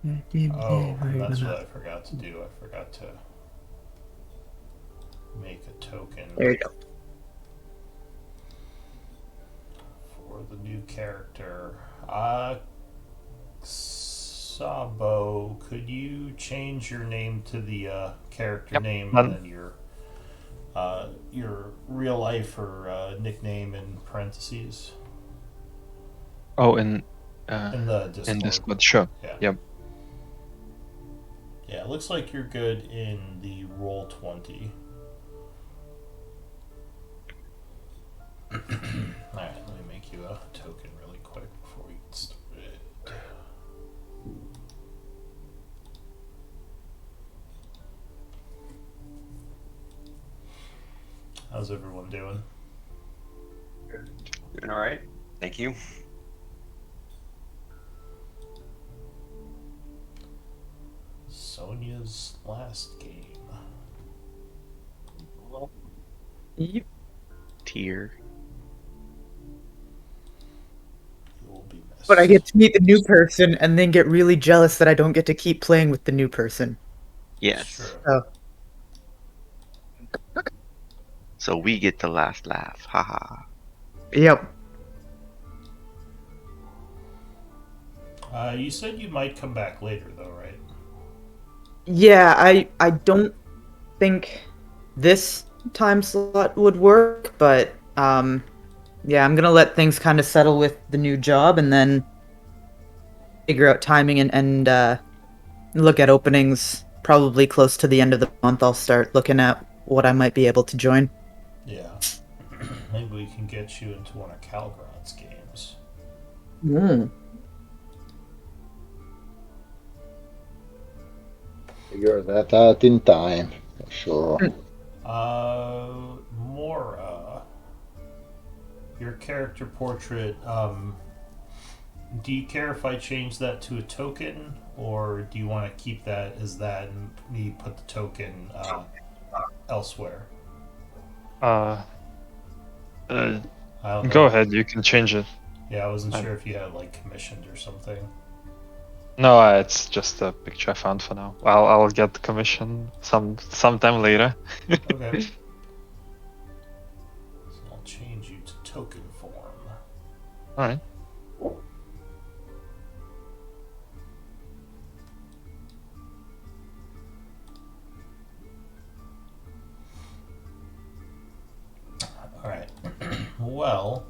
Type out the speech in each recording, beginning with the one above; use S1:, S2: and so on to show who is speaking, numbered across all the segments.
S1: Oh, and that's what I forgot to do. I forgot to make a token
S2: There you go.
S1: for the new character. Sabo, could you change your name to the character
S3: Yep.
S1: name and
S3: Done.
S1: then your real life or nickname in parentheses
S3: Oh,
S1: in the
S3: in
S1: Discord?
S3: Discord, sure.
S1: Yeah.
S3: Yep.
S1: Yeah, it looks like you're good in the roll 20. Alright, let me make you a token really quick before we get started. How's everyone doing?
S4: Doing all right. Thank you.
S1: Sonia's last game.
S2: Yep.
S5: Tier.
S1: You will be missed.
S2: But I get to meet the new person and then get really jealous that I don't get to keep playing with the new person.
S5: Yes.
S1: True.
S5: So we get the last laugh. Haha.
S2: Yep.
S1: You said you might come back later, though, right?
S2: Yeah, I don't think this time slot would work, but yeah, I'm gonna let things kind of settle with the new job and then figure out timing and look at openings probably close to the end of the month. I'll start looking at what I might be able to join.
S1: Yeah. Maybe we can get you into one of Calgrod's games.
S2: Mm.
S6: Figure that out in time, for sure.
S1: Mora, your character portrait, do you care if I change that to a token, or do you want to keep that as that and me put the token elsewhere?
S3: Uh,
S1: I don't know.
S3: Go ahead. You can change it.
S1: Yeah, I wasn't sure if you had like commissioned or something.
S3: No, it's just a picture I found for now. I'll get the commission sometime later.
S1: Okay. So I'll change you to token form.
S3: All right.
S1: All right. Well,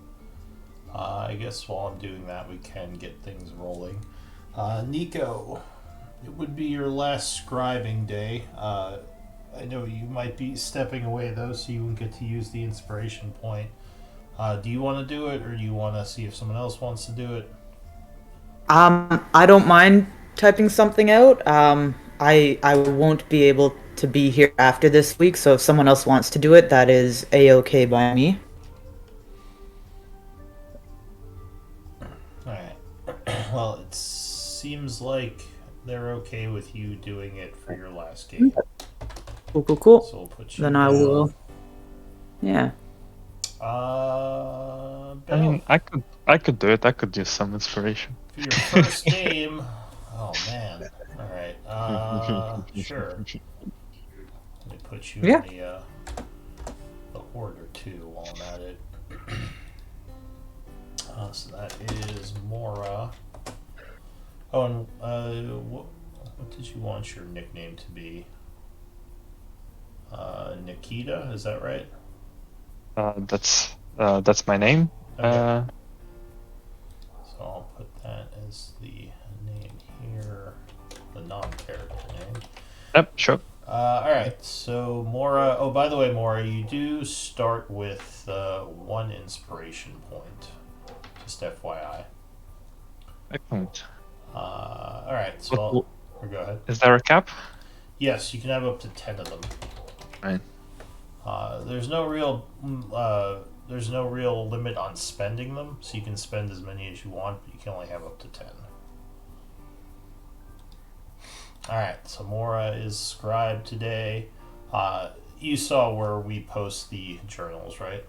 S1: I guess while I'm doing that, we can get things rolling. Nico, it would be your last scribing day. I know you might be stepping away though, so you won't get to use the inspiration point. Do you want to do it, or do you want to see if someone else wants to do it?
S2: I don't mind typing something out. I won't be able to be here after this week, so if someone else wants to do it, that is a-okay by me.
S1: All right. Well, it seems like they're okay with you doing it for your last game.
S2: Cool, cool, cool.
S1: So we'll put you
S2: Then I
S1: down.
S2: will. Yeah.
S3: I mean, I could do it. I could use some inspiration.
S1: For your first game. Oh man. All right. Sure. Let me put you
S2: Yeah.
S1: in the order too while I'm at it. So that is Mora. Oh, and what did you want your nickname to be? Nikita, is that right?
S3: That's my name.
S1: Okay. So I'll put that as the name here, the non-character name.
S3: Yep, sure.
S1: Alright, so Mora. Oh, by the way, Mora, you do start with 1 inspiration point. Just FYI.
S3: Excellent.
S1: Alright, so go ahead.
S3: Is there a cap?
S1: Yes, you can have up to 10 of them.
S3: Right.
S1: There's no real limit on spending them, so you can spend as many as you want, but you can only have up to 10. Alright, so Mora is scribed today. You saw where we post the journals, right?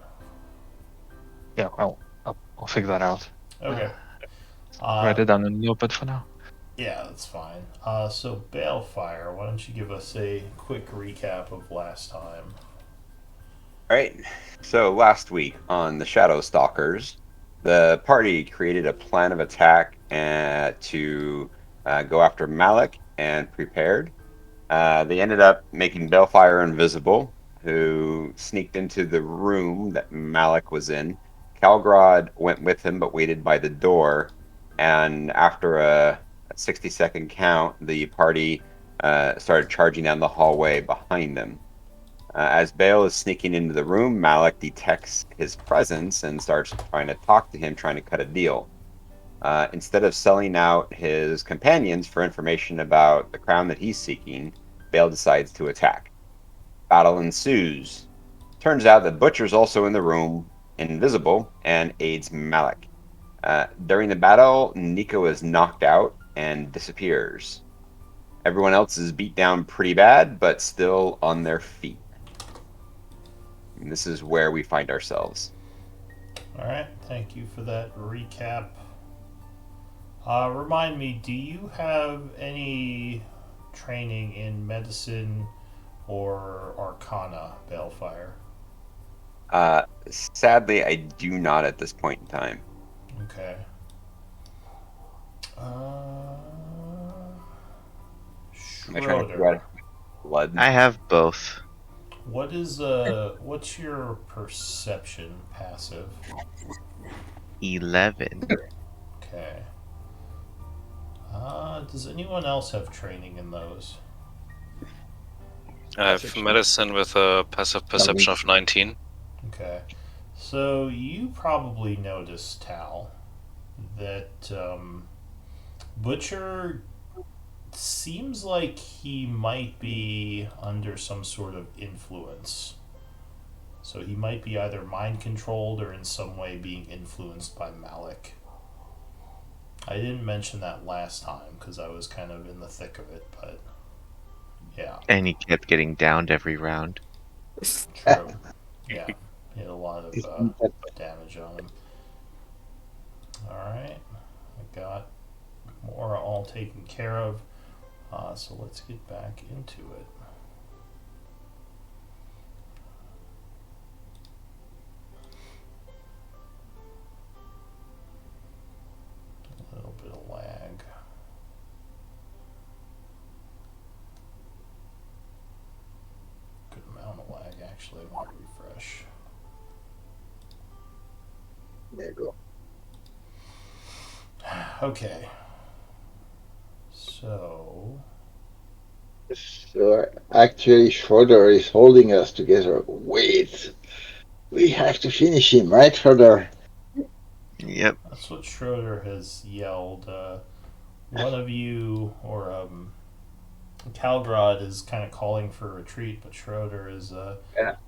S3: Yeah, I'll figure that out.
S1: Okay.
S3: Write it down in the notepad for now.
S1: Yeah, that's fine. So Balefire, why don't you give us a quick recap of last time?
S4: Alright, so last week on the Shadowstalkers, the party created a plan of attack to go after Malik and prepared. They ended up making Balefire invisible, who sneaked into the room that Malik was in. Calgrod went with him but waited by the door, and after a 60-second count, the party started charging down the hallway behind them. As Bale is sneaking into the room, Malik detects his presence and starts trying to talk to him, trying to cut a deal. Instead of selling out his companions for information about the crown that he's seeking, Bale decides to attack. Battle ensues. Turns out that Butcher's also in the room, invisible, and aids Malik. During the battle, Nico is knocked out and disappears. Everyone else is beat down pretty bad, but still on their feet. And this is where we find ourselves.
S1: Alright, thank you for that recap. Remind me, do you have any training in medicine or arcana, Balefire?
S4: Sadly, I do not at this point in time.
S1: Okay.
S4: Am I trying to figure
S1: Schroeder,
S4: out blood?
S5: I have both.
S1: what's your perception passive?
S5: 11.
S1: Okay. Does anyone else have training in those?
S7: I have medicine with a passive perception of 19.
S1: Okay. So you probably noticed, Tal, that Butcher seems like he might be under some sort of influence. So he might be either mind controlled or in some way being influenced by Malik. I didn't mention that last time because I was kind of in the thick of it, but yeah,
S5: And he kept getting downed every round.
S1: true. Yeah, he had a lot of damage on him. Alright, I got more all taken care of. So let's get back into it. A little bit of lag. Good amount of lag, actually. I want to refresh.
S6: There you go.
S1: Okay. So.
S6: So actually, Schroeder is holding us together. Wait, we have to finish him, right, Schroeder?
S5: Yep.
S1: That's what Schroeder has yelled. One of you, or Calgrod, is kind of calling for retreat, but Schroeder is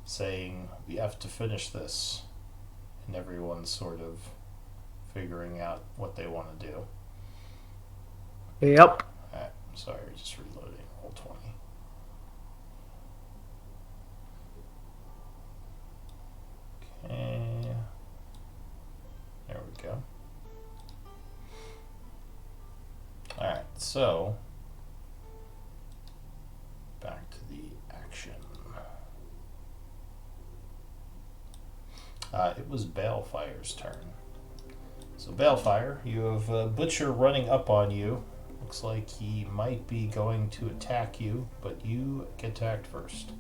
S1: saying, we have to finish this. And everyone's sort of figuring out what they want to do.
S2: Yep.
S1: Alright, sorry, just reloading. Roll 20. Okay. There we go. Alright, so back to the action. It was Balefire's turn. So Balefire, you have Butcher running up on you. Looks like he might be going to attack you, but you get to act first.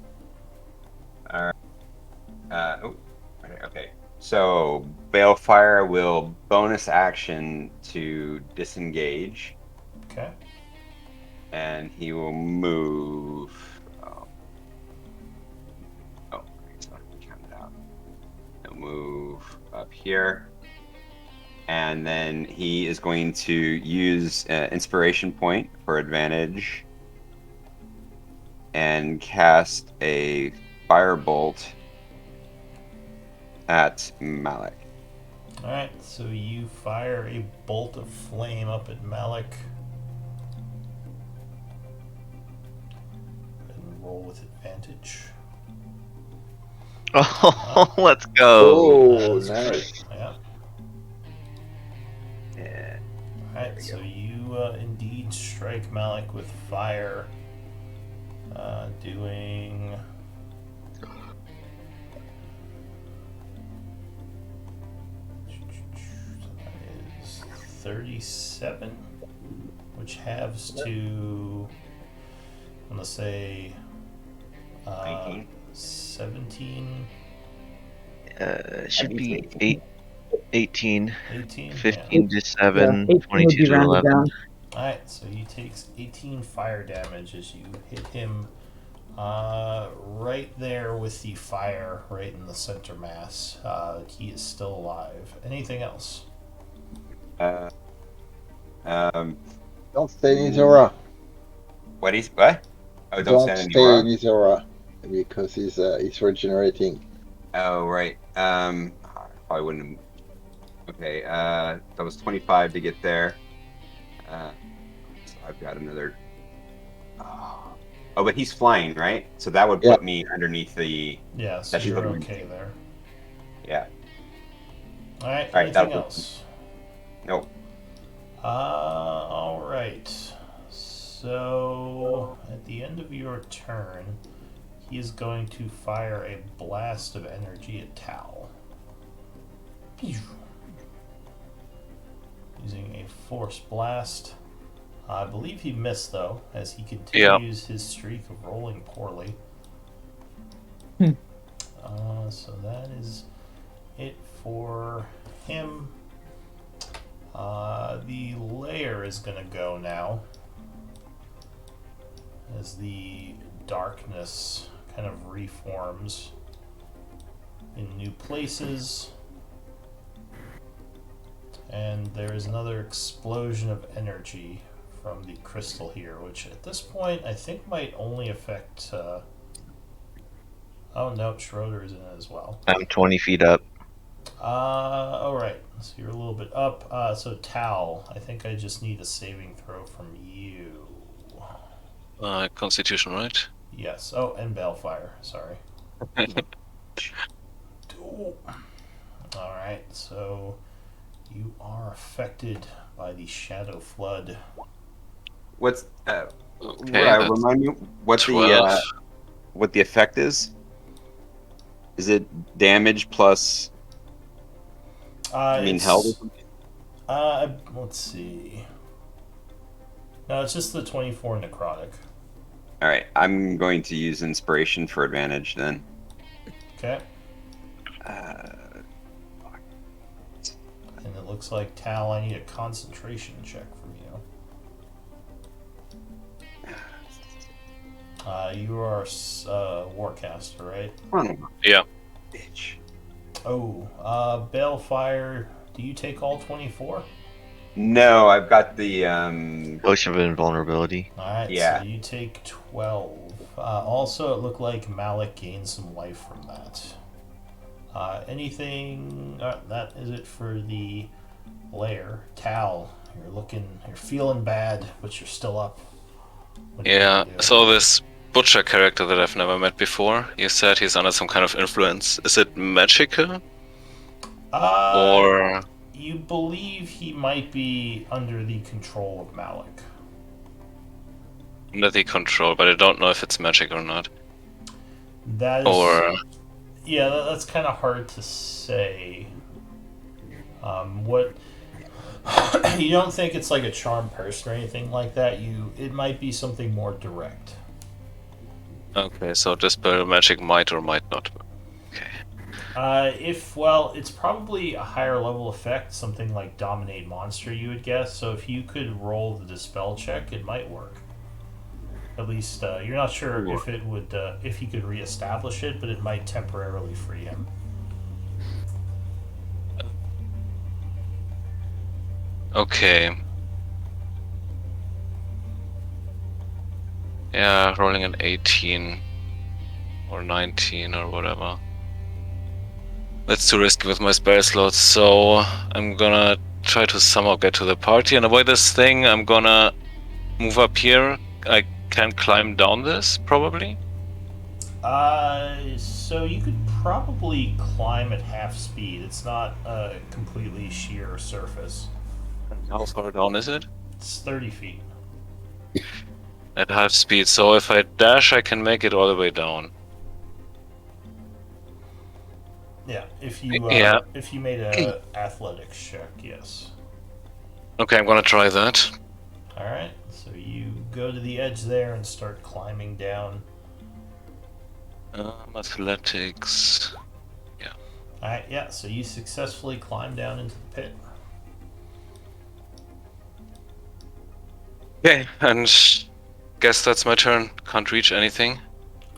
S4: Okay. So Balefire will bonus action to disengage,
S1: Okay.
S4: and he will move. It's not counted out. He'll move up here, and then he is going to use inspiration point for advantage, and cast a firebolt at Malik.
S1: Alright, so you fire a bolt of flame up at Malik. And roll with advantage.
S5: Oh, let's go.
S6: Oh,
S1: That is
S6: nice.
S1: correct. Yeah.
S4: Yeah.
S1: Alright, so you indeed strike Malik with fire. Doing... That is 37, which halves to, I'm gonna say, 17.
S5: Should be 18.
S1: 18?
S5: 15 to 7,
S2: 18 would
S5: 22
S2: be
S5: to
S2: rounded
S5: 11.
S2: down.
S1: Alright, so he takes 18 fire damage as you hit him right there with the fire, right in the center mass. He is still alive. Anything else?
S6: Don't stay in his aura.
S4: What? Oh, don't
S6: Don't
S4: stand in the
S6: stay
S4: aura?
S6: in his aura because he's regenerating.
S4: Oh, right. I probably wouldn't. Okay. That was 25 to get there. So I've got another. Oh, but he's flying, right? So that would put me underneath the.
S1: Yeah, so
S4: That should
S1: you're
S4: look
S1: okay there.
S4: Yeah.
S1: Alright,
S4: Alright,
S1: anything
S4: that'll-
S1: else?
S4: Nope.
S1: Alright. So, at the end of your turn, he is going to fire a blast of energy at Tal. Using a force blast. I believe he missed, though, as he continues his streak of rolling poorly. So that is it for him. The lair is going to go now, as the darkness kind of reforms in new places. And there is another explosion of energy from the crystal here, which at this point I think might only affect... Oh no, Schroeder is in it as well.
S5: I'm 20 feet up.
S1: Alright, so you're a little bit up. So Tal, I think I just need a saving throw from you.
S7: Constitution, right?
S1: Yes. Oh, and Balefire, sorry. Alright, so you are affected by the Shadow Flood.
S4: What's
S7: Okay, that's
S4: remind me what
S7: 12.
S4: what the effect is? Is it damage plus? I mean, health.
S1: Let's see. No, it's just the 24 necrotic.
S4: All right, I'm going to use inspiration for advantage then.
S1: Okay.
S4: Uh,
S1: And it looks like, Tal, I need a concentration check from you. You are Warcaster, right?
S7: Yeah.
S4: Bitch.
S1: Oh, Balefire, do you take all 24?
S4: No, I've got the
S5: Potion of invulnerability.
S1: Alright,
S4: Yeah.
S1: so you take 12. Also, it looked like Malik gained some life from that. Anything... that is it for the lair. Tal, you're feeling bad, but you're still up. What are you
S7: Yeah,
S1: gonna do?
S7: so this butcher character that I've never met before, you said he's under some kind of influence. Is it magical? Or...
S1: You believe he might be under the control of Malik.
S7: under the control, but I don't know if it's magic or not.
S1: That is...
S7: Or...
S1: Yeah, that's kind of hard to say. What... You don't think it's like a charm person or anything like that. It might be something more direct.
S7: Okay, so dispel magic might or might not. Okay.
S1: It's probably a higher level effect, something like Dominate Monster, you would guess. So if you could roll the Dispel check, it might work. At least, you're not sure if it would, if he could reestablish it, but it might temporarily free him.
S7: Okay. Yeah, rolling an 18 or 19 or whatever. That's too risky with my spell slots, so I'm gonna try to somehow get to the party and avoid this thing. I'm gonna move up here. I can climb down this, probably.
S1: So you could probably climb at half speed. It's not a completely sheer surface.
S7: How far down is it?
S1: It's 30 feet.
S7: at half speed. So if I dash, I can make it all the way down.
S1: Yeah, if
S7: Yeah.
S1: you made a athletics check, yes.
S7: Okay, I'm gonna try that.
S1: All right, so you go to the edge there and start climbing down.
S7: Athletics.
S1: All right, yeah, so you successfully climb down into the pit.
S7: Okay, and guess that's my turn. Can't reach anything.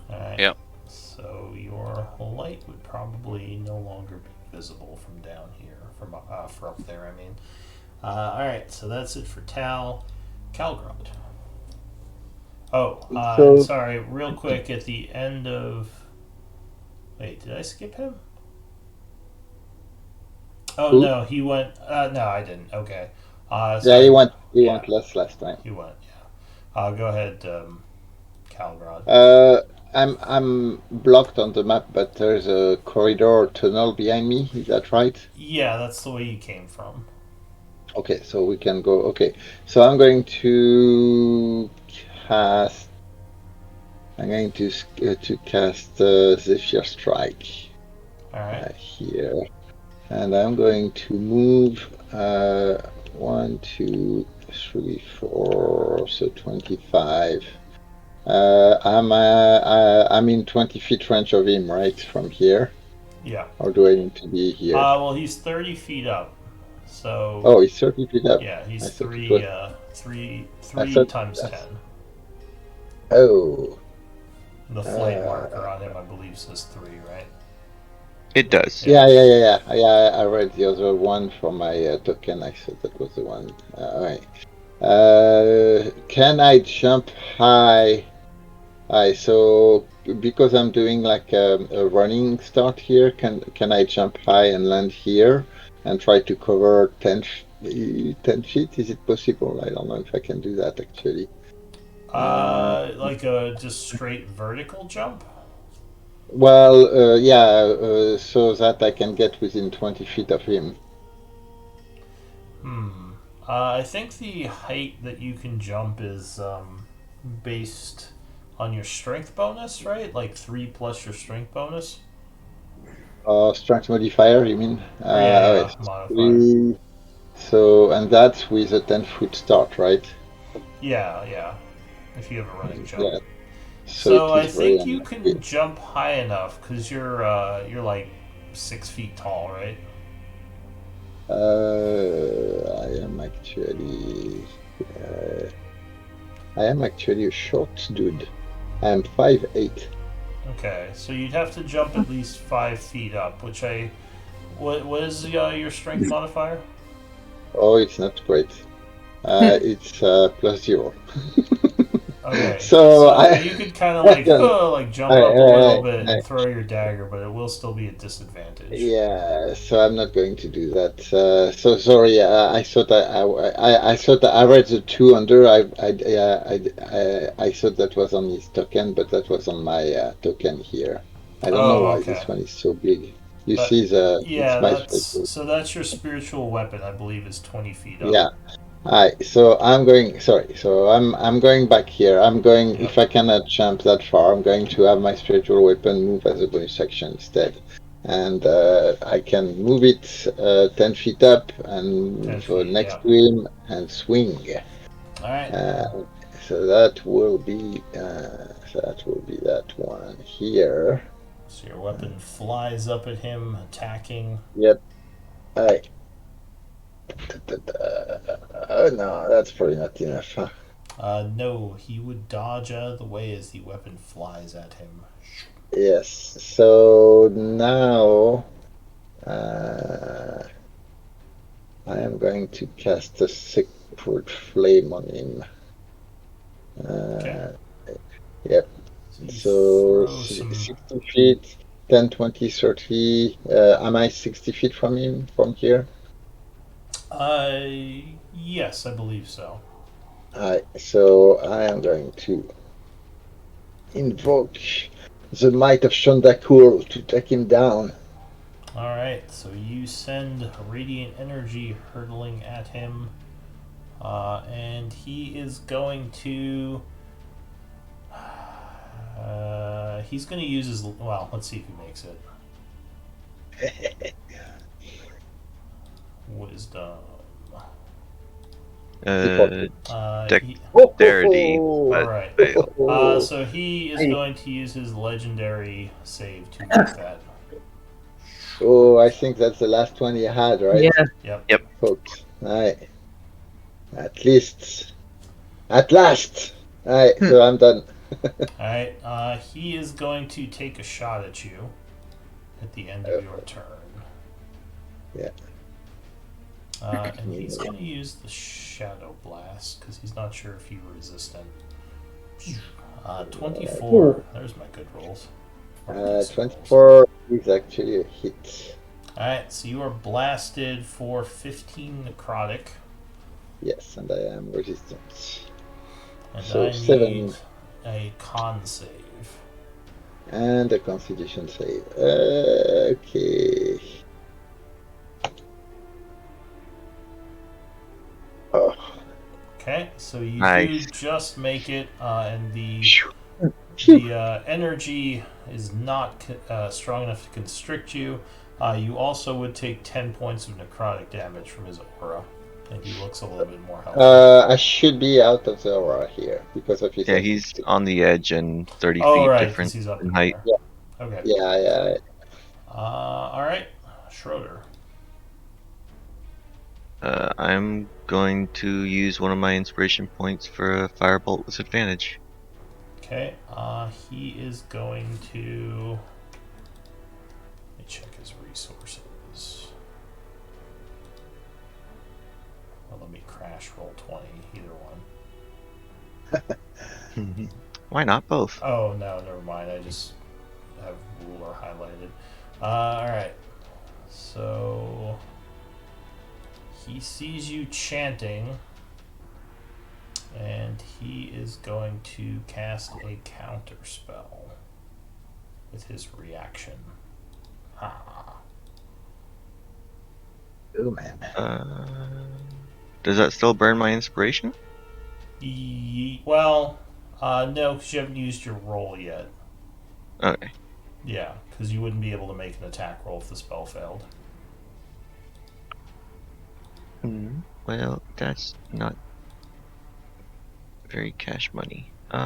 S1: All right.
S7: Yeah.
S1: So your light would probably no longer be visible from down here, from up there. I mean. All right, so that's it for Tal. Calgrod. Oh,
S6: So-
S1: and sorry, real quick at the end of. Wait, did I skip him? Oh
S6: Who?
S1: no, he went. No, I didn't. Okay.
S6: Yeah,
S1: Sorry.
S6: he went
S1: Yeah.
S6: last time.
S1: He went. Yeah. Go ahead, Calgrod.
S6: I'm blocked on the map, but there's a corridor or tunnel behind me. Is that right?
S1: Yeah, that's the way you came from.
S6: Okay, so we can go. Okay, so I'm going to cast. I'm going to cast Zephyr Strike
S1: All right.
S6: here, and I'm going to move 1, 2, 3, 4, so 25. I'm in 20 feet range of him, right, from here,
S1: Yeah.
S6: or do I need to be here?
S1: Well, he's 30 feet up. So.
S6: Oh, he's 30 feet up.
S1: Yeah,
S6: I
S1: he's
S6: thought it
S1: three
S6: thought
S1: times
S6: that's-
S1: 10.
S6: Oh,
S1: The flame marker on him, I believe, says 3, right?
S5: It does.
S6: yeah. I read the other one for my token. I thought that was the one. All right. Can I jump high? So because I'm doing like a running start here, can I jump high and land here and try to cover 10 feet? Is it possible? I don't know if I can do that actually.
S1: Like a just straight vertical jump?
S6: Well, yeah, so that I can get within 20 feet of him.
S1: I think the height that you can jump is based on your strength bonus, right? Like 3 plus your strength bonus?
S6: Strength modifier, you mean?
S1: Yeah,
S6: Okay,
S1: modifier.
S6: 3. So, and that's with a 10-foot start, right?
S1: Yeah. If you have a running jump.
S6: Yeah.
S1: So
S6: it
S1: I
S6: is very
S1: think you
S6: unlikely.
S1: can jump high enough because you're like 6 feet tall, right?
S6: I am actually a short dude. I am 5'8".
S1: Okay, so you'd have to jump at least 5 feet up, which what is your strength modifier?
S6: Oh, it's not great. It's +0.
S1: Okay,
S6: So
S1: you could kind of like jump up a little bit and throw your dagger, but it will still be a disadvantage.
S6: Yeah, so I'm not going to do that. So sorry. I thought I thought I read the 2 under. I thought that was on his token, but that was on my token here. I don't know why
S1: okay.
S6: this one is so big. You
S1: But-
S6: see
S1: Yeah,
S6: it's my
S1: that's your spiritual weapon. I believe is 20 feet up.
S6: Yeah. Alright, so I'm going. Sorry, so I'm going back here. I'm going.
S1: Yep.
S6: If I cannot jump that far, I'm going to have my spiritual weapon move as a bonus action instead, and I can move it 10 feet up and
S1: 10
S6: for
S1: feet,
S6: next
S1: yeah.
S6: to him and swing.
S1: All right.
S6: So that will be that one here.
S1: So your weapon flies up at him, attacking.
S6: Yep. Alright. Oh no, that's probably not enough. Huh?
S1: No, he would dodge out of the way as the weapon flies at him.
S6: Yes. So now I am going to cast a sacred flame on him.
S1: Okay.
S6: Yep.
S1: you
S6: So
S1: throw some-
S6: 60 feet, 10, 20, 30. Am I 60 feet from him from here?
S1: Yes, I believe so.
S6: So I am going to invoke the might of Shondakul to take him down.
S1: All right, so you send radiant energy hurtling at him, and he is going to He's going to use his. Well, let's see if he makes it. Wisdom. He,
S5: Dexterity,
S6: Oh,
S5: but
S1: Alright.
S5: fail.
S1: So he is going to use his legendary save to make that.
S6: oh, I think that's the last one he had, right?
S2: Yeah.
S1: Yep.
S6: Folks. Alright. At least. At last! Alright, so I'm done.
S1: Alright. He is going to take a shot at you at the end of your turn.
S6: Yeah.
S1: And he's going to use the Shadow Blast because he's not sure if you're resistant. 24. There's my good rolls. Or decent rolls.
S6: 24 is actually a hit.
S1: Alright, so you are blasted for 15 necrotic.
S6: Yes, and I am resistant.
S1: And
S6: So
S1: I
S6: 7.
S1: need a con save.
S6: And a constitution save. Okay. Oh.
S1: Okay, so you
S5: Nice.
S1: do just make it, and the energy is not strong enough to constrict you. You also would take 10 points of necrotic damage from his aura, and he looks a little bit more healthy.
S6: I should be out of the aura here because of his.
S5: Yeah, he's on the edge and 30
S1: Oh,
S5: feet
S1: right,
S5: difference
S1: because he's up
S5: in
S1: in
S5: height.
S1: the air. Okay.
S6: Yeah.
S1: All right, Schroeder.
S5: I'm going to use one of my inspiration points for a firebolt with advantage.
S1: Okay. He is going to. Let me check his resources. Well, let me crash roll 20. Either one.
S5: Why not both?
S1: Oh no, never mind. I just have ruler highlighted. All right. So he sees you chanting, and he is going to cast a counter spell with his reaction. Ha.
S6: Oh man.
S5: Does that still burn my inspiration?
S1: Well, no, because you haven't used your roll yet.
S5: Okay.
S1: Yeah, because you wouldn't be able to make an attack roll if the spell failed.
S5: Well, that's not very cash money.
S1: It's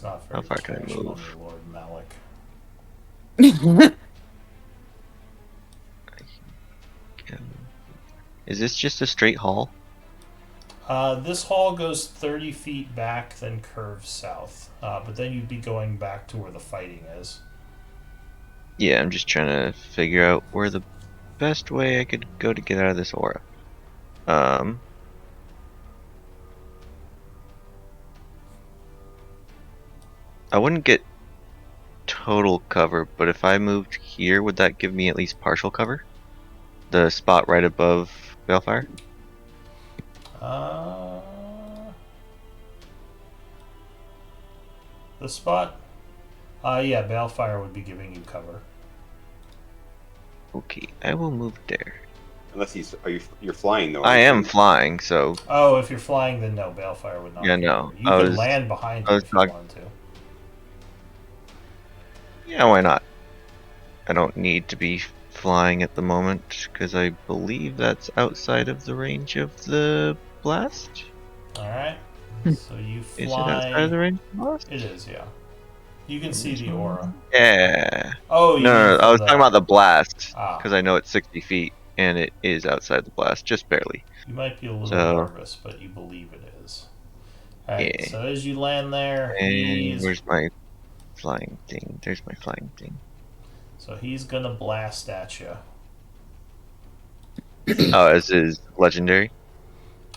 S1: not very
S5: How far can I
S1: cash
S5: move?
S1: money, Lord Malik.
S5: Is this just a straight hall?
S1: This hall goes 30 feet back, then curves south. But then you'd be going back to where the fighting is.
S5: Yeah, I'm just trying to figure out where the best way I could go to get out of this aura. I wouldn't get total cover, but if I moved here, would that give me at least partial cover? The spot right above Balefire?
S1: The spot? Yeah, Balefire would be giving you cover.
S5: Okay, I will move there.
S4: Unless you're flying though.
S5: I am flying, so
S1: Oh, if you're flying, then no, Balefire would not.
S5: Yeah,
S1: give
S5: no.
S1: You
S5: I
S1: could
S5: was-
S1: land behind
S5: I
S1: him
S5: was
S1: if you
S5: talk-
S1: wanted to.
S5: yeah, why not? I don't need to be flying at the moment because I believe that's outside of the range of the blast.
S1: Alright. So you
S5: Is it
S1: fly.
S5: outside of the range of the blast?
S1: It is, yeah. You can see the aura.
S5: Yeah.
S1: Oh, you
S5: No,
S1: mean
S5: I
S1: from
S5: was talking about the blast
S1: Ah.
S5: because I know it's 60 feet and it is outside the blast, just barely.
S1: You might be a little
S5: So-
S1: nervous, but you believe it is. Alright,
S5: Yeah.
S1: so as you land there,
S5: And
S1: he's
S5: where's my flying thing? There's my flying thing.
S1: gonna blast at you
S5: Oh, is his legendary?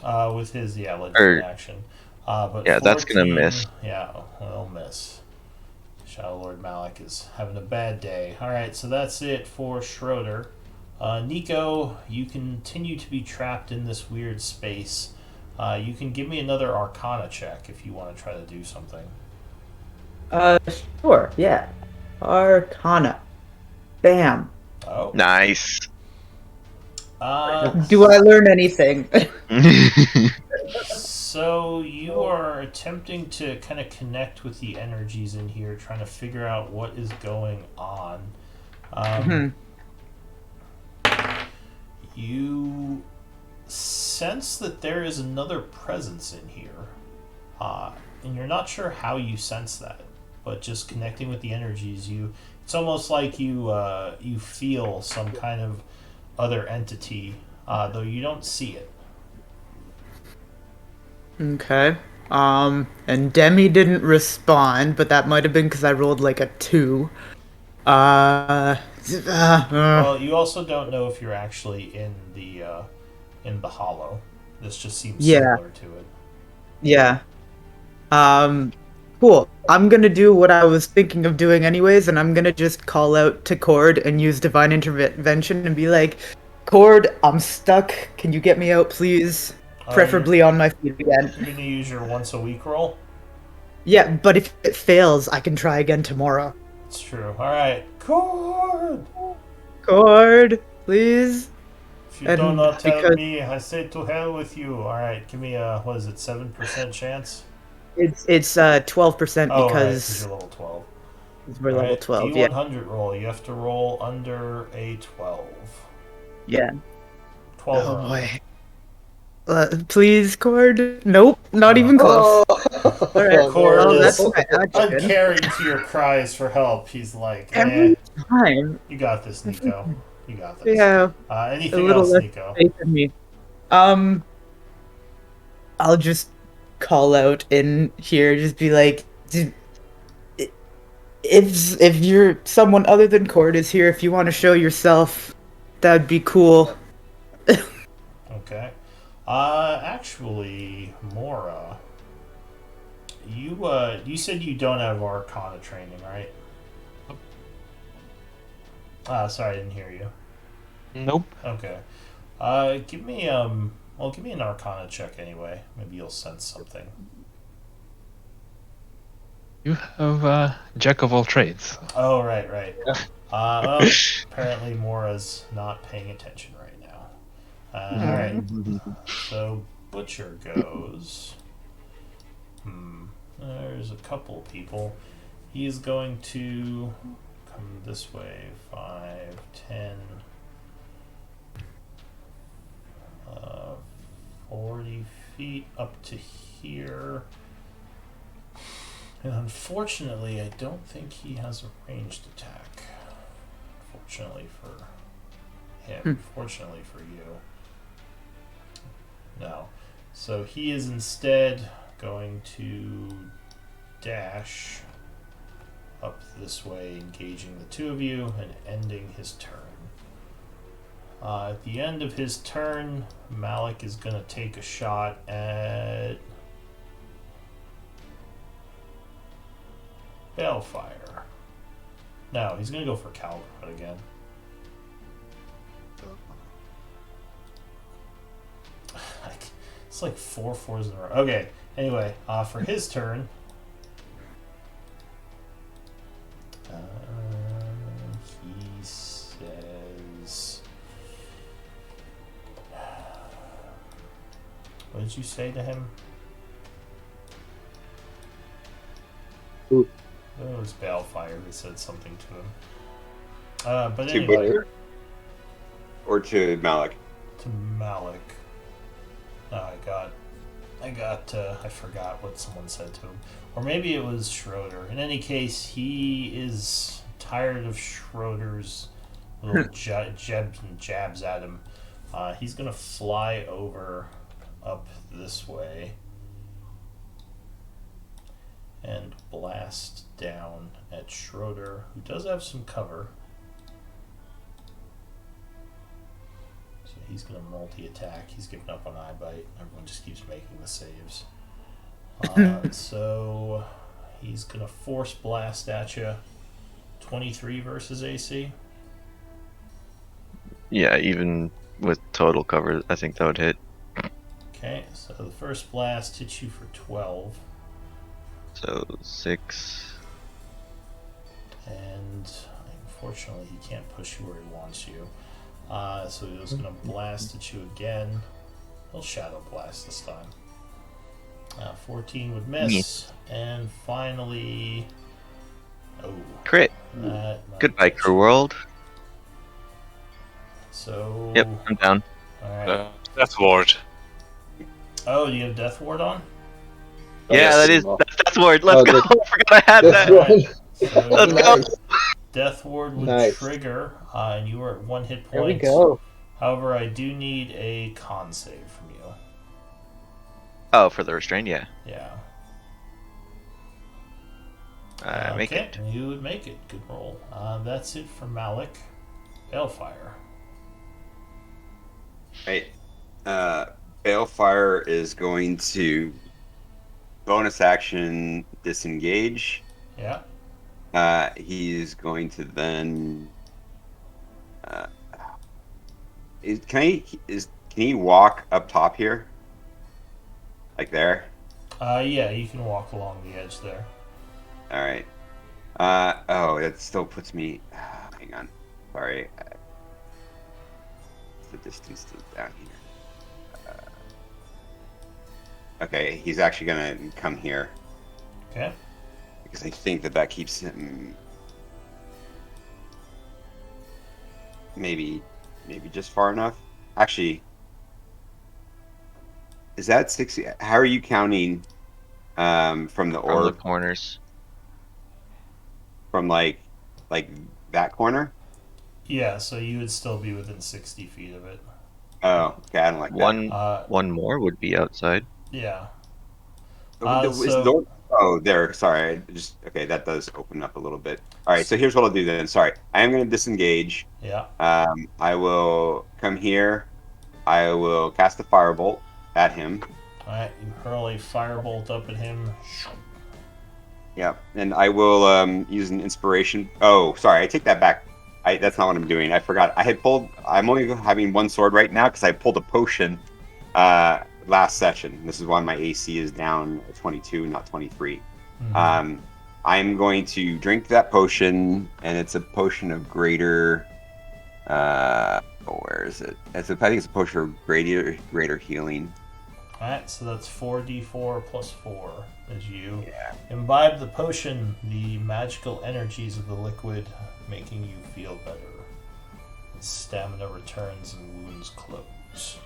S1: with his legendary
S5: Or-
S1: action. But
S5: yeah, that's gonna
S1: 14
S5: miss.
S1: Yeah, well, miss. Shadow Lord Malik is having a bad day. Alright, so that's it for Schroeder. Nico, you continue to be trapped in this weird space. You can give me another Arcana check if you want to try to do something.
S2: Sure, yeah. Arcana. Bam.
S1: Oh.
S5: Nice.
S2: Do I learn anything?
S1: So you are attempting to kind of connect with the energies in here, trying to figure out what is going on. You sense that there is another presence in here, and you're not sure how you sense that, but just connecting with the energies, it's almost like you feel some kind of other entity, though you don't see it.
S2: Okay. And Demi didn't respond, but that might have been because I rolled like a 2.
S1: Well, you also don't know if you're actually in the hollow. This just seems
S2: Yeah.
S1: similar to it.
S2: Yeah. Cool. I'm gonna do what I was thinking of doing anyways, and I'm gonna just call out to Cord and use divine intervention and be like, Cord, I'm stuck. Can you get me out, please? Preferably on my feet again.
S1: You're gonna use your once a week roll.
S2: Yeah, but if it fails, I can try again tomorrow.
S1: It's true. All right, Cord.
S2: Cord, please.
S1: If you
S2: And
S1: do not tell
S2: because-
S1: me, I say to hell with you. All right, give me a what is it, 7% chance?
S2: It's 12%
S1: Oh, right,
S2: because
S1: you're level 12.
S2: we're level 12. Yeah.
S1: D100 roll. You have to roll under a 12.
S2: Yeah.
S1: 12
S2: Oh
S1: or under.
S2: boy. Please, Cord. Nope, not even close.
S6: Oh,
S2: Alright,
S1: Cord
S2: well,
S1: is
S2: that's my action.
S1: uncaring to your cries for help. He's like,
S2: Every time.
S1: you got this, Nico. You got this.
S2: Yeah, a
S1: Anything
S2: little
S1: else,
S2: less
S1: Nico?
S2: faith in me. I'll just call out in here, just be like, if you're someone other than Cord is here, if you want to show yourself, that'd be cool.
S1: Okay. Actually, Mora, you said you don't have Arcana training, right? Sorry, I didn't hear you.
S3: Nope.
S1: Okay. Give me give me an Arcana check anyway. Maybe you'll sense something.
S3: You have Jack of all trades.
S1: Oh, right. Well, apparently Mora's not paying attention right now. Alright. So, Butcher goes. There's a couple people. He is going to come this way. 5, 10, 40 feet up to here. And unfortunately, I don't think he has a ranged attack. Fortunately for him. Fortunately for you. No. So he is instead going to dash up this way, engaging the two of you and ending his turn. At the end of his turn, Malik is going to take a shot at Balefire. No, he's going to go for Calgrot again. It's like 4 4s in a row. Okay, anyway, for his turn, he says, what did you say to him?
S6: Who?
S1: It was Balefire who said something to him. But
S4: To
S1: anyway,
S4: Butcher? Or to Malik?
S1: to Malik. I forgot what someone said to him. Or maybe it was Schroeder. In any case, he is tired of Schroeder's little jabs at him. He's going to fly over up this way and blast down at Schroeder, who does have some cover. So he's going to multi-attack. He's giving up on eye bite. Everyone just keeps making the saves. So he's going to force blast at you. 23 versus AC.
S5: Yeah, even with total cover, I think that would hit.
S1: Okay, so the first blast hits you for 12.
S5: So 6.
S1: And unfortunately, he can't push you where he wants you. So he's going to blast at you again. He'll Shadow Blast this time. 14 would miss. And finally... Oh.
S5: Crit.
S1: That might
S5: Goodbye,
S1: get
S5: Crew
S1: you.
S5: World.
S1: So...
S5: Yep, I'm down.
S1: Alright.
S7: Death Ward.
S1: Oh, do you have Death Ward on?
S5: Yeah,
S7: yes.
S5: that's word. Let's
S6: Oh,
S5: go.
S6: that-
S5: I forgot I had
S6: That's
S5: that.
S1: Alright.
S6: right.
S1: So
S5: Let's
S1: your
S5: go.
S6: Nice.
S1: Death Ward would
S6: Nice.
S1: trigger, and you are at 1 hit point.
S2: There we go.
S1: However, I do need a con save from you.
S5: Oh, for the restraint, yeah.
S1: Yeah.
S5: Make
S1: Okay,
S5: it.
S1: you would make it. Good roll. That's it for Malik. Balefire.
S4: Right. Balefire is going to bonus action disengage.
S1: Yeah.
S4: He's going to then. Can he walk up top here? Like there?
S1: Yeah, you can walk along the edge there.
S4: All right. Oh, that still puts me. Hang on. Sorry. The distance to down here. Okay, he's actually gonna come here
S1: Okay.
S4: because I think that keeps him maybe just far enough. Actually, is that 60? How are you counting from the
S5: From the
S4: orb?
S5: corners.
S4: From like that corner?
S1: Yeah, so you would still be within 60 feet of it.
S4: Oh, okay, I don't like that.
S5: One more would be outside.
S1: Yeah.
S4: Oh, there. Sorry. Okay. That does open up a little bit. All right. So here's what I'll do then. Sorry, I am going to disengage.
S1: Yeah.
S4: I will come here. I will cast a firebolt at him.
S1: Alright, you hurl a firebolt up at him.
S4: Yeah, and I will use an inspiration. Oh, sorry. I take that back. That's not what I'm doing. I forgot. I'm only having one sword right now because I pulled a potion last session. This is why my AC is down at 22, not 23.
S1: Mhm.
S4: I'm going to drink that potion, and it's a potion of greater. Where is it? I think it's a potion of greater healing.
S1: Alright, so that's 4d4 plus 4 as you imbibe the potion, the magical energies of the liquid, making you feel better. Stamina returns and wounds close.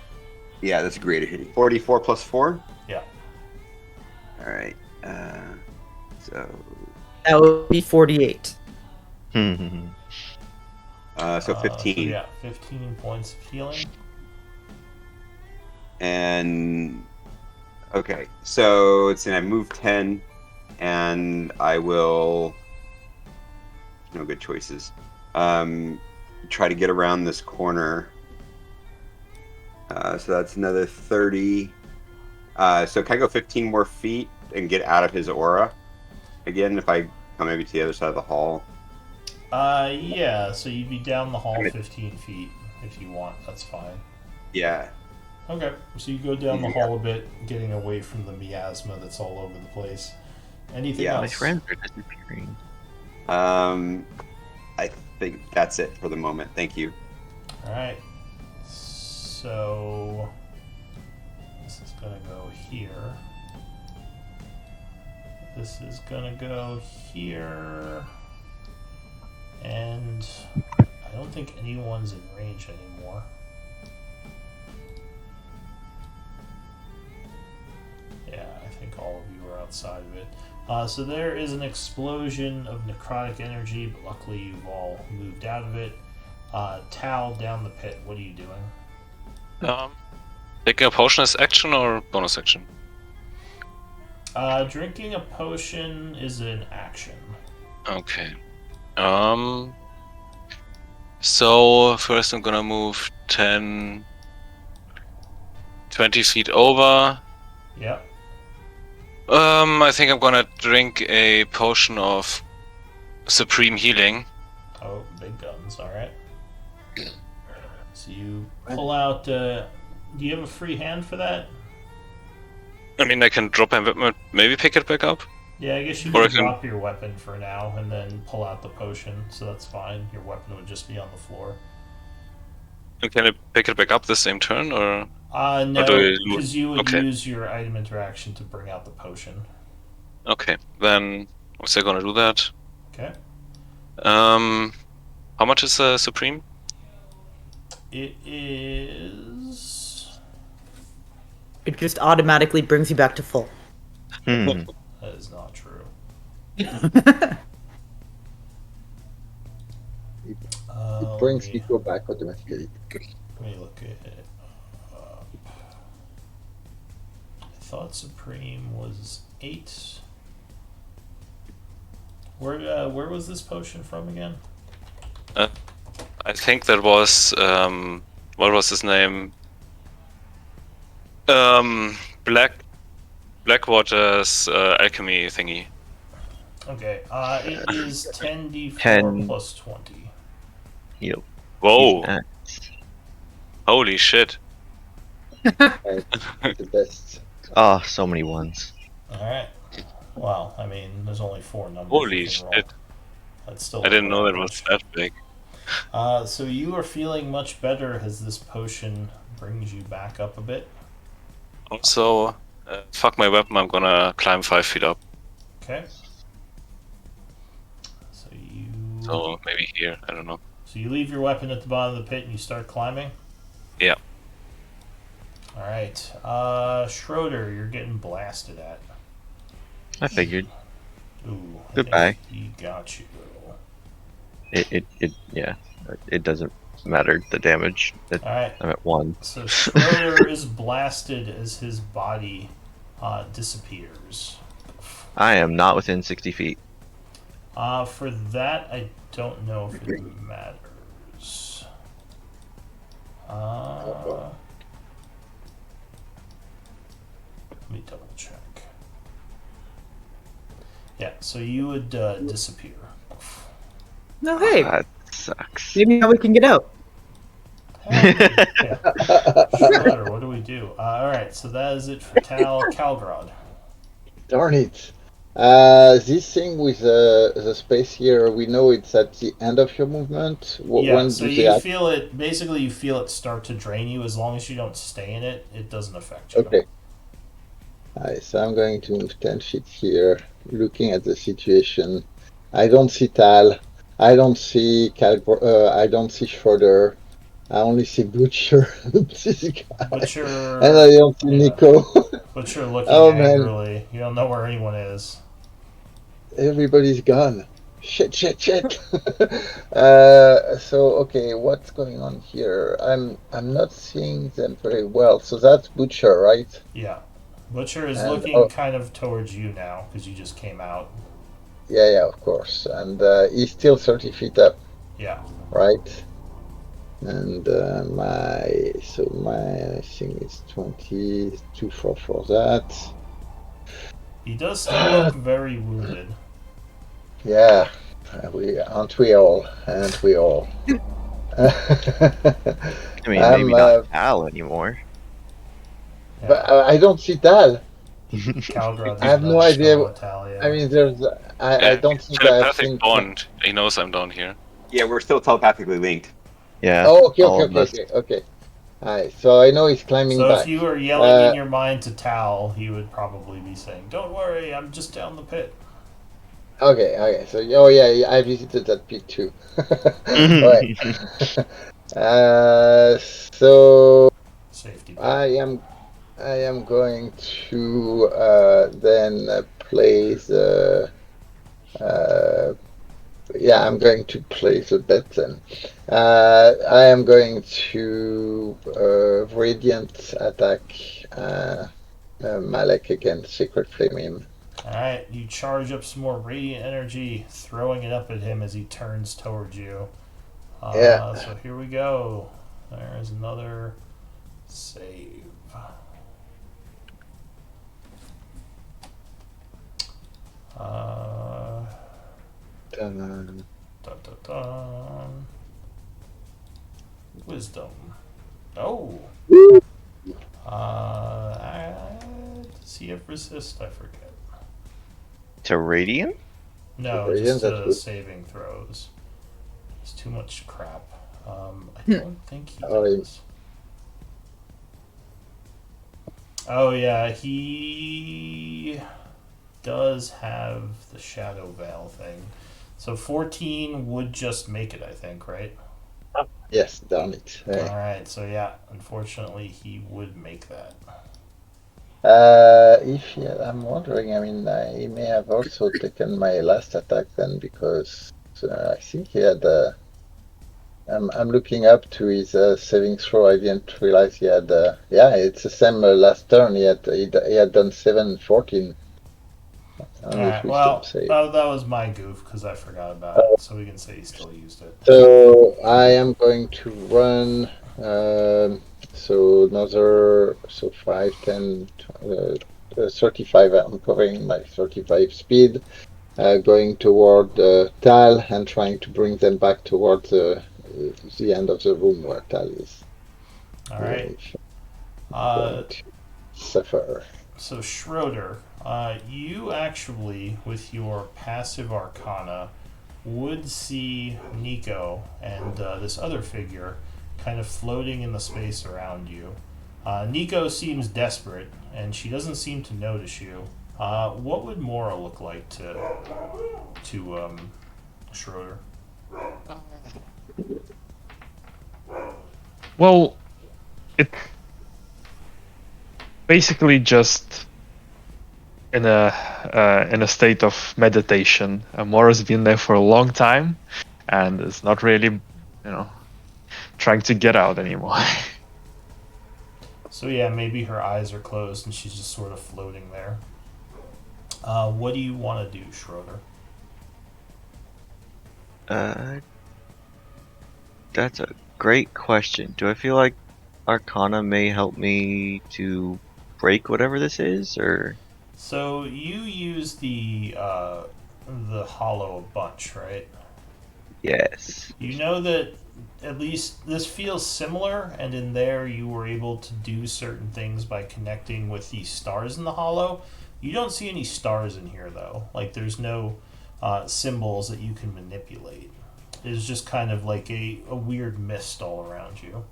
S4: Yeah, that's greater healing. 44 plus 4?
S1: Yeah.
S4: Alright. So
S2: That would be 48.
S4: so 15.
S1: Yeah, 15 points of healing.
S4: And okay, so it's I move 10, and I will. No good choices. Try to get around this corner. So that's another 30. So can I go 15 more feet and get out of his aura again? If I come maybe to the other side of the hall.
S1: Yeah, so you'd be down the hall
S4: I mean-
S1: 15 feet if you want. That's fine.
S4: Yeah.
S1: Okay, so you go down the
S4: Yeah.
S1: hall a bit, getting away from the miasma that's all over the place. Anything
S4: Yeah.
S5: My
S1: else?
S5: friends are disappearing.
S4: I think that's it for the moment. Thank you.
S1: Alright. So this is gonna go here. This is gonna go here. And I don't think anyone's in range anymore. Yeah, I think all of you are outside of it. So there is an explosion of necrotic energy, but luckily you've all moved out of it. Tal, down the pit, what are you doing?
S7: Taking a potion is action or bonus action?
S1: Drinking a potion is an action.
S7: Okay. So first I'm gonna move 10, 20 feet over.
S1: Yep.
S7: I think I'm gonna drink a potion of supreme healing.
S1: Oh, big guns, alright. So you pull out, do you have a free hand for that?
S7: I mean, I can drop my weapon, maybe pick it back up.
S1: Yeah, I guess you
S7: Or I
S1: can
S7: can-
S1: drop your weapon for now and then pull out the potion, so that's fine. Your weapon would just be on the floor.
S7: And can I pick it back up the same turn, or
S1: No,
S7: do I
S1: because you would
S7: Okay.
S1: use your item interaction to bring out the potion.
S7: Okay, then I was gonna do that.
S1: Okay.
S7: How much is Supreme?
S1: It is.
S2: It just automatically brings you back to full.
S1: That is not true.
S6: It brings Nico back automatically.
S1: Let me look at it. I thought Supreme was 8. Where was this potion from again?
S7: I think that was what was his name? Blackwater's alchemy thingy.
S1: Okay. It is 10d4
S5: 10.
S1: plus 20.
S5: Yep.
S7: Whoa!
S5: Nice.
S7: Holy shit!
S6: The best.
S5: Oh, so many ones.
S1: All right. Well, I mean, there's only 4 numbers.
S7: Holy
S1: you can roll.
S7: shit!
S1: That's still.
S7: I didn't know that
S1: quite
S7: was that big.
S1: So you are feeling much better as this potion brings you back up a bit.
S7: Also, fuck my weapon. I'm gonna climb 5 feet up.
S1: Okay. So you.
S7: So maybe here. I don't know.
S1: So you leave your weapon at the bottom of the pit and you start climbing.
S7: Yeah.
S1: All right. Schroeder, you're getting blasted at.
S5: I figured.
S1: Ooh.
S5: Goodbye.
S1: I think he got you.
S5: Yeah. It doesn't matter the damage.
S1: All right.
S5: I'm at 1.
S1: So Schroeder is blasted as his body disappears.
S5: I am not within 60 feet.
S1: For that, I don't know if it matters. Let me double check. Yeah, so you would disappear.
S2: No, hey,
S5: That sucks.
S2: maybe now we can get out.
S1: Yeah. Schroeder, what do we do? Alright, so that is it for Calgrod.
S6: Darn it. This thing with the space here, we know it's at the end of your movement.
S1: Yeah,
S6: When
S1: so
S6: do they
S1: you
S6: act?
S1: feel it, basically you feel it start to drain you. As long as you don't stay in it, it doesn't affect you.
S6: Okay. Alright, so I'm going to move 10 feet here, looking at the situation. I don't see Tal. I don't see I don't see Schroeder. I only see Butcher. This guy.
S1: Butcher,
S6: And I don't see
S1: yeah.
S6: Nico.
S1: Butcher looking
S6: Oh, man.
S1: angrily. You don't know where anyone is.
S6: Everybody's gone. Shit. So okay, what's going on here? I'm not seeing them very well. So that's Butcher, right?
S1: Yeah. Butcher is
S6: And-
S1: looking
S6: oh.
S1: kind of towards you now because you just came out.
S6: Yeah, of course. And he's still 30 feet up,
S1: Yeah.
S6: right? And my thing is 20, 2 for that.
S1: He does still look very wounded.
S6: Yeah, we all? Aren't we all?
S5: I mean,
S6: I'm,
S5: maybe not Al anymore.
S1: Yeah.
S6: But I don't see Tal.
S1: Calgrod's
S6: I have no
S1: another
S6: idea
S1: skull Italia.
S6: I mean, there's. I don't think I have
S7: Telepathic
S6: seen.
S7: bond. He knows I'm down here.
S4: Yeah, we're still telepathically linked.
S5: Yeah.
S6: Oh,
S5: all of us.
S6: okay. Alright, so I know he's climbing
S1: So
S6: back.
S1: if you were yelling in your mind to Tal, he would probably be saying, "Don't worry, I'm just down the pit."
S6: Okay. So, oh yeah, I visited that pit too. Alright. So
S1: Safety.
S6: I am going to then play the. Yeah, I'm going to play the bet then. I am going to Radiant attack Malek against Secret Flame him.
S1: Alright, you charge up some more radiant energy, throwing it up at him as he turns towards you.
S6: Yeah.
S1: So here we go. There's another save. Dun, dun, dun. Wisdom. Oh. Does he have resist? I forget.
S5: To Radiant?
S1: No,
S6: Radiant,
S1: just
S6: that's good.
S1: saving throws. It's too much crap. I don't think he
S6: Oh,
S1: does. Oh yeah, he does have the Shadow Veil thing. So 14 would just make it, I think, right?
S6: Yes, darn it.
S1: Alright, so yeah, unfortunately he would make that.
S6: If yeah, I'm wondering, I mean, he may have also taken my last attack then because I think he had. I'm looking up to his saving throw. I didn't realize he had. Yeah, it's the same last turn. He had done 7-14 on his
S1: Alright,
S6: wisdom
S1: well,
S6: save.
S1: that was my goof because I forgot about it, so we can say he still used it.
S6: So I am going to run. So another 5, 10, 35. I'm covering my 35 speed. Going toward Tal and trying to bring them back toward the end of the room where Tal is.
S1: Alright.
S6: Going to suffer.
S1: So Schroeder, you actually, with your passive arcana, would see Nico and this other figure kind of floating in the space around you. Nico seems desperate, and she doesn't seem to notice you. What would Mora look like to Schroeder?
S3: Well, it basically just in a state of meditation. Mora's been there for a long time, and is not really, trying to get out anymore.
S1: So yeah, maybe her eyes are closed and she's just sort of floating there. What do you want to do, Schroeder?
S5: That's a great question. Do I feel like Arcana may help me to break whatever this is, or?
S1: So you use the hollow a bunch, right?
S5: Yes.
S1: You know that at least this feels similar, and in there you were able to do certain things by connecting with these stars in the hollow. You don't see any stars in here though. Like there's no symbols that you can manipulate. It's just kind of like a weird mist all around you.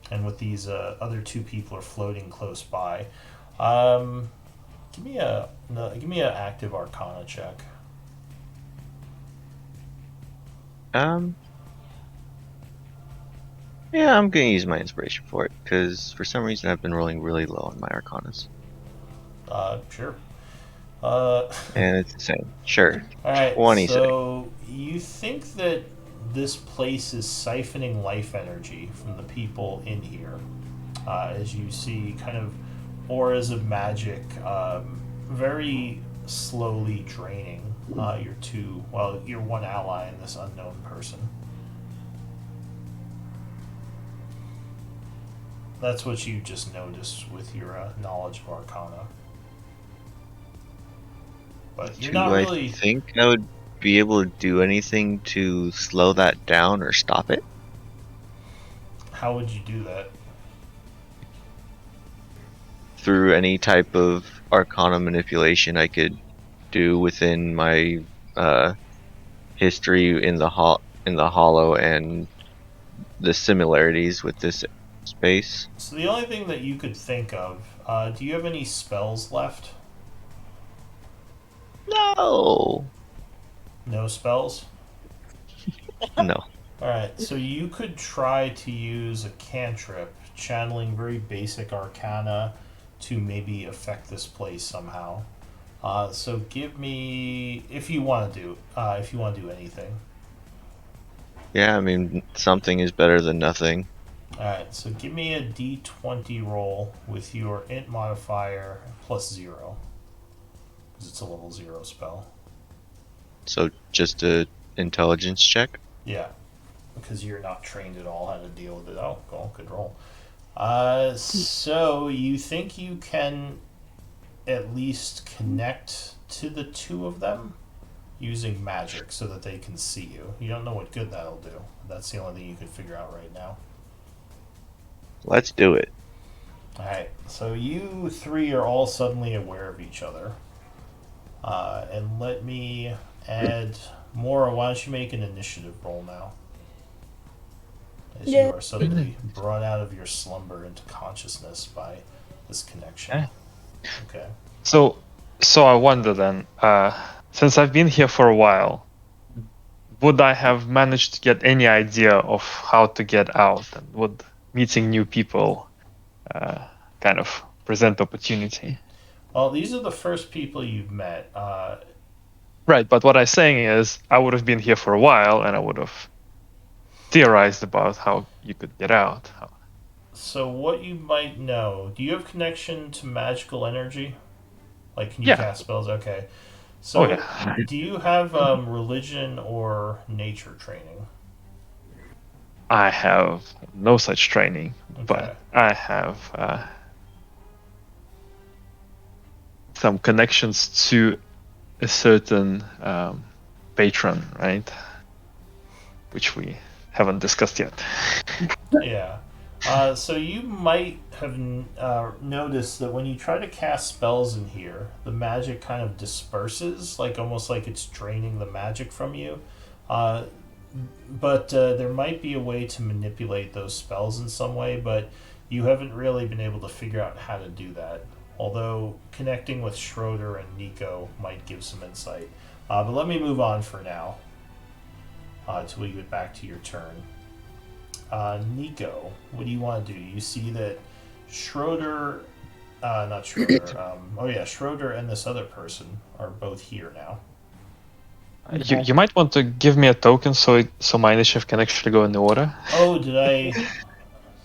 S1: And with these other two people are floating close by. Give me an active Arcana check.
S5: Yeah, I'm gonna use my inspiration for it because for some reason I've been rolling really low on my Arcanas.
S1: Sure.
S5: And it's the same. Sure.
S1: All right.
S5: 26.
S1: So you think that this place is siphoning life energy from the people in here, as you see kind of auras of magic, very slowly draining your one ally and this unknown person. That's what you just noticed with your knowledge of Arcana. But you're not
S5: Do
S1: really.
S5: I think I would be able to do anything to slow that down or stop it?
S1: How would you do that?
S5: Through any type of Arcana manipulation I could do within my history in the hollow and the similarities with this space.
S1: So the only thing that you could think of, do you have any spells left?
S5: No.
S1: No spells?
S5: No.
S1: Alright, so you could try to use a cantrip, channeling very basic arcana to maybe affect this place somehow. So give me, if you want to do anything.
S5: Yeah, I mean, something is better than nothing.
S1: Alright, so give me a d20 roll with your int modifier plus 0. Because it's a level 0 spell.
S5: So just a intelligence check?
S1: Yeah, because you're not trained at all how to deal with it. Oh, good roll. So you think you can at least connect to the two of them using magic so that they can see you. You don't know what good that'll do. That's the only thing you can figure out right now.
S5: Let's do it.
S1: Alright, so you three are all suddenly aware of each other. And let me add Mora, why don't you make an initiative roll now? as you are suddenly brought out of your slumber into consciousness by this connection.
S3: Yeah.
S1: Okay.
S3: So I wonder then, since I've been here for a while, would I have managed to get any idea of how to get out, and would meeting new people kind of present opportunity?
S1: Well, these are the first people you've met.
S3: Right, but what I'm saying is, I would have been here for a while, and I would have theorized about how you could get out.
S1: So what you might know, do you have connection to magical energy? Like, can you
S3: Yeah.
S1: cast spells? Okay. So,
S3: Oh yeah.
S1: do you have religion or nature training?
S3: I have no such training,
S1: Okay.
S3: but I have some connections to a certain patron, right? Which we haven't discussed yet.
S1: Yeah. So you might have noticed that when you try to cast spells in here, the magic kind of disperses, like almost like it's draining the magic from you. But there might be a way to manipulate those spells in some way, but you haven't really been able to figure out how to do that. Although connecting with Schroeder and Nico might give some insight. But let me move on for now until we get back to your turn. Nico, what do you want to do? You see that Schroeder, not Schroeder, Schroeder and this other person are both here now.
S3: You might want to give me a token so my initiative can actually go in the order.
S1: Oh, did I?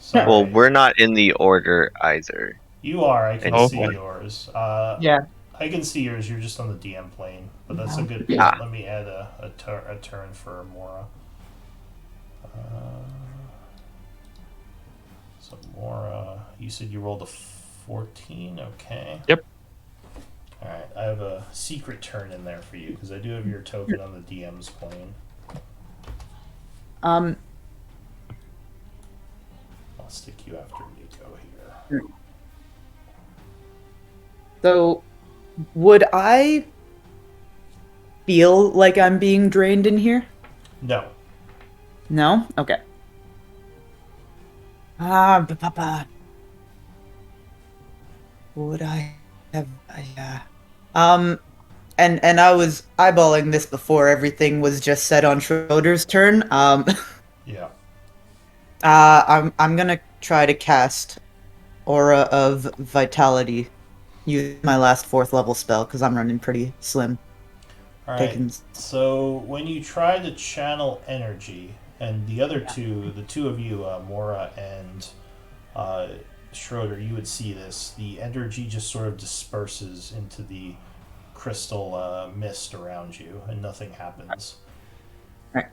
S1: Sorry.
S5: Well, we're not in the order either.
S1: You are. I can
S3: Oh,
S1: see
S3: okay.
S1: yours.
S2: Yeah.
S1: I can see yours. You're just on the DM plane, but that's a good point.
S5: Yeah.
S1: Let me add a turn for Mora. So Mora, you said you rolled a 14. Okay.
S3: Yep.
S1: All right. I have a secret turn in there for you because I do have your token on the DM's plane.
S2: Um,
S1: I'll stick you after Nico here.
S2: so would I feel like I'm being drained in here?
S1: No.
S2: No? Okay. Would I have? Yeah. And I was eyeballing this before everything was just said on Schroeder's turn.
S1: Yeah.
S2: I'm gonna try to cast Aura of Vitality. Use my last 4th level spell because I'm running pretty slim.
S1: All right.
S2: Taking-
S1: So when you try to channel energy, and the other two, the two of you, Mora and Schroeder, you would see this. The energy just sort of disperses into the crystal mist around you, and nothing happens.
S2: Right.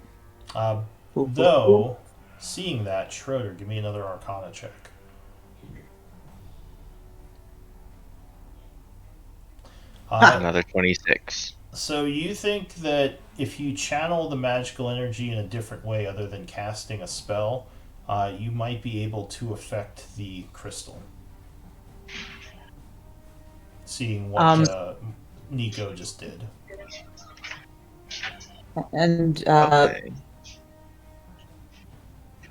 S1: Though, seeing that, Schroeder, give me another Arcana check.
S5: Another 26.
S1: So you think that if you channel the magical energy in a different way other than casting a spell, you might be able to affect the crystal. Seeing what Nico just did.
S2: And
S5: Okay.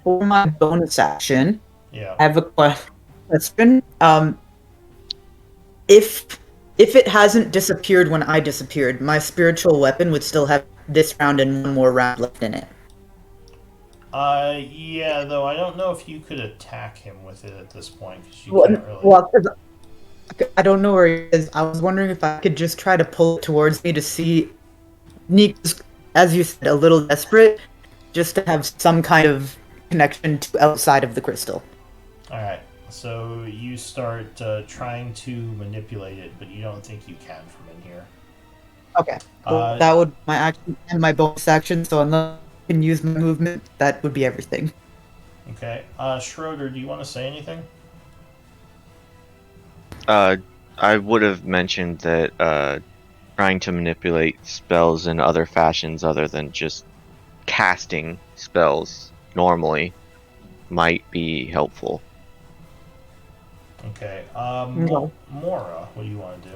S2: for my bonus action,
S1: Yeah.
S2: I have a question. If it hasn't disappeared when I disappeared, my spiritual weapon would still have this round and one more round left in it.
S1: Yeah, though I don't know if you could attack him with it at this point because you can't really.
S2: Well, 'cause I don't know where he is. I was wondering if I could just try to pull it towards me to see. Nick's, as you said, a little desperate, just to have some kind of connection to outside of the crystal.
S1: All right. So you start trying to manipulate it, but you don't think you can from in here.
S2: Okay. Well, that would be my action and my bonus action. So unless I can use my movement, that would be everything.
S1: Okay. Schroeder, do you want to say anything?
S5: I would have mentioned that trying to manipulate spells in other fashions other than just casting spells normally might be helpful.
S1: Okay.
S2: No.
S1: Mora, what do you want to do?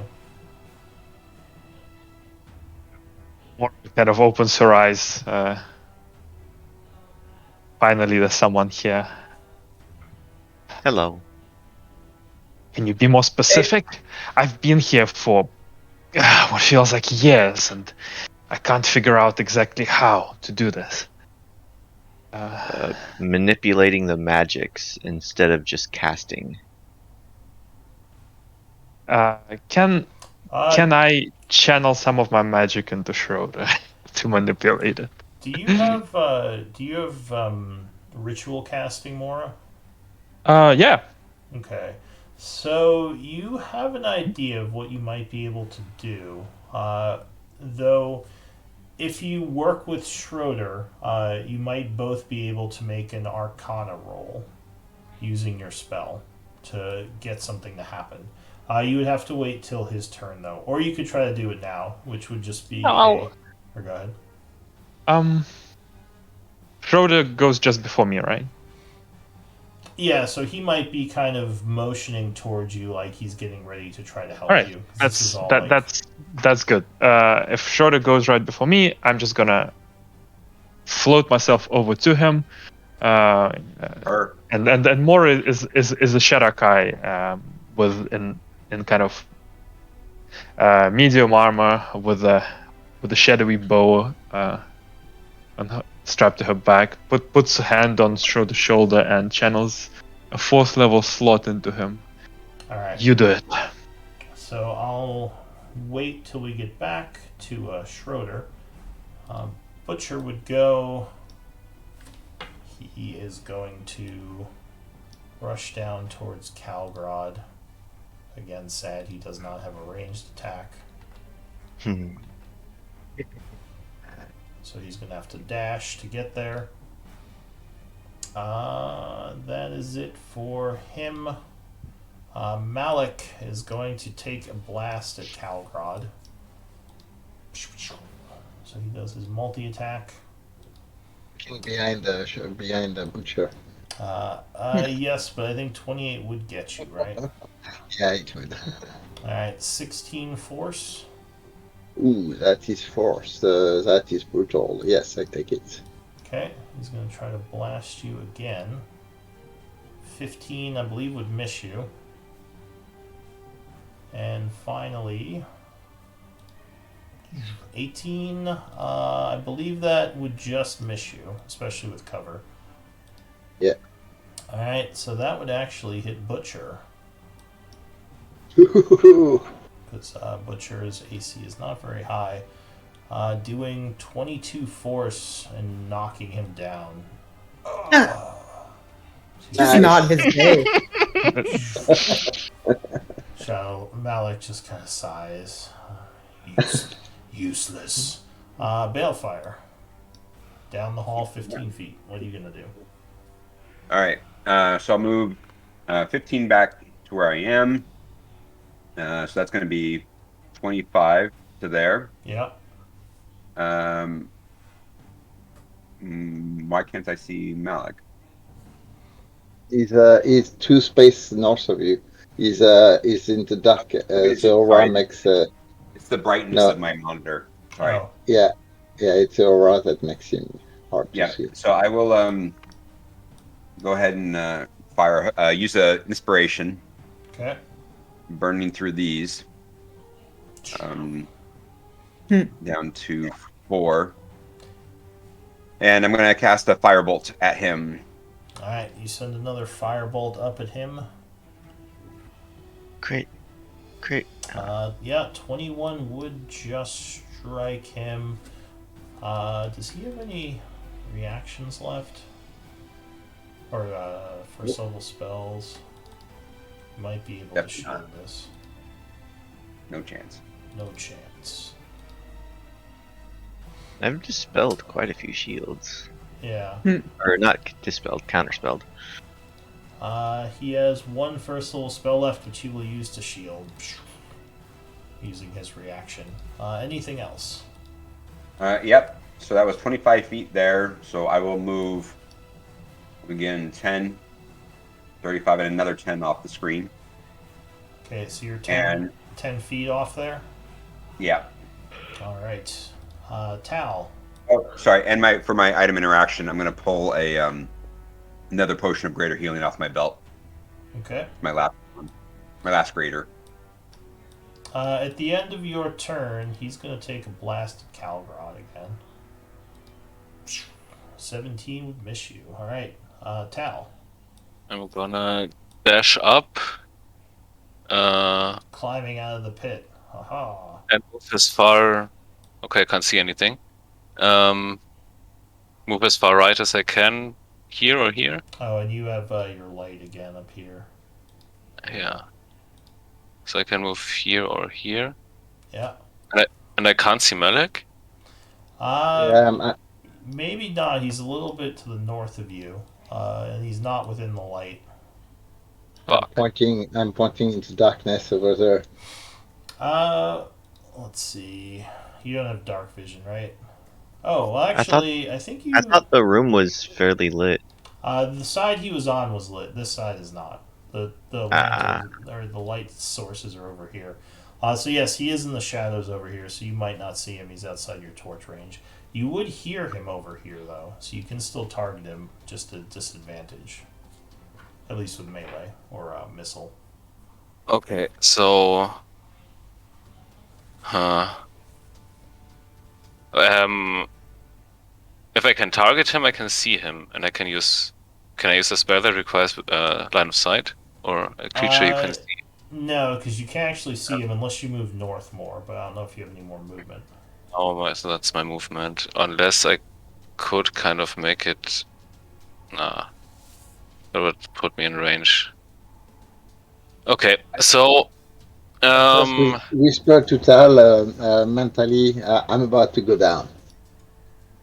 S3: Mora kind of opens her eyes. Finally, there's someone here.
S5: Hello.
S3: Can you be more specific? I've been here for what feels like years, and I can't figure out exactly how to do this.
S5: Manipulating the magics instead of just casting.
S3: Can I channel some of my magic into Schroeder to manipulate it?
S1: Do you have ritual casting, Mora?
S3: Yeah.
S1: Okay. So you have an idea of what you might be able to do, though. If you work with Schroeder, you might both be able to make an Arcana roll using your spell to get something to happen. You would have to wait till his turn, though, or you could try to do it now, which would just be. Or go ahead.
S3: Schroeder goes just before me, right?
S1: Yeah, so he might be kind of motioning towards you, like he's getting ready to try to help
S3: All right,
S1: you.
S3: that's good. If Schroeder goes right before me, I'm just gonna float myself over to him. And Mora is a Shadowkai with in kind of medium armor with a shadowy bow strapped to her back. Puts a hand on Schroeder's shoulder and channels a 4th level slot into him.
S1: All right.
S3: You do it.
S1: So I'll wait till we get back to Schroeder. Butcher would go. He is going to rush down towards Calgrod. Again, sad he does not have a ranged attack. So he's going to have to dash to get there. That is it for him. Malik is going to take a blast at Calgrod. So he does his multi-attack.
S6: Behind the butcher.
S1: Yes, but I think 28 would get you, right?
S6: Yeah, it would.
S1: Alright, 16 force.
S6: Ooh, that is force. That is brutal. Yes, I take it.
S1: Okay, he's going to try to blast you again. 15, I believe, would miss you. And finally, 18, I believe that would just miss you, especially with cover.
S6: Yeah.
S1: Alright, so that would actually hit Butcher.
S6: Ooh.
S1: Because Butcher's AC is not very high. Doing 22 force and knocking him down.
S2: Just not his day.
S1: Shadow Malik just kind of sighs. Useless. Balefire. Down the hall 15 feet. What are you going to do?
S4: Alright, so I'll move 15 back to where I am. So that's going to be 25 to there.
S1: Yeah.
S4: Why can't I see Malik?
S6: He's 2 spaces north of you. He's in the dark. The aura makes.
S4: It's the brightness of my monitor. Sorry.
S1: Oh.
S6: Yeah, it's the aura that makes him hard to see.
S4: So I will go ahead and fire. Use a inspiration.
S1: Okay.
S4: Burning through these. Down to 4. And I'm going to cast a firebolt at him.
S1: Alright, you send another firebolt up at him.
S5: Great.
S1: Yeah, 21 would just strike him. Does he have any reactions left? Or first level spells? Might be able to shield this.
S4: No chance.
S1: No chance.
S5: I've dispelled quite a few shields.
S1: Yeah.
S5: Or not dispelled, counterspelled.
S1: He has 1 first level spell left, which he will use to shield. Using his reaction. Anything else?
S4: Yep. So that was 25 feet there. So I will move again 10, 35, and another 10 off the screen.
S1: Okay, so you're 10 feet off there?
S4: Yeah.
S1: Alright. Tal.
S4: Oh, sorry. And for my item interaction, I'm going to pull a another potion of greater healing off my belt.
S1: Okay.
S4: My last one. My last greater.
S1: At the end of your turn, he's going to take a blast at Calgrod again. 17 would miss you. All right. Tal.
S7: I'm gonna dash up.
S1: Climbing out of the pit. Haha.
S7: And move as far. Okay, I can't see anything. Move as far right as I can. Here or here?
S1: Oh, and you have your light again up here.
S7: Yeah. So I can move here or here.
S1: Yeah.
S7: And I can't see Malik?
S1: Maybe not. He's a little bit to the north of you, and he's not within the light.
S7: Fuck.
S6: I'm pointing into darkness over there.
S1: Let's see. You don't have dark vision, right? Oh, well, actually, I think you.
S5: I thought the room was fairly lit.
S1: The side he was on was lit. This side is not. The lantern or the light sources are over here. So yes, he is in the shadows over here. So you might not see him. He's outside your torch range. You would hear him over here though, so you can still target him, just at disadvantage. At least with melee or missile.
S7: Okay, so. If I can target him, I can see him, and I can use. Can I use a spell that requires line of sight, or a creature you can see?
S1: No, because you can't actually see him unless you move north more. But I don't know if you have any more movement.
S7: Oh, so that's my movement. Unless I could kind of make it. Nah, that would put me in range. Okay, so.
S6: Whisper to Tal mentally, I'm about to go down.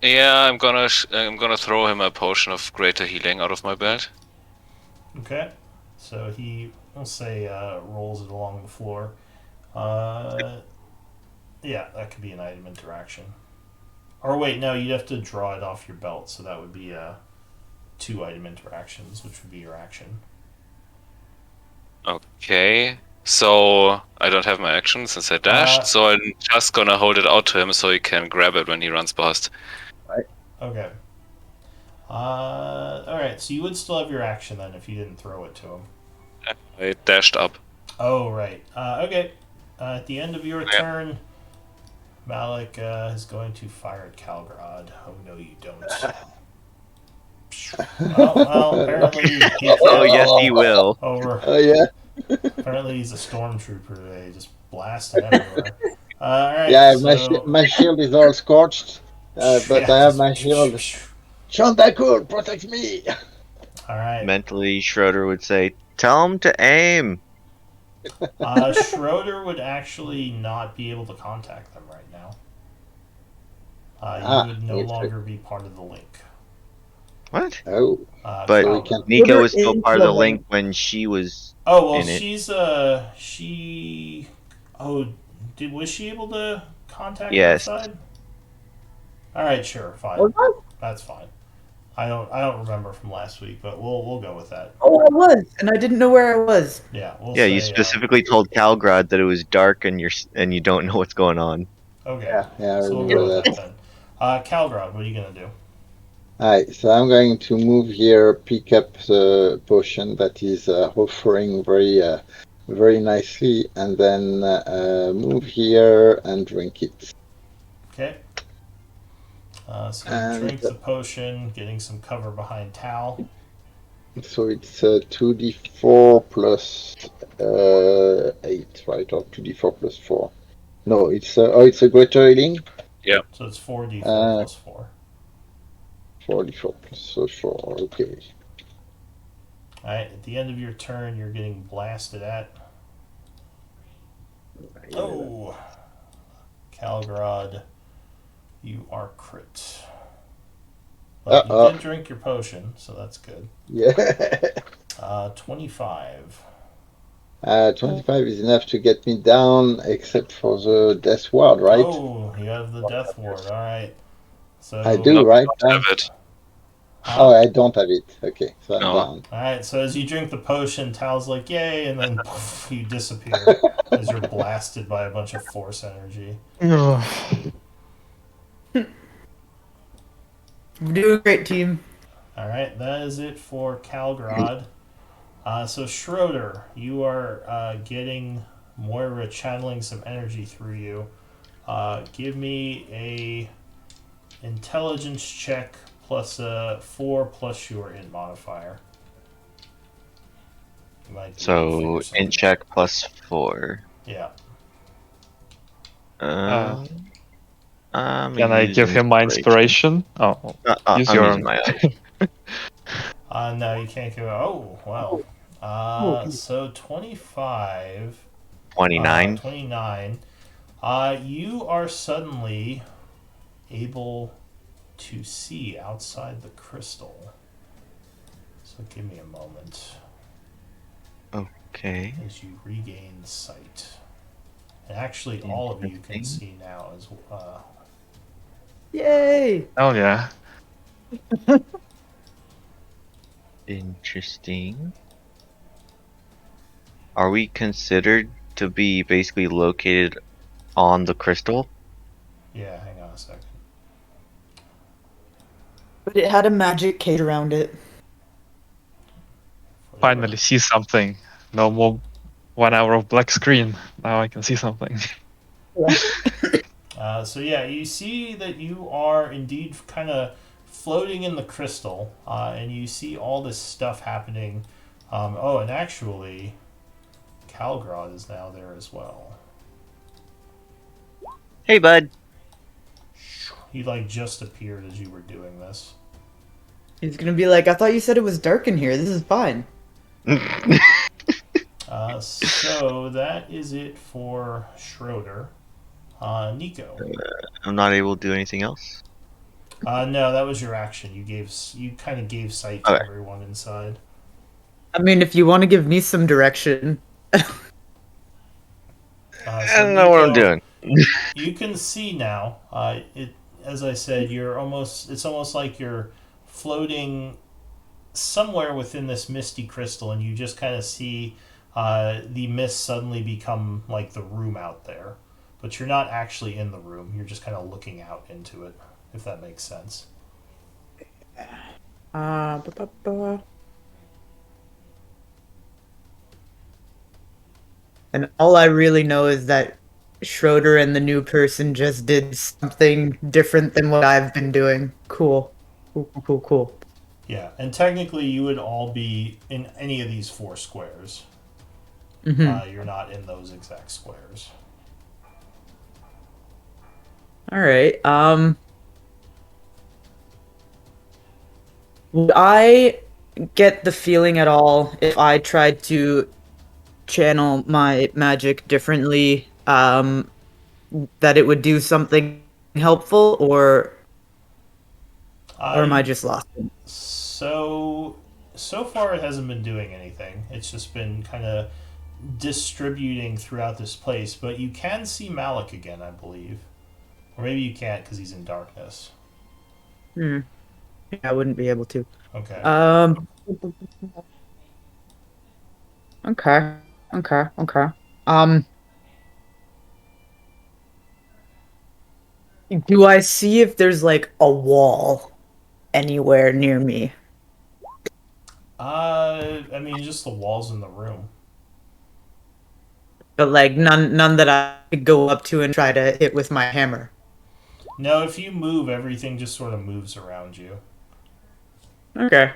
S7: Yeah, I'm gonna throw him a potion of greater healing out of my belt.
S1: Okay, so he, we'll say, rolls it along the floor. Yeah, that could be an item interaction. Or wait, no, you'd have to draw it off your belt, so that would be 2 item interactions, which would be your action.
S7: Okay, so I don't have my action since I dashed, so I'm just gonna hold it out to him so he can grab it when he runs past.
S6: Right.
S1: Okay. Alright, so you would still have your action then if you didn't throw it to him.
S7: I dashed up.
S1: Oh, right. Okay. At the end of your turn, Malik is going to fire at Calgrod. Oh, no, you don't. well, apparently he
S5: Oh, yes, he will.
S1: over.
S6: Oh, yeah.
S1: Apparently he's a stormtrooper today, just blasting everywhere. Alright,
S6: Yeah,
S1: so...
S6: my shield is all scorched, but I have my shield. Chandakur, protect me!
S1: Alright.
S5: Mentally, Schroeder would say, "Tell him to aim."
S1: Schroeder would actually not be able to contact them right now. You would no longer be part of the link.
S5: What?
S6: Oh.
S5: But
S6: so we can...
S5: Nico was still part of the link when she was.
S1: Oh well,
S5: in it.
S1: she's she. Oh, was she able to contact
S5: Yes.
S1: outside? All right, sure, fine. That's fine. I don't remember from last week, but we'll go with that.
S2: Oh, I was, and I didn't know where I was.
S1: Yeah, we'll
S5: Yeah,
S1: say,
S5: you specifically told Calgrod that it was dark and you don't know what's going on.
S1: Okay.
S6: Yeah, I
S1: so we'll
S6: remember
S1: go with
S6: that.
S1: that then. Calgrod, what are you gonna do?
S6: Alright, so I'm going to move here, pick up the potion that is offering very nicely, and then move here and drink it.
S1: Okay. So you drink the potion, getting some cover behind Tal.
S6: So it's 2d4 plus 8, right? Or 2d4 plus 4. No, it's a greater healing.
S7: Yeah.
S1: So it's 4d4 plus 4.
S6: 4d4 plus 4. Okay.
S1: All right. At the end of your turn, you're getting blasted at. Oh, Calgrod, you are crit. But you did drink your potion, so that's good.
S6: Yeah.
S1: 25.
S6: 25 is enough to get me down, except for the death ward, right?
S1: Oh, you have the death ward. All right. So
S6: I do, right?
S7: Have it.
S6: Oh, I don't have it. Okay, so I'm down.
S1: All right. So as you drink the potion, Tal's like, "Yay!" and then poof, you disappear as you're blasted by a bunch of force energy.
S2: We're doing great, team.
S1: All right, that is it for Calgrod. So Schroeder, you are getting Moira channeling some energy through you. Give me a intelligence check plus a 4 plus your int modifier. You might be able to
S5: So
S1: figure something
S5: in check +4.
S1: Yeah.
S5: Uh, I'm
S3: Can I give
S5: using
S3: him my
S5: inspiration.
S3: inspiration? Oh, use
S5: I'm
S3: your
S5: using
S3: own.
S5: my own.
S1: No, you can't give. Oh, well. So 25,
S5: 29.
S1: 29. You are suddenly able to see outside the crystal. So give me a moment
S5: Okay.
S1: as you regain sight. And actually, all of you can
S5: Interesting.
S1: see now as well.
S2: Yay!
S3: Oh yeah.
S5: Interesting. Are we considered to be basically located on the crystal?
S1: Yeah, hang on a second.
S2: But it had a magic cage around it.
S3: Finally see something. No more 1 hour of black screen. Now I can see something.
S1: So yeah, you see that you are indeed kind of floating in the crystal, and you see all this stuff happening. And actually, Calgrod is now there as well.
S5: Hey, bud.
S1: He like just appeared as you were doing this.
S2: He's gonna be like, I thought you said it was dark in here. This is fine.
S1: So that is it for Schroeder. Nico.
S5: I'm not able to do anything else.
S1: No, that was your action. You kind of gave sight to
S5: Okay.
S1: everyone inside.
S2: I mean, if you want to give me some direction.
S5: I
S1: So
S5: don't know what I'm
S1: Nico,
S5: doing.
S1: you can see now. As I said, it's almost like you're floating somewhere within this misty crystal, and you just kind of see the mist suddenly become like the room out there. But you're not actually in the room. You're just kind of looking out into it, if that makes sense.
S2: Ba, ba, ba. And all I really know is that Schroeder and the new person just did something different than what I've been doing. Cool. Cool.
S1: Yeah, and technically you would all be in any of these 4 squares. You're not in those exact squares.
S2: All right. Would I get the feeling at all if I tried to channel my magic differently, that it would do something helpful, or am I
S1: I
S2: just lost?
S1: so far it hasn't been doing anything. It's just been kind of distributing throughout this place. But you can see Malik again, I believe, or maybe you can't because he's in darkness.
S2: Hmm. I wouldn't be able to.
S1: Okay.
S2: Um. Okay. Okay. Um. Do I see if there's like a wall anywhere near me?
S1: I mean, just the walls in the room.
S2: But like none that I could go up to and try to hit with my hammer.
S1: No, if you move, everything just sort of moves around you.
S2: Okay.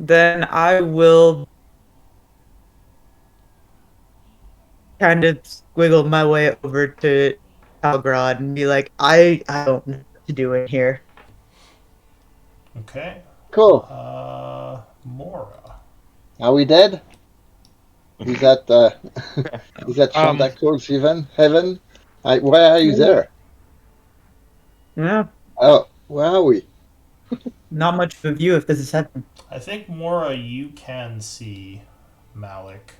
S2: Then I will kind of squiggle my way over to Calgrod and be like, I don't know what to do in here.
S1: Okay.
S6: Cool.
S1: Mora.
S6: Are we dead? Is that is that
S3: Um,
S6: Shandakos heaven? Why are you there?
S2: Yeah,
S6: Oh, where are we?
S2: not much of a view if this is happening.
S1: I think Mora, you can see Malik.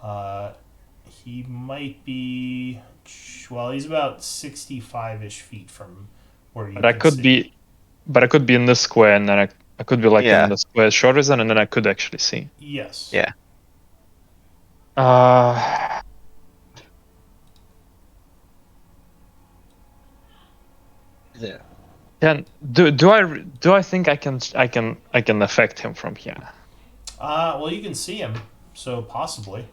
S1: Uh, he might be. Well, he's about 65-ish feet from where you
S3: but I
S1: can
S3: could
S1: see.
S3: I could be in the square, and then I could be like
S5: Yeah.
S3: in the square shorter zone, and then I could actually see.
S1: Yes.
S5: Yeah.
S3: Uh,
S6: There.
S3: Do I think I can affect him from here?
S1: Well, you can see him, so possibly.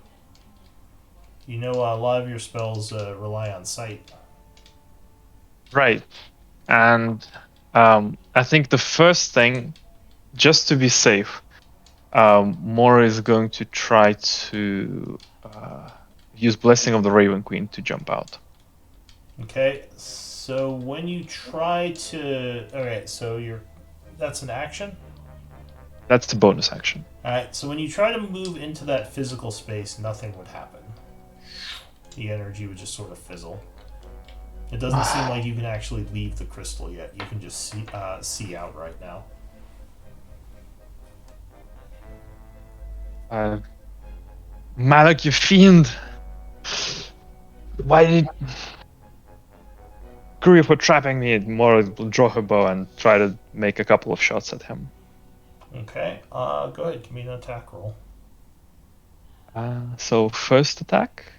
S1: You know, a lot of your spells rely on sight.
S3: Right, and I think the first thing, just to be safe, Mora is going to try to use Blessing of the Raven Queen to jump out.
S1: Okay, so when you try to... Okay, so that's an action?
S3: That's the bonus action.
S1: Alright, so when you try to move into that physical space, nothing would happen. The energy would just sort of fizzle. It doesn't seem like you can actually leave the crystal yet. You can just see out right now.
S3: Malak, you fiend! Why did... Screw you for trapping me. Mora will draw her bow and try to make a couple of shots at him.
S1: Okay, go ahead. Give me an attack roll.
S3: So first attack.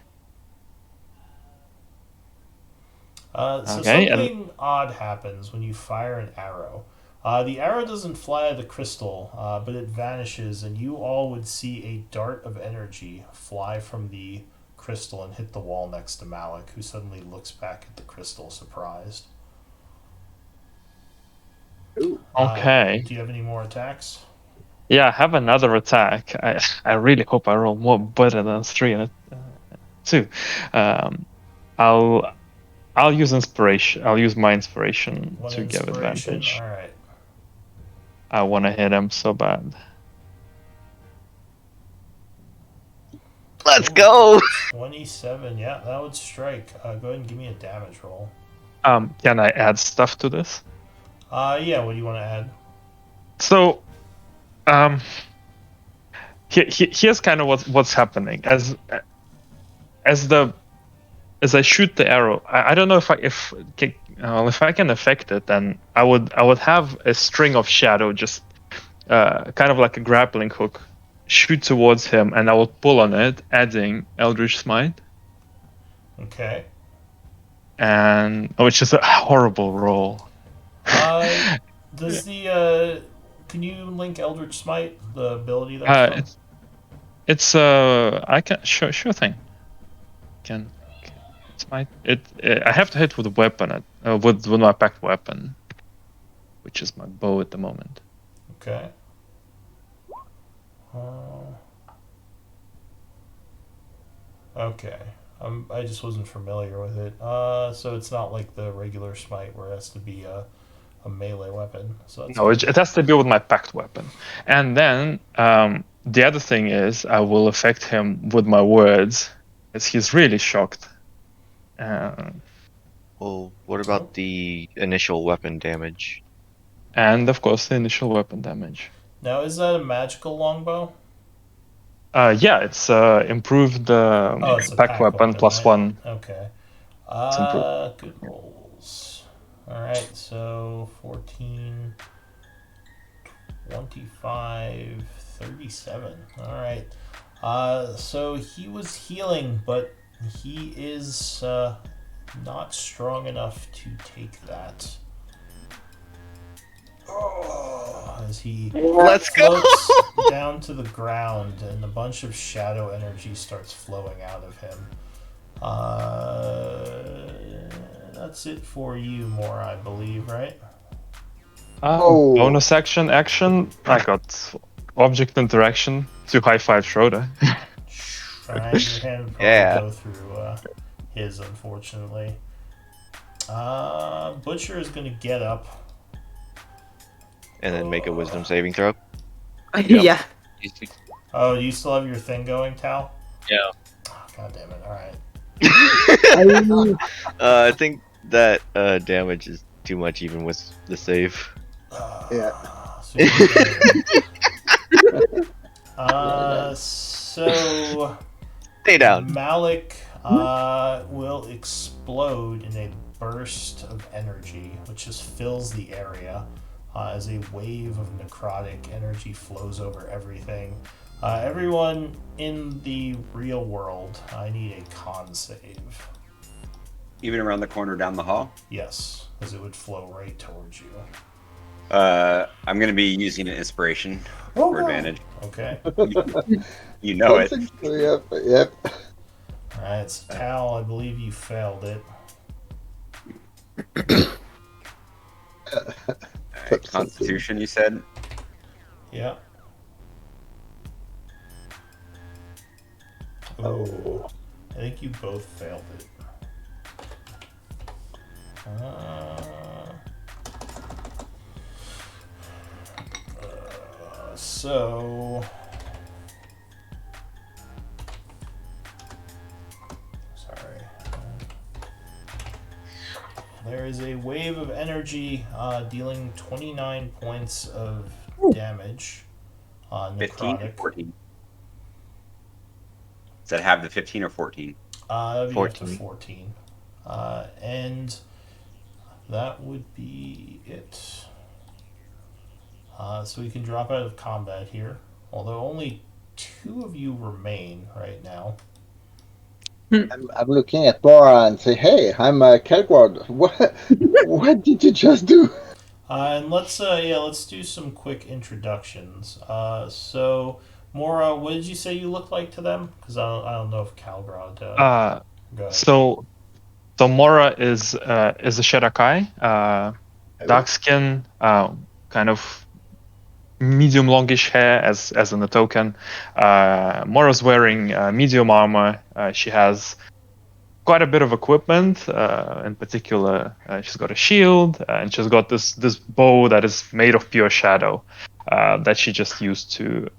S1: So
S3: Okay,
S1: something odd happens when you fire an arrow. The arrow doesn't fly out of the crystal, but it vanishes, and you all would see a dart of energy fly from the crystal and hit the wall next to Malik, who suddenly looks back at the crystal, surprised.
S3: Okay.
S1: Do you have any more attacks?
S3: Yeah, I have another attack. I really hope I roll more better than 3 and 2. I'll use inspiration. I'll use my inspiration
S1: One
S3: to give
S1: inspiration?
S3: advantage.
S1: Alright.
S3: I want to hit him so bad.
S5: Let's go.
S1: 27, yeah, that would strike. Go ahead and give me a damage roll.
S3: Can I add stuff to this?
S1: Yeah, what do you want to add?
S3: So, here's kind of what's happening as I shoot the arrow. I don't know if I can affect it. Then I would have a string of shadow, just kind of like a grappling hook, shoot towards him, and I will pull on it, adding Eldritch Smite.
S1: Okay.
S3: And which is a horrible roll.
S1: Does the can you link Eldritch Smite, the ability that's
S3: it's I can sure thing. Can smite it? I have to hit with a weapon, with my packed weapon, which is my bow at the moment.
S1: Okay. Okay. I just wasn't familiar with it. So it's not like the regular smite where it has to be a melee weapon. So that's
S3: No, it has to be with my packed weapon. And then the other thing is I will affect him with my words, as he's really shocked.
S5: Well, what about the initial weapon damage?
S3: And of course the initial weapon damage.
S1: Now, is that a magical longbow?
S3: Yeah, it's improved
S1: it's a
S3: packed weapon plus
S1: right?
S3: 1.
S1: Okay. Good rolls. Alright, so 14, 25, 37. Alright. So he was healing, but he is not strong enough to take that. As he
S5: Let's go
S1: floats down to the ground, and a bunch of shadow energy starts flowing out of him. That's it for you, more, I believe, right?
S3: Bonus action. I got object interaction to high five Schroeder.
S1: Right, your hand would probably go through his, unfortunately. Butcher is going to get up.
S5: And then make a wisdom saving throw.
S2: Yeah.
S1: Oh, do you still have your thing going, Tal?
S7: Yeah.
S1: Oh, God damn it! All right.
S5: I think that damage is too much even with the save.
S6: Yeah.
S1: So
S5: Stay down.
S1: Malik will explode in a burst of energy, which just fills the area as a wave of necrotic energy flows over everything. Everyone in the real world, I need a con save.
S4: Even around the corner down the hall?
S1: Yes, because it would flow right towards you.
S4: I'm going to be using an inspiration for
S1: God.
S4: advantage.
S1: Okay.
S4: You know it.
S6: Yep.
S1: Alright, so Tal, I believe you failed it.
S4: Alright, Constitution, you said?
S1: Yeah.
S6: Oh.
S1: I think you both failed it. So sorry. There is a wave of energy dealing 29 points of damage.
S4: 15 or
S1: Necrotic.
S4: 14? Does that have the 15 or 14?
S1: That would be up to
S5: 14.
S1: 14. And that would be it. So we can drop out of combat here. Although only 2 of you remain right now.
S6: I'm looking at Bora and say, "Hey, I'm Kelgward. What did you just do?"
S1: And let's do some quick introductions. So Mora, what did you say you look like to them? Because I don't know if Calgrod. Go ahead.
S3: So Mora is a Shadakai, dark skin, kind of medium longish hair as in the token. Mora's wearing medium armor. She has quite a bit of equipment. In particular, she's got a shield and she's got this bow that is made of pure shadow that she just used to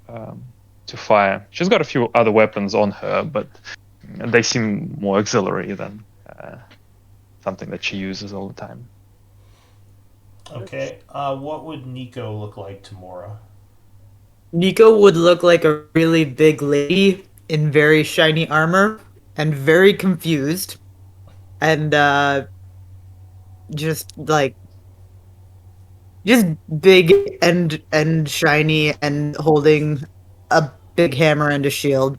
S3: fire. She's got a few other weapons on her, but they seem more auxiliary than something that she uses all the time.
S1: Okay. What would Nico look like to Mora?
S2: Nico would look like a really big lady in very shiny armor and very confused. And just big and shiny and holding a big hammer and a shield.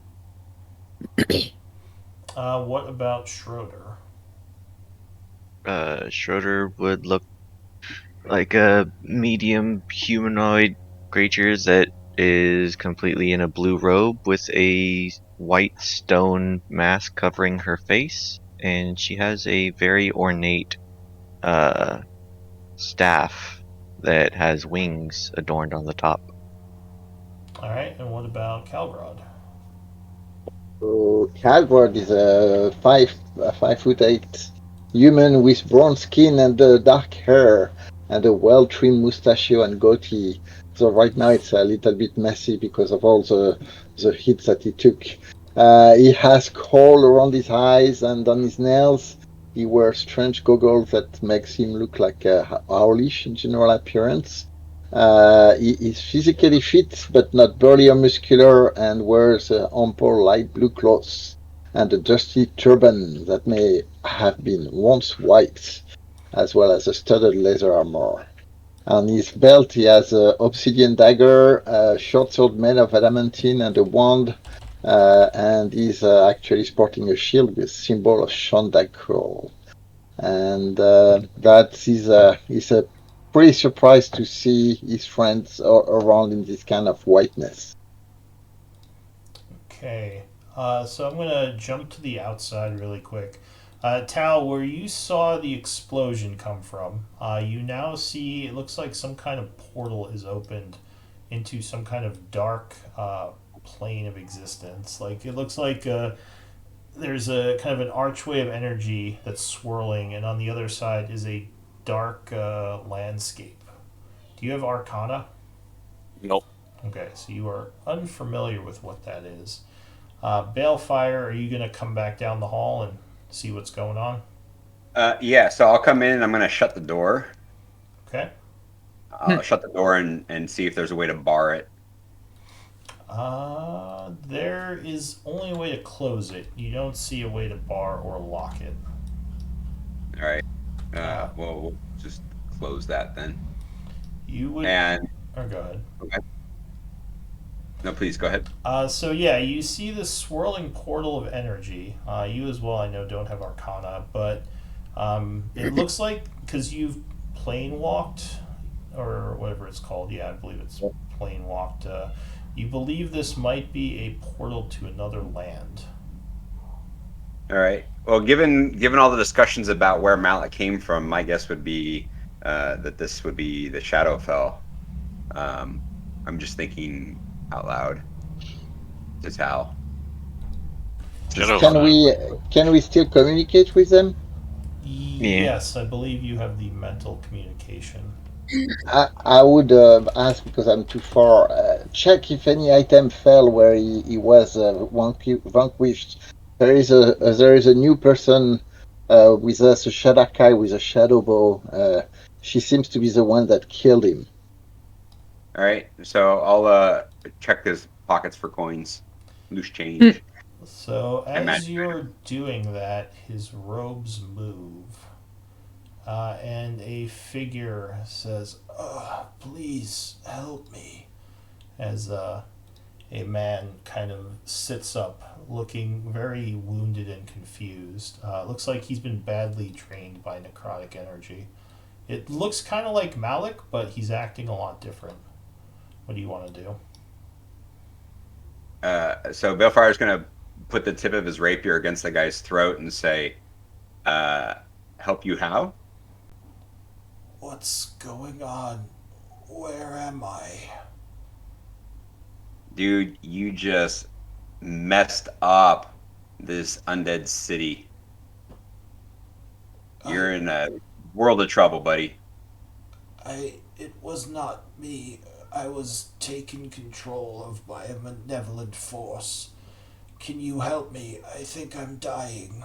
S1: What about Schroeder?
S5: Schroeder would look like a medium humanoid creature that is completely in a blue robe with a white stone mask covering her face, and she has a very ornate staff that has wings adorned on the top.
S1: All right. And what about Calgrod?
S6: So Calvard is a 5'8" human with brown skin and dark hair and a well-trimmed mustachio and goatee. So right now it's a little bit messy because of all the hits that he took. He has coal around his eyes and on his nails. He wears strange goggles that makes him look like owlish in general appearance. He is physically fit, but not burly or muscular, and wears ample light blue clothes and a dusty turban that may have been once white, as well as a studded leather armor. On his belt, he has an obsidian dagger, a short sword made of adamantine, and a wand, and he's actually sporting a shield with symbol of Shandakral. And he's a pretty surprised to see his friends around in this kind of whiteness.
S1: Okay. So I'm gonna jump to the outside really quick. Tal, where you saw the explosion come from, you now see it looks like some kind of portal is opened into some kind of dark plane of existence. Like it looks like there's a kind of an archway of energy that's swirling, and on the other side is a dark landscape. Do you have Arcana?
S7: Nope.
S1: Okay, so you are unfamiliar with what that is. Balefire, are you going to come back down the hall and see what's going on?
S4: Yeah, so I'll come in and I'm going to shut the door.
S1: Okay.
S4: I'll shut the door and see if there's a way to bar it.
S1: There is only a way to close it. You don't see a way to bar or lock it.
S4: All right. Well, we'll just close that then.
S1: You would.
S4: And
S1: Or go ahead.
S4: okay. No, please go ahead.
S1: So yeah, you see this swirling portal of energy. You as well, I know, don't have Arcana, but It looks like because you've plane walked, or whatever it's called. Yeah, I believe it's plane walked. You believe this might be a portal to another land.
S4: All right. Well, given all the discussions about where Mallet came from, my guess would be that this would be the Shadowfell. I'm just thinking out loud to Tal.
S7: Shadow.
S6: Can we still communicate with them?
S1: Yes, I believe you have the mental communication.
S6: I would ask, because I'm too far. Check if any item fell where he was vanquished. There is a new person with us, a Shadakai with a shadow bow. She seems to be the one that killed him.
S4: All right. So I'll check his pockets for coins, loose change.
S1: So
S4: I
S1: as
S4: imagine.
S1: you're doing that, his robes move, and a figure says, "Please help me." As a man kind of sits up, looking very wounded and confused. Looks like he's been badly drained by necrotic energy. It looks kind of like Malik, but he's acting a lot different. What do you want to do?
S4: So Balefire going to put the tip of his rapier against the guy's throat and say, "Help you how?"
S1: What's going on? Where am I?
S4: Dude, you just messed up this undead city. You're in a world of trouble, buddy.
S1: It was not me. I was taken control of by a malevolent force. Can you help me? I think I'm dying.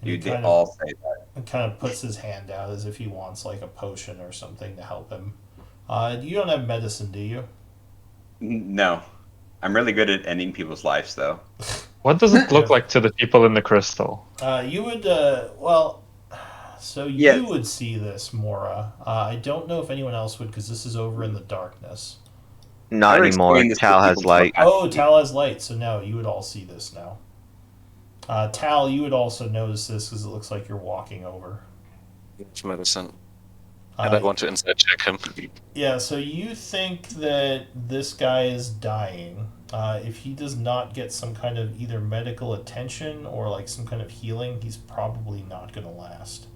S1: And
S4: Dude, they all say that.
S1: and kind of puts his hand out as if he wants like a potion or something to help him. You don't have medicine, do you?
S4: No. I'm really good at ending people's lives, though.
S3: What does it look like to the people in the crystal?
S1: You would, well, so
S4: Yeah.
S1: you would see this, Mora. I don't know if anyone else would because this is over in the darkness.
S5: Not
S4: Never
S5: anymore.
S4: explained this to
S5: Tal has
S4: people
S5: light.
S4: before.
S1: Oh, Tal has light, so no, you would all see this now. Tal, you would also notice this because it looks like you're walking over.
S7: It's medicine. And I want to inside check him.
S1: Yeah, so you think that this guy is dying. If he does not get some kind of either medical attention or like some kind of healing, he's probably not going to last.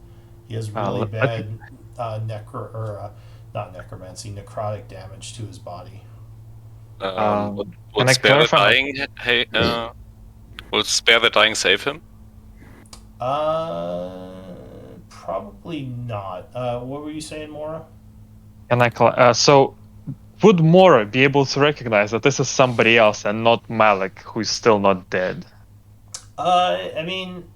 S1: He has really bad not necromancy, necrotic damage to his body.
S7: Would
S3: can I
S7: spare the
S3: clarify?
S7: dying? Hey, will spare the dying save him?
S1: Probably not. What were you saying, Mora?
S3: Can I so would Mora be able to recognize that this is somebody else and not Malik, who's still not dead?
S1: I mean,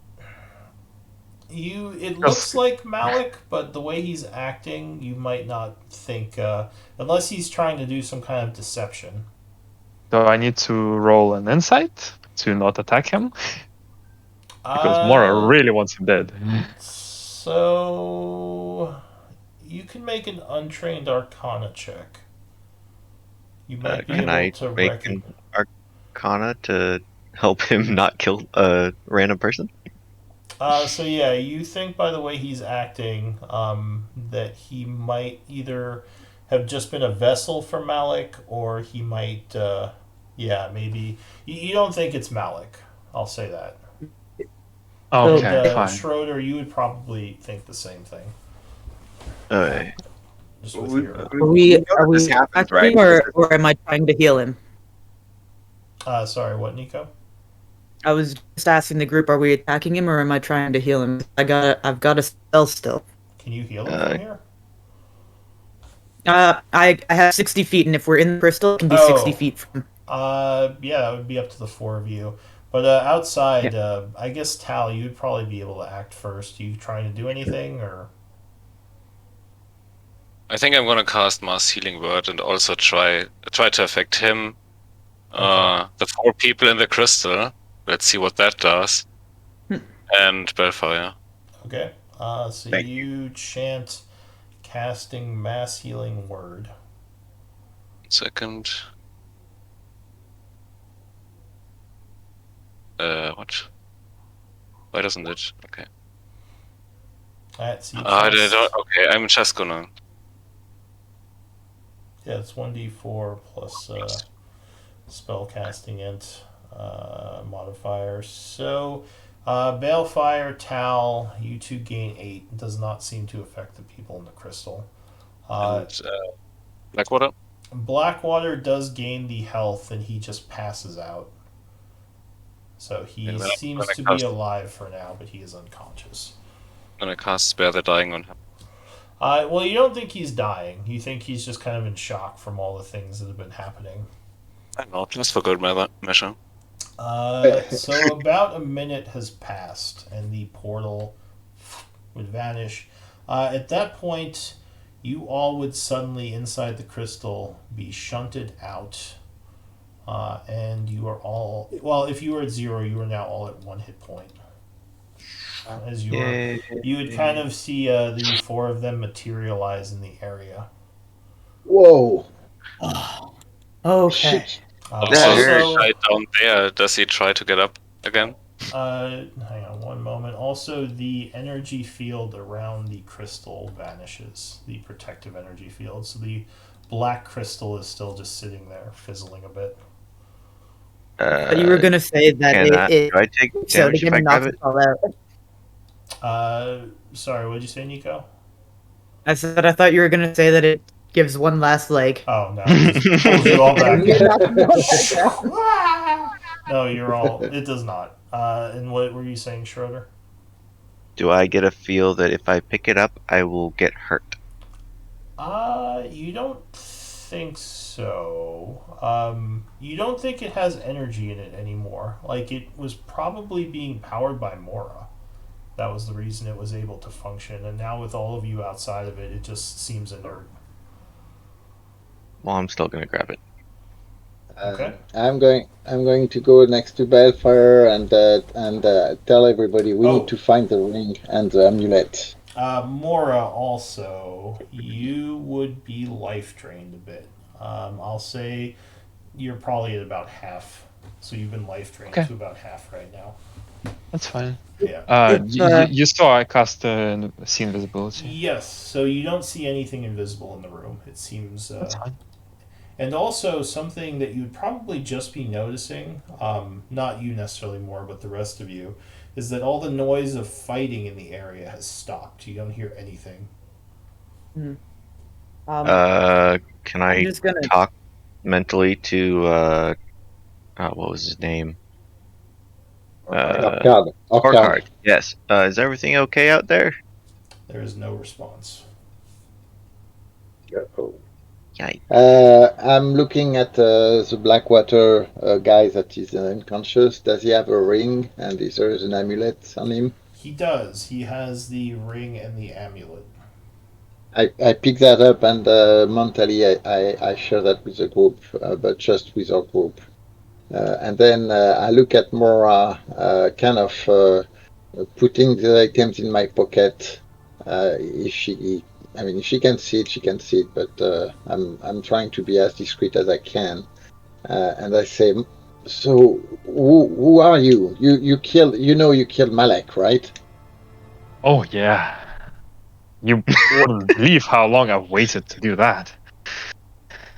S1: it looks like Malik, but the way he's acting, you might not think, unless he's trying to do some kind of deception.
S3: Do I need to roll an insight to not attack him? Because Mora really wants him dead.
S1: So you can make an untrained Arcana check. You might be
S5: Can
S1: able
S5: I
S1: to
S5: make
S1: recognize.
S5: an Arcana to help him not kill a random person?
S1: So yeah, you think by the way he's acting, that he might either have just been a vessel for Malik, or he might, maybe. You don't think it's Malik. I'll say that.
S3: Okay, fine.
S1: Schroeder, you would probably think the same thing. Just with your.
S2: Are we
S4: know that this happens, right?
S2: attacking or am I trying to heal him?
S1: Sorry, what, Nico?
S2: I was just asking the group, are we attacking him or am I trying to heal him? I've got a spell still.
S1: Can you heal him from here?
S2: I have 60 feet, and if we're in the crystal, it can be 60 feet from.
S1: Yeah, that would be up to the four of you. But outside, I guess Tal, you'd probably be able to act first. You trying to do anything, or?
S7: I think I'm gonna cast Mass Healing Word and also try to affect him. The four people in the crystal. Let's see what that does. And Bellfire.
S1: Okay. So
S4: Thank
S1: you chant casting Mass Healing Word.
S7: Second. What? Why doesn't it? Okay.
S1: That's each
S7: Okay, I'm just gonna.
S1: Yeah, it's 1d4 plus spellcasting int modifier. So, Balefire, Tal, you two gain 8. It does not seem to affect the people in the crystal.
S7: And Blackwater.
S1: Blackwater does gain the health and he just passes out. So he
S7: And then I'm
S1: seems
S7: gonna
S1: to be
S7: cast-
S1: alive for now, but he is unconscious.
S7: I'm gonna cast Spare the Dying on him.
S1: Well, you don't think he's dying. You think he's just kind of in shock from all the things that have been happening.
S7: I don't know, just for good measure.
S1: So about a minute has passed, and the portal would vanish. At that point, you all would suddenly, inside the crystal, be shunted out. And you are all... Well, if you were at 0, you are now all at 1 hit point. As you are, you would kind of see the 4 of them materialize in the area.
S6: Whoa!
S2: Okay.
S6: Shit.
S1: Also,
S7: Guy down there, does he try to get up again?
S1: hang on one moment. Also, the energy field around the crystal vanishes. The protective energy field. So the black crystal is still just sitting there, fizzling a bit.
S2: But you were gonna say that it
S5: do I take
S2: so
S5: damage if I
S2: again
S5: grab
S2: knocks
S5: it?
S2: us all out.
S1: Sorry, what did you say, Nico?
S2: I said I thought you were gonna say that it gives one last leg.
S1: Oh no, it just pulls you all back.
S2: Yeah.
S1: No, you're all. It does not. And what were you saying, Schroeder?
S5: Do I get a feel that if I pick it up, I will get hurt?
S1: You don't think so. You don't think it has energy in it anymore. Like, it was probably being powered by Mora. That was the reason it was able to function. And now with all of you outside of it, it just seems inert.
S5: Well, I'm still gonna grab it.
S1: Okay.
S6: I'm going to go next to Balefire and tell everybody we
S1: Oh.
S6: need to find the ring and the amulet.
S1: Mora, also, you would be life drained a bit. I'll say you're probably at about half. So you've been life drained
S3: Okay.
S1: to about half right now.
S3: That's fine.
S1: Yeah.
S3: You saw I cast see invisibility.
S1: Yes, so you don't see anything invisible in the room. It seems.
S3: That's fine.
S1: And also, something that you'd probably just be noticing, not you necessarily more, but the rest of you, is that all the noise of fighting in the area has stopped. You don't hear anything.
S5: Can
S2: I'm
S5: I
S2: just gonna
S5: talk mentally to what was his name?
S6: Orcard.
S5: Orcard. Yes. Is everything okay out there?
S1: There is no response.
S5: Yikes.
S6: I'm looking at the Blackwater guy that is unconscious. Does he have a ring? And is there an amulet on him?
S1: He does. He has the ring and the amulet.
S6: I pick that up and mentally I share that with the group, but just with our group. And then I look at Mora, kind of putting the items in my pocket. If she can see it, she can see it. But I'm trying to be as discreet as I can. And I say, so who are you? You killed Malek, right?
S3: Oh yeah. You wouldn't believe how long I've waited to do that.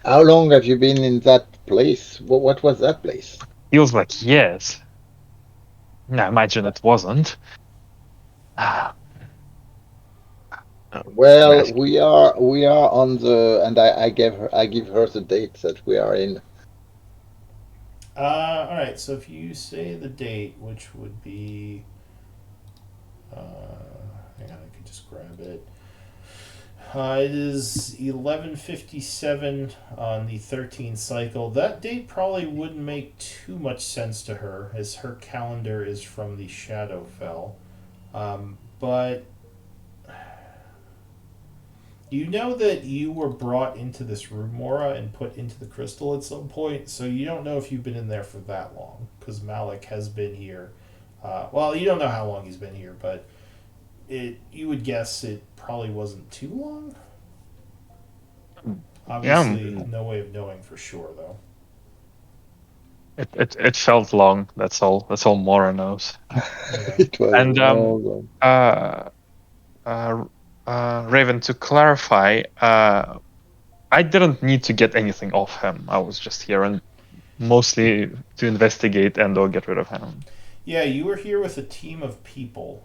S6: How long have you been in that place? What was that place?
S3: Feels like years. I imagine it wasn't.
S6: Well,
S5: Nice.
S6: we are on the, and I give her the date that we are in.
S1: All right. So if you say the date, which would be, hang on, I could just grab it. It is 11:57 on the 13th cycle. That date probably wouldn't make too much sense to her, as her calendar is from the Shadowfell. But you know that you were brought into this room, Mora, and put into the crystal at some point, so you don't know if you've been in there for that long, because Malik has been here. Well, you don't know how long he's been here, but you would guess it probably wasn't too long. Obviously, no way of knowing for sure, though.
S3: It felt long. That's all. That's all Mora knows.
S1: Yeah.
S6: It was
S3: And
S6: long.
S3: Raven, to clarify, I didn't need to get anything off him. I was just here and mostly to investigate and/or get rid of him.
S1: Yeah, you were here with a team of people,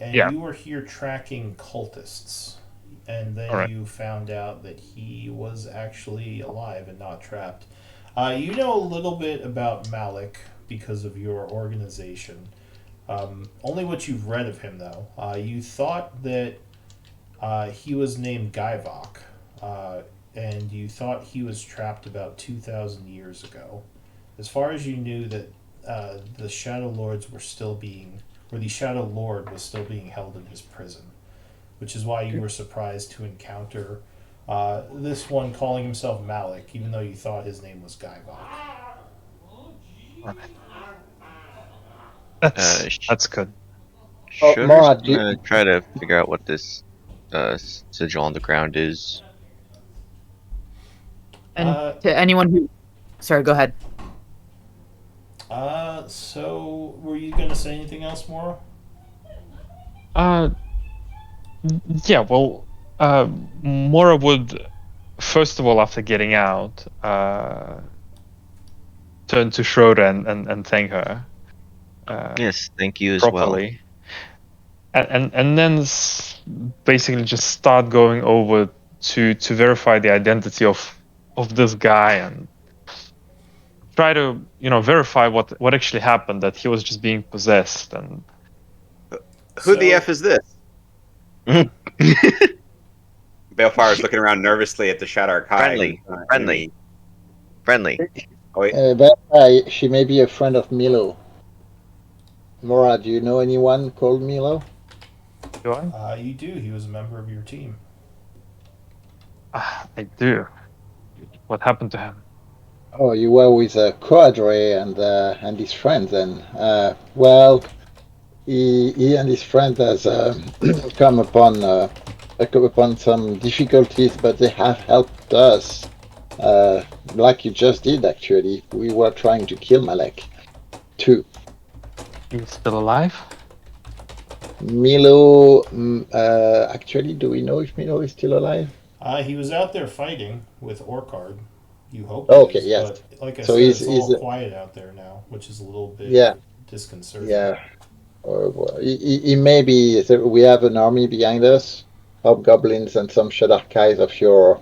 S1: and
S3: Yeah.
S1: you were here tracking cultists. And then
S3: All right.
S1: you found out that he was actually alive and not trapped. You know a little bit about Malik because of your organization. Only what you've read of him, though. You thought that he was named Gaivok, and you thought he was trapped about 2,000 years ago. As far as you knew that the Shadow Lords were still being, or the Shadow Lord was still being held in his prison, which is why you were surprised to encounter this one calling himself Malik, even though you thought his name was Gaivok.
S3: That's good.
S5: Should
S6: Mara,
S5: try to figure out what this sigil on the ground is.
S2: And
S1: Uh,
S2: to anyone who, sorry, go ahead.
S1: So were you going to say anything else, Mora?
S3: Yeah, well, Mora would, first of all, after getting out, turn to Schroeder and thank her.
S5: Yes, thank you as
S3: Properly. And then basically just start going over to verify the identity of this guy and try to verify what actually happened, that he was just being possessed. And
S4: Who the
S1: So-
S4: F is this?
S5: well.
S4: Balefire's looking around nervously at the Shadow Kai.
S5: Friendly. Friendly.
S4: Oh, wait.
S6: but she may be a friend of Milo. Mora, do you know anyone called Milo?
S3: do I?
S1: You do. He was a member of your team.
S3: I do. What happened to him?
S6: Oh, you were with Coadre and his friends then. Well, he and his friend has come upon some difficulties, but they have helped us. Like you just did, actually. We were trying to kill Malek, too.
S3: He's still alive?
S6: Milo, actually, do we know if Milo is still alive?
S1: He was out there fighting with Orcard. You hope.
S6: Okay,
S1: he is,
S6: yes.
S1: But like I
S6: So
S1: said,
S6: he's-
S1: it's all
S6: he's-
S1: quiet out there now, which is a little bit
S6: Yeah.
S1: disconcerting.
S6: Yeah. Well, he may be. We have an army behind us, hobgoblins and some Shadowstalkers of your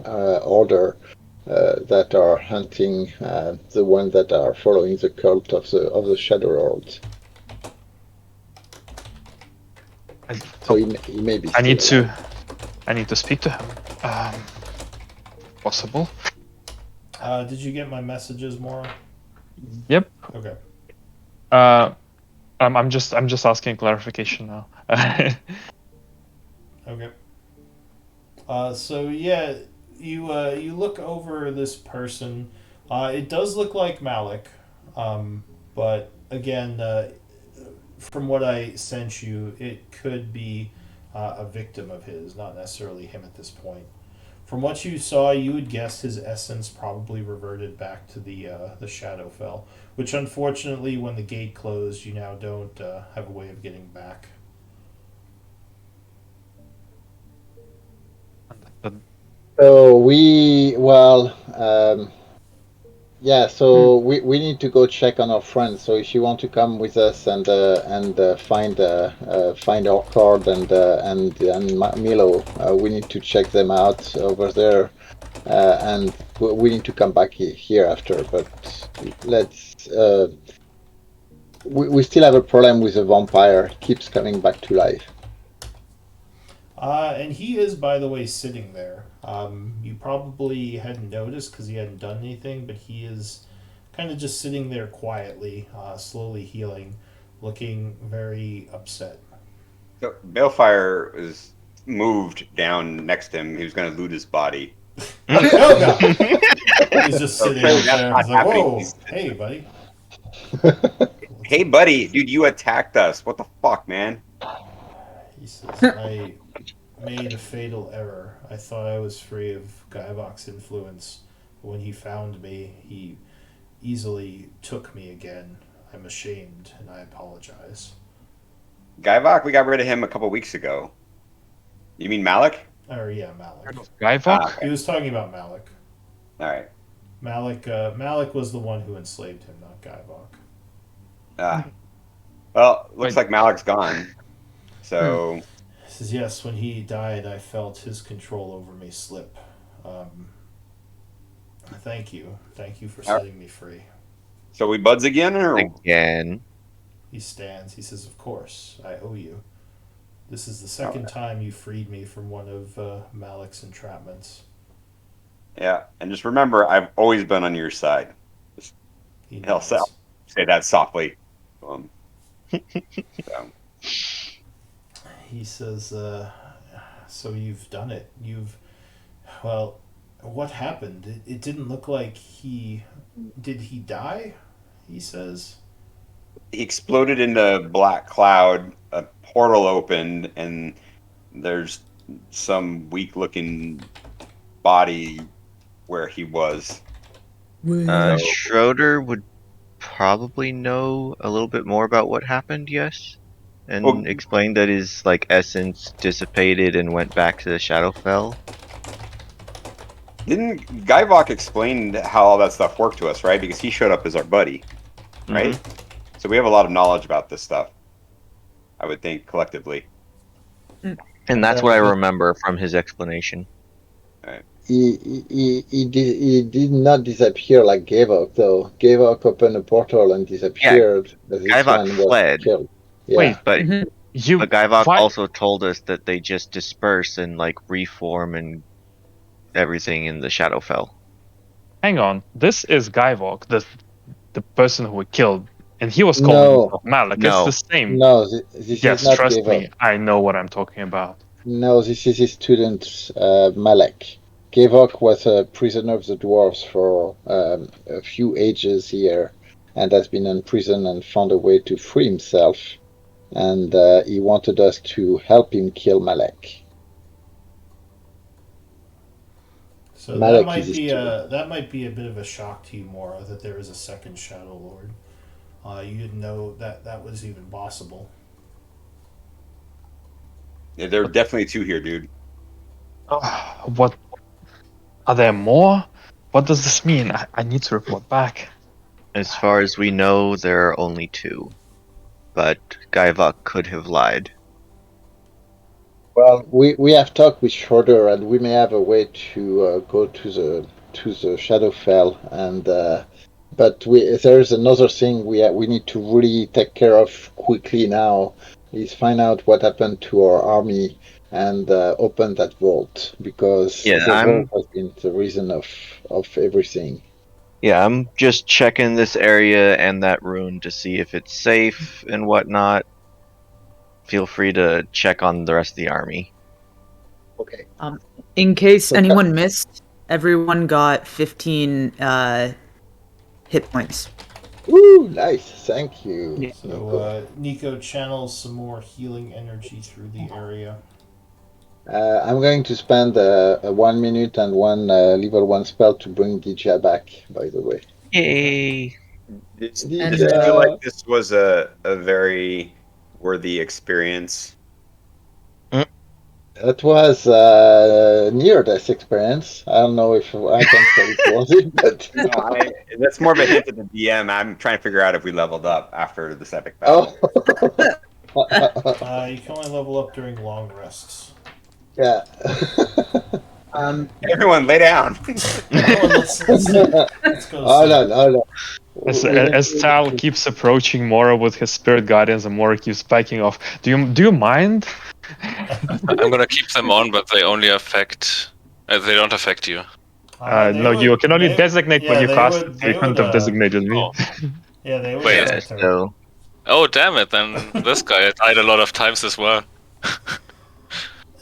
S6: order that are hunting the ones that are following the cult of the Shadow Lords. So he may be.
S3: I need
S6: still
S3: to. I need to speak to him. Possible.
S1: Did you get my messages, Mora?
S3: Yep.
S1: Okay.
S3: I'm just asking clarification now.
S1: Okay. So yeah, you look over this person. It does look like Malik, but again, from what I sent you, it could be a victim of his, not necessarily him at this point. From what you saw, you would guess his essence probably reverted back to the Shadowfell, which unfortunately, when the gate closed, you now don't have a way of getting back.
S6: So we need to go check on our friends. So if you want to come with us and find our card and Milo, we need to check them out over there, and we need to come back here after. But let's. We still have a problem with the vampire. He keeps coming back to life.
S1: And he is, by the way, sitting there. You probably hadn't noticed because he hadn't done anything, but he is kind of just sitting there quietly, slowly healing, looking very upset.
S4: So Balefire is moved down next to him. He was going to loot his body.
S1: Oh, God. He's just sitting
S4: Okay,
S1: there.
S4: that's not
S1: He's like,
S4: happening.
S1: whoa,
S4: He's-
S1: hey, buddy.
S4: Hey, buddy, dude, you attacked us. What the fuck, man?
S1: He says, I made a fatal error. I thought I was free of Gaivok's influence. But when he found me, he easily took me again. I'm ashamed, and I apologize.
S4: Gaivok, we got rid of him a couple weeks ago. You mean Malik?
S1: Or yeah, Malik.
S3: Guyvok?
S1: He was talking about Malik.
S4: All right.
S1: Malik was the one who enslaved him, not Guyvok.
S4: Well, looks
S3: Wait.
S4: like Malik's gone. So
S1: He says, yes, when he died, I felt his control over me slip. Thank you. Thank you for setting me free.
S4: so we buds again, or
S5: Again.
S1: He stands. He says, of course, I owe you. This is the second time you freed me from one of Malik's entrapments.
S4: yeah. And just remember, I've always been on your side.
S1: He
S4: Hell,
S1: nods.
S4: say that softly. So.
S1: He says, so you've done it. Well, what happened? It didn't look like did he die? He says.
S4: He exploded into black cloud. A portal opened, and there's some weak-looking body where he was.
S5: Schroeder would probably know a little bit more about what happened, yes? And
S4: Well-
S5: explain that his essence dissipated and went back to the Shadowfell.
S4: Didn't Guyvok explain how all that stuff worked to us, right? Because he showed up as our buddy, right? So we have a lot of knowledge about this stuff. I would think collectively.
S5: And that's what I remember from his explanation.
S6: He did not disappear like Gavok, though. Gavok opened a portal and disappeared. But this
S5: Guyvok
S6: one was
S5: fled.
S6: killed. Yeah.
S3: Wait,
S5: But
S3: you.
S5: But Guyvok
S3: why-
S5: also told us that they just disperse and reform and everything in the Shadowfell.
S3: Hang on. This is Guyvok, the person who we killed, and he was calling
S6: No.
S3: himself Malik.
S5: No.
S3: It's the same.
S6: No, this
S3: Yes,
S6: is not
S3: trust
S6: Gavok.
S3: me. I know what I'm talking about.
S6: No, this is his student, Malek. Gavok was a prisoner of the dwarves for a few ages here, and has been in prison and found a way to free himself. And he wanted us to help him kill Malek.
S1: So
S6: Malik
S1: that might
S6: is his
S1: be
S6: student.
S1: that might be a bit of a shock to you, Mora, that there is a second Shadow Lord. You didn't know that was even possible.
S4: Yeah, there are definitely two here, dude.
S3: What? Are there more? What does this mean? I need to report back.
S5: As far as we know, there are only two. But Guyvok could have lied.
S6: Well, we have talked with Schroeder, and we may have a way to go to the Shadowfell, and but there's another thing we need to really take care of quickly now, is find out what happened to our army and open that vault, because
S5: Yeah,
S6: the vault has been the reason of everything.
S5: Yeah, I'm just checking this area and that rune to see if it's safe and whatnot. Feel free to check on the rest of the army.
S6: Okay.
S2: In case
S6: Okay.
S2: anyone missed, everyone got 15 hit points.
S6: Woo, nice, thank you.
S1: So Nico channels some more healing energy through the area.
S6: I'm going to spend a 1 minute and one level 1 spell to bring Dija back, by the way.
S5: Yay!
S4: Does
S2: And,
S4: it feel like this was a very worthy experience?
S6: That was near-death experience. I don't know if I can say it was it, but...
S4: No, that's more of a hint to the DM. I'm trying to figure out if we leveled up after this epic battle.
S6: Oh.
S1: You can only level up during long rests.
S6: Yeah.
S4: Everyone, lay down.
S1: let's go to
S6: Hold on, hold on.
S3: As Tal keeps approaching Mora with his spirit guidance and Mora keeps backing off, do you mind?
S7: I'm gonna keep them on, but they only affect. They don't affect you.
S3: No, you can only designate when you cast it. You couldn't have designated me.
S7: Oh.
S1: Yeah, they would.
S7: Wait.
S5: Yeah, so
S7: Oh damn it! Then this guy died a lot of times as well.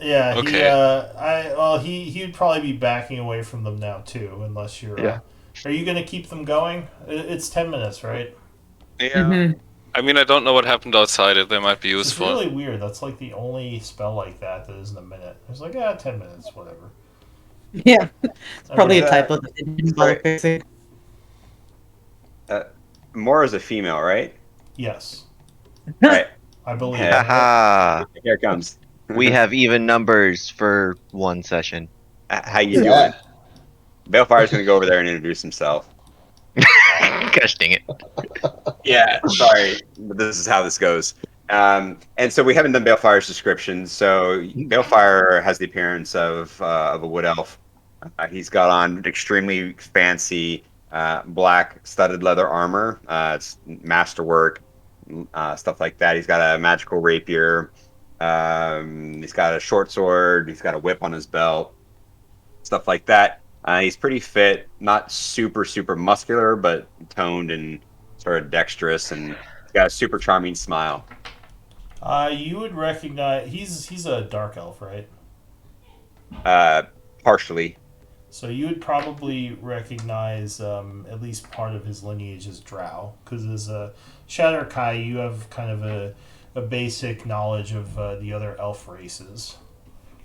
S1: Yeah.
S7: Okay.
S1: He'd probably be backing away from them now too, unless you're.
S3: Yeah.
S1: Are you gonna keep them going? It's 10 minutes, right?
S7: Yeah.
S2: Mhm.
S7: I mean, I don't know what happened outside. They might be
S1: It's
S7: useful.
S1: really weird. That's like the only spell like that isn't a minute. It's like 10 minutes, whatever.
S2: Yeah, it's probably a
S4: that-
S2: typo that they didn't bother
S4: right.
S2: fixing.
S4: Mora's a female, right?
S1: Yes,
S4: Right.
S1: I believe.
S4: Yeah.
S5: haha.
S4: Here it comes.
S5: We have even numbers for one session.
S4: How you doing?
S6: Yeah.
S4: Balefire's going to go over there and introduce himself.
S5: Gosh dang it.
S4: Yeah, sorry, but this is how this goes. And so we haven't done Balefire's description. So Balefire has the appearance of a wood elf. He's got on extremely fancy black studded leather armor. It's masterwork, stuff like that. He's got a magical rapier. He's got a short sword. He's got a whip on his belt. Stuff like that. He's pretty fit, not super muscular, but toned and sort of dexterous, and he's got a super charming smile.
S1: You would recognize he's a dark elf, right?
S4: Partially.
S1: So you would probably recognize at least part of his lineage as Drow, because as a Shadowstalker, you have kind of a basic knowledge of the other elf races.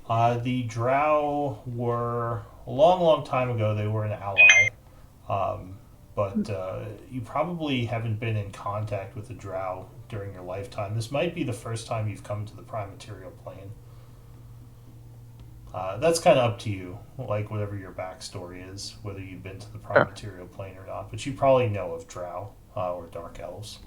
S1: The Drow were a long time ago. They were an ally, but you probably haven't been in contact with the Drow during your lifetime. This might be the first time you've come to the Prime Material Plane. That's kind of up to you, like whatever your backstory is, whether you've been to the Prime Material Plane or not. But you probably know of Drow or Dark Elves.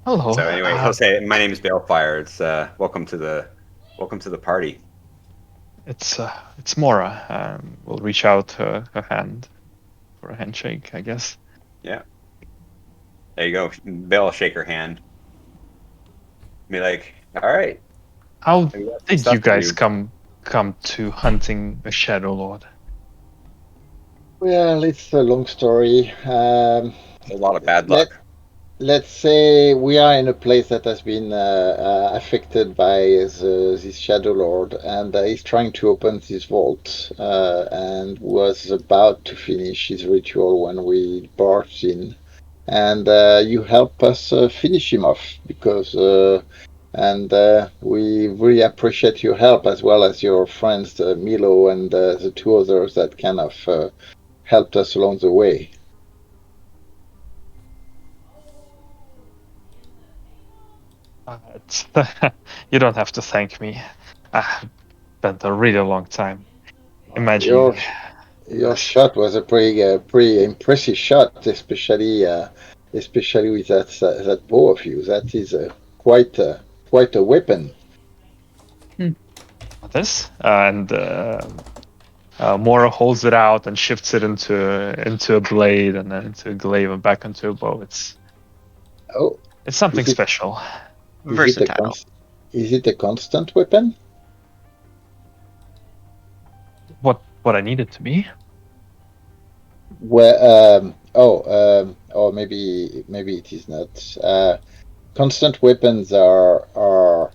S3: Hello.
S4: So anyway, he'll say, "My name is Balefire. It's welcome to the party."
S3: It's Mora. We'll reach out her hand for a handshake, I guess.
S4: Yeah. There you go. Bale will shake her hand. Be like, "All right."
S3: How
S4: We got some
S3: did
S4: stuff
S3: you
S4: to
S3: guys
S4: do.
S3: come to hunting a Shadow Lord?
S6: Well, it's a long story.
S4: A lot of bad luck.
S6: Let's say we are in a place that has been affected by this Shadow Lord, and he's trying to open this vault, and was about to finish his ritual when we barged in, and you help us finish him off because. And we really appreciate your help as well as your friends Milo and the two others that kind of helped us along the way.
S3: It's you don't have to thank me. I've spent a really long time. Imagine.
S6: Your shot was a pretty impressive shot, especially with that bow of you. That is quite a weapon.
S3: This and Mora holds it out and shifts it into a blade and then into a glaive and back into a bow. It's something special.
S5: Versatile.
S6: Is it a constant weapon?
S3: What I need it to be?
S6: Well, or maybe it is not. Constant weapons are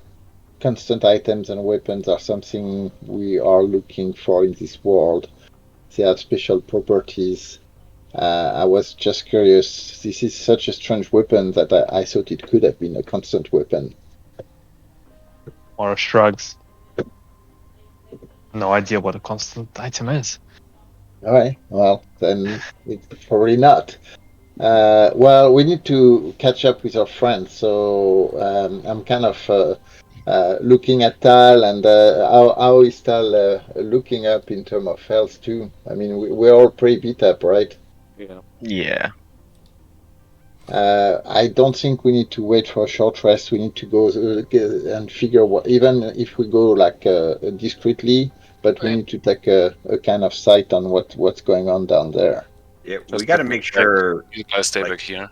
S6: constant items, and weapons are something we are looking for in this world. They have special properties. I was just curious. This is such a strange weapon that I thought it could have been a constant weapon.
S3: Mora shrugs. No idea what a constant item is.
S6: All right. Well, then it's probably not. Well, we need to catch up with our friends, so I'm kind of looking at Tal and how is Tal looking up in terms of health too. I mean, we're all pretty beat up, right?
S5: Yeah.
S6: I don't think we need to wait for a short rest. We need to go and figure what, even if we go like discreetly, but we need to take a kind of sight on what's going on down there.
S4: Yeah, we got to make sure.
S7: You guys stay
S4: like-
S7: back here.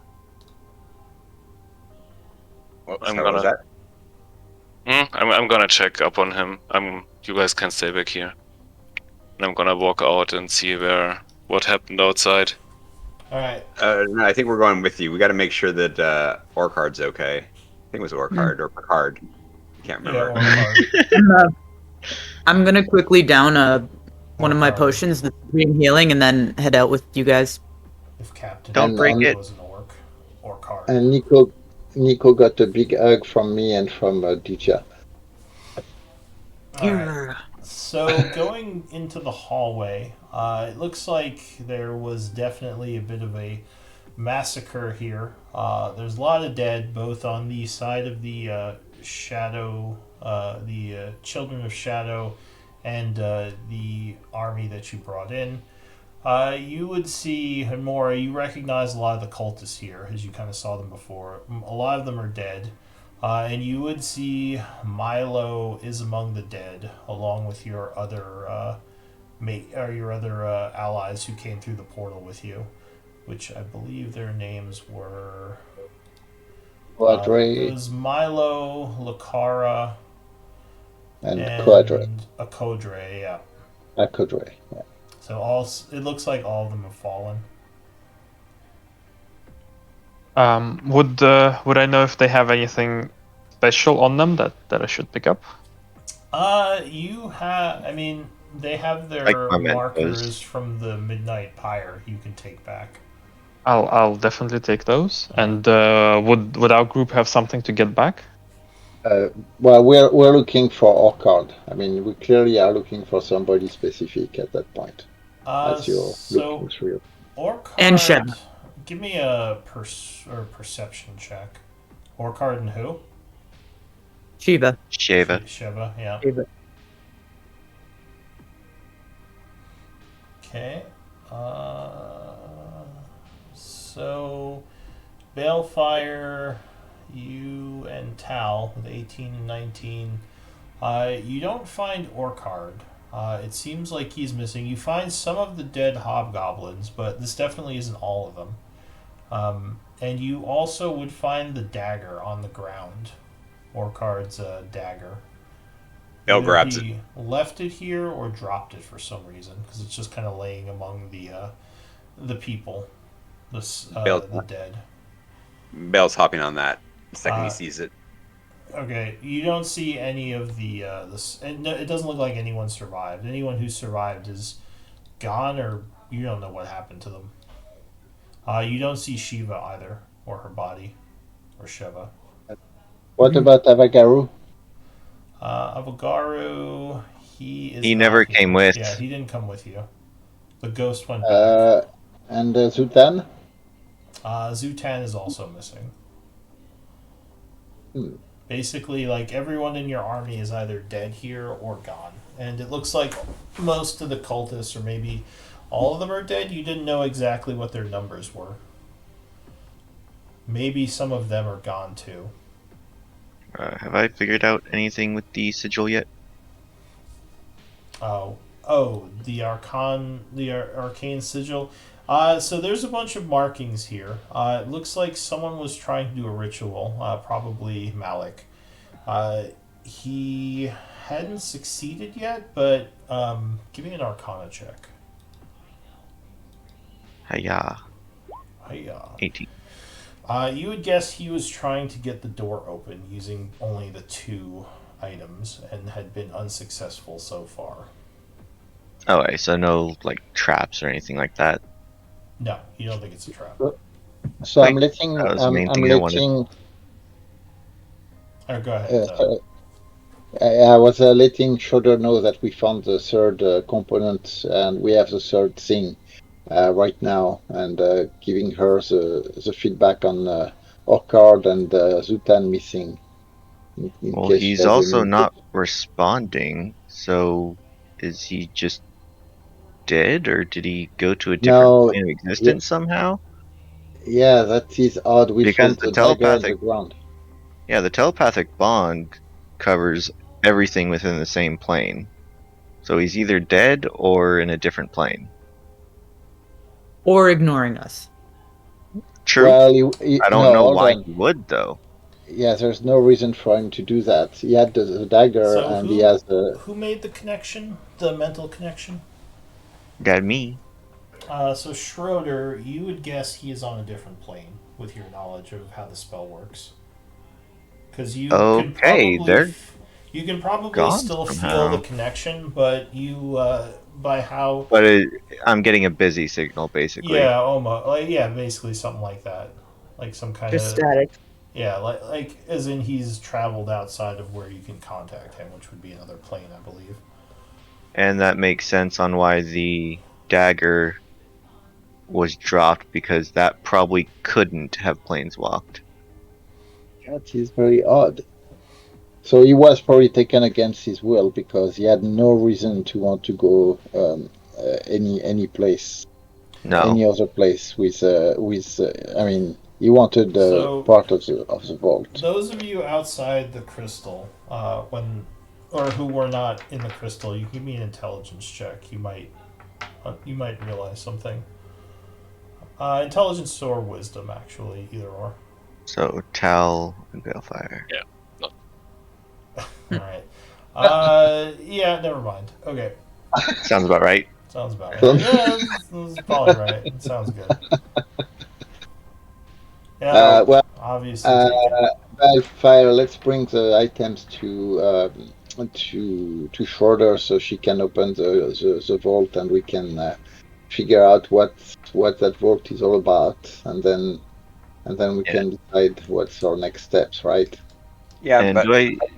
S4: What
S7: I'm
S4: was
S7: gonna-
S4: that?
S7: I'm gonna check up on him. You guys can stay back here. And I'm gonna walk out and see what happened outside.
S1: All right.
S4: No, I think we're going with you. We got to make sure that Orcard's okay. I think it was Orcard or Picard. Can't remember.
S1: Yeah,
S2: I'm gonna quickly down one of my
S1: Orcard.
S2: potions, the green healing, and then head out with you guys.
S1: If Captain
S5: Don't break it.
S1: was an orc or card.
S6: And Nico got a big hug from me and from Dija.
S1: All right. So going into the hallway, it looks like there was definitely a bit of a massacre here. There's a lot of dead, both on the side of the Children of Shadow, and the army that you brought in. You would see, and Mora, you recognize a lot of the cultists here, as you kind of saw them before. A lot of them are dead. And you would see Milo is among the dead, along with your other allies who came through the portal with you, which I believe their names were. It
S6: Quadre
S1: was Milo, Lakara,
S6: and
S1: and
S6: Quadre.
S1: Akodre. Yeah.
S6: Quadre. Yeah.
S1: So it looks like all of them have fallen.
S3: Would I know if they have anything special on them that I should pick up?
S1: You have. I mean, they have
S5: Like
S1: their
S5: mementos.
S1: markers from the Midnight Pyre. You can take back.
S3: I'll definitely take those. And would our group have something to get back?
S6: Well, we're looking for Orchard. I mean, we clearly are looking for somebody specific at that point. As you're looking through.
S1: Orchard,
S2: And Sheva.
S1: give me a perception check. Orchard and who?
S2: Shiva.
S5: Sheva.
S1: Sheva, yeah.
S2: Shiva.
S1: Okay. So, Balefire, you and Tal with 18 and 19. You don't find Orchard. It seems like he's missing. You find some of the dead hobgoblins, but this definitely isn't all of them. And you also would find the dagger on the ground. Orchard's dagger.
S4: Bill
S1: Either
S4: grabs it.
S1: he left it here or dropped it for some reason, because it's just kind of laying among the people, the dead.
S4: Bell's hopping on that the second he
S1: Uh,
S4: sees it.
S1: Okay, you don't see any of the and it doesn't look like anyone survived. Anyone who survived is gone, or you don't know what happened to them. You don't see Shiva either, or her body, or Sheva.
S6: What about Avagaru?
S1: Avagaru, he
S5: He
S1: not
S5: never
S1: here.
S5: came with.
S1: Yeah, he didn't come with you. The ghost went back.
S6: And Zutan?
S1: Zutan is also missing.
S6: Hmm.
S1: Basically, like, everyone in your army is either dead here or gone. And it looks like most of the cultists, or maybe all of them, are dead. You didn't know exactly what their numbers were. Maybe some of them are gone too.
S5: Have I figured out anything with the sigil yet?
S1: The arcane sigil. So there's a bunch of markings here. It looks like someone was trying to do a ritual, probably Malik. He hadn't succeeded yet, but give me an Arcana check.
S5: Hiya.
S1: Hiya.
S5: 18.
S1: You would guess he was trying to get the door open using only the 2 items and had been unsuccessful so far.
S5: Okay, so no like traps or anything like that.
S1: No, you don't think it's a trap.
S6: So
S5: Like,
S6: I'm letting.
S5: that was the main
S6: I'm
S5: thing I wanted.
S6: letting.
S1: Go ahead.
S6: I was letting Schroeder know that we found the third component and we have the third thing right now, and giving her the feedback on Orchard and Zutan missing. In
S5: Well,
S6: case she
S5: he's
S6: has
S5: also
S6: any-
S5: not responding, so is he just dead, or did he go to a different
S6: No,
S5: plane of existence somehow?
S6: Yeah, that is odd. We
S5: Because
S6: found
S5: the
S6: the dagger on the
S5: telepathic-
S6: ground.
S5: Yeah, the telepathic bond covers everything within the same plane. So he's either dead or in a different plane.
S2: Or ignoring us.
S5: True.
S6: Well,
S5: I don't
S6: no,
S5: know
S6: hold
S5: why
S6: on.
S5: he would, though.
S6: Yeah, there's no reason for him to do that. He had the dagger,
S1: So
S6: and he has the.
S1: Who made the connection? The mental connection?
S5: Got me.
S1: So Schroeder, you would guess he is on a different plane with your knowledge of how the spell works. Because you can
S5: Okay,
S1: probably
S5: they're
S1: you can probably
S5: gone
S1: still feel
S5: somehow.
S1: the connection, but you by how
S5: But I'm getting a busy signal, basically.
S1: yeah, almost like basically something like that, like some kind
S2: Just
S1: of
S2: static.
S1: yeah, like as in he's traveled outside of where you can contact him, which would be another plane, I believe.
S5: And that makes sense on why the dagger was dropped because that probably couldn't have planeswalked.
S6: That is very odd. So he was probably taken against his will because he had no reason to want to go any place, any
S5: No.
S6: other place with. I mean, he wanted
S1: So-
S6: part of the vault.
S1: Those of you outside the crystal, or who were not in the crystal, you give me an intelligence check. You might realize something. Intelligence or wisdom, actually, either or.
S5: So Tal and Balefire.
S1: All right. Yeah, never mind. Okay,
S5: Sounds about right.
S1: sounds about right. Yeah, that's probably right. It sounds good. Yeah,
S6: Well,
S1: obviously taken.
S6: Balefire, let's bring the items to Schroeder so she can open the vault and we can figure out what that vault is all about, and then we can decide what's our next steps, right?
S4: Yeah,
S5: And
S4: but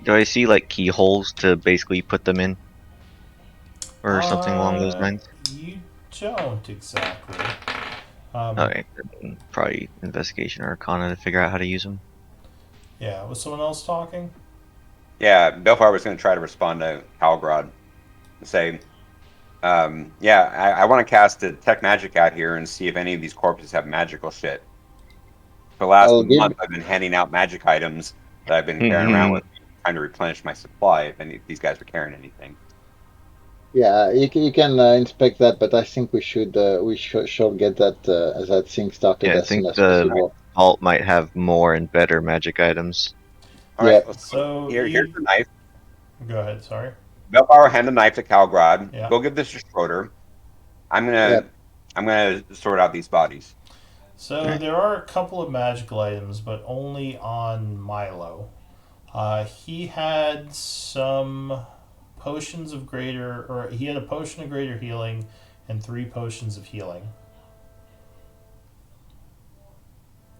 S5: do I see like keyholes to basically put them in, or something along those lines?
S1: You don't exactly.
S5: Okay, then probably investigation or arcana to figure out how to use them.
S1: Yeah, was someone else talking?
S4: yeah, Belfire was going to try to respond to Calgrod and say, I want to cast a tech magic out here and see if any of these corpses have magical shit. For the last month, I've been handing out magic items that I've been carrying around with me, trying to replenish my supply if any of these guys are carrying anything.
S6: Yeah, you can inspect that, but I think we should get that thing started
S5: Yeah, I
S6: as soon
S5: think
S6: as
S5: the
S6: possible.
S5: vault might have more and better magic items.
S4: All right,
S6: Yeah.
S1: So
S4: here's the knife.
S1: Go ahead. Sorry.
S4: Belfire, hand the knife to Calgrod.
S1: Yeah.
S4: Go give this to Schroeder. I'm gonna sort out these bodies.
S1: So
S5: Okay.
S1: there are a couple of magical items, but only on Milo. He had some potions of greater, or he had a potion of greater healing and 3 potions of healing,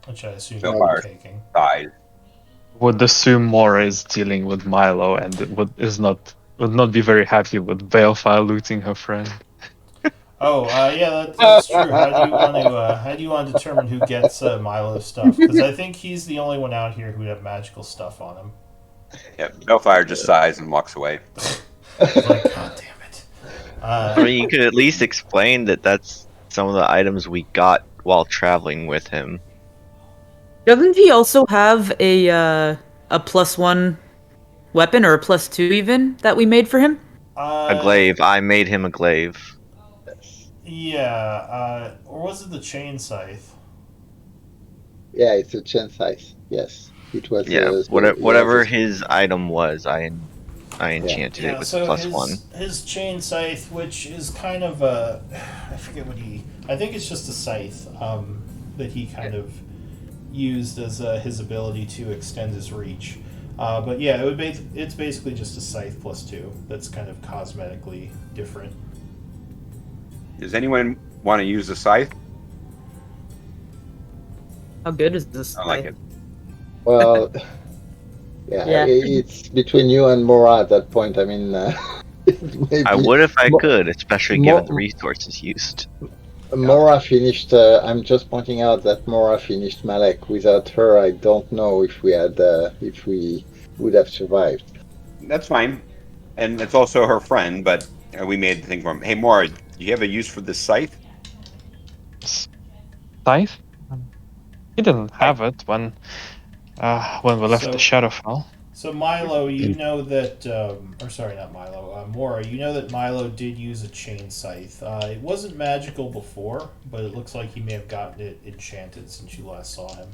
S1: which I assume
S4: So
S1: you're
S4: far.
S1: taking.
S4: Size.
S3: Would assume Mora is dealing with Milo and would not be very happy with Balefire looting her friend.
S1: Oh, yeah, that's true. How do you want to determine who gets Milo's stuff? Because I think he's the only one out here who would have magical stuff on him.
S4: Yeah, Belfire just sighs and walks away.
S1: He's like, God damn it.
S5: I mean, you could at least explain that that's some of the items we got while traveling with him.
S2: Doesn't he also have a +1 weapon, or a +2 even, that we made for him?
S5: A glaive. I made him a glaive.
S1: Yeah, or was it the chain scythe?
S6: Yeah, it's a chain size. Yes, it was.
S5: Yeah, whatever his item was, I enchanted it with
S1: so
S5: +1.
S1: his chain scythe, which is kind of I forget what I think it's just a scythe that he kind of used as his ability to extend his reach. But yeah, it's basically just a scythe +2 that's kind of cosmetically different.
S4: Does anyone want to use the scythe?
S2: How good is this?
S4: I like it.
S6: Well, yeah, it's between you and Mora at that point. I mean, maybe
S5: I would if I could, especially given the
S6: Mo-
S5: resources used.
S6: Mora finished. I'm just pointing out that Mora finished Malek. Without her, I don't know if we would have survived.
S4: That's fine. And it's also her friend, but we made the thing for him. Hey, Mora, do you have a use for this scythe?
S3: Scythe? He didn't have it when we left the Shadowfell.
S1: So Milo, you know that, or sorry, not Milo, Mora, you know that Milo did use a chain scythe. It wasn't magical before, but it looks like he may have gotten it enchanted since you last saw him,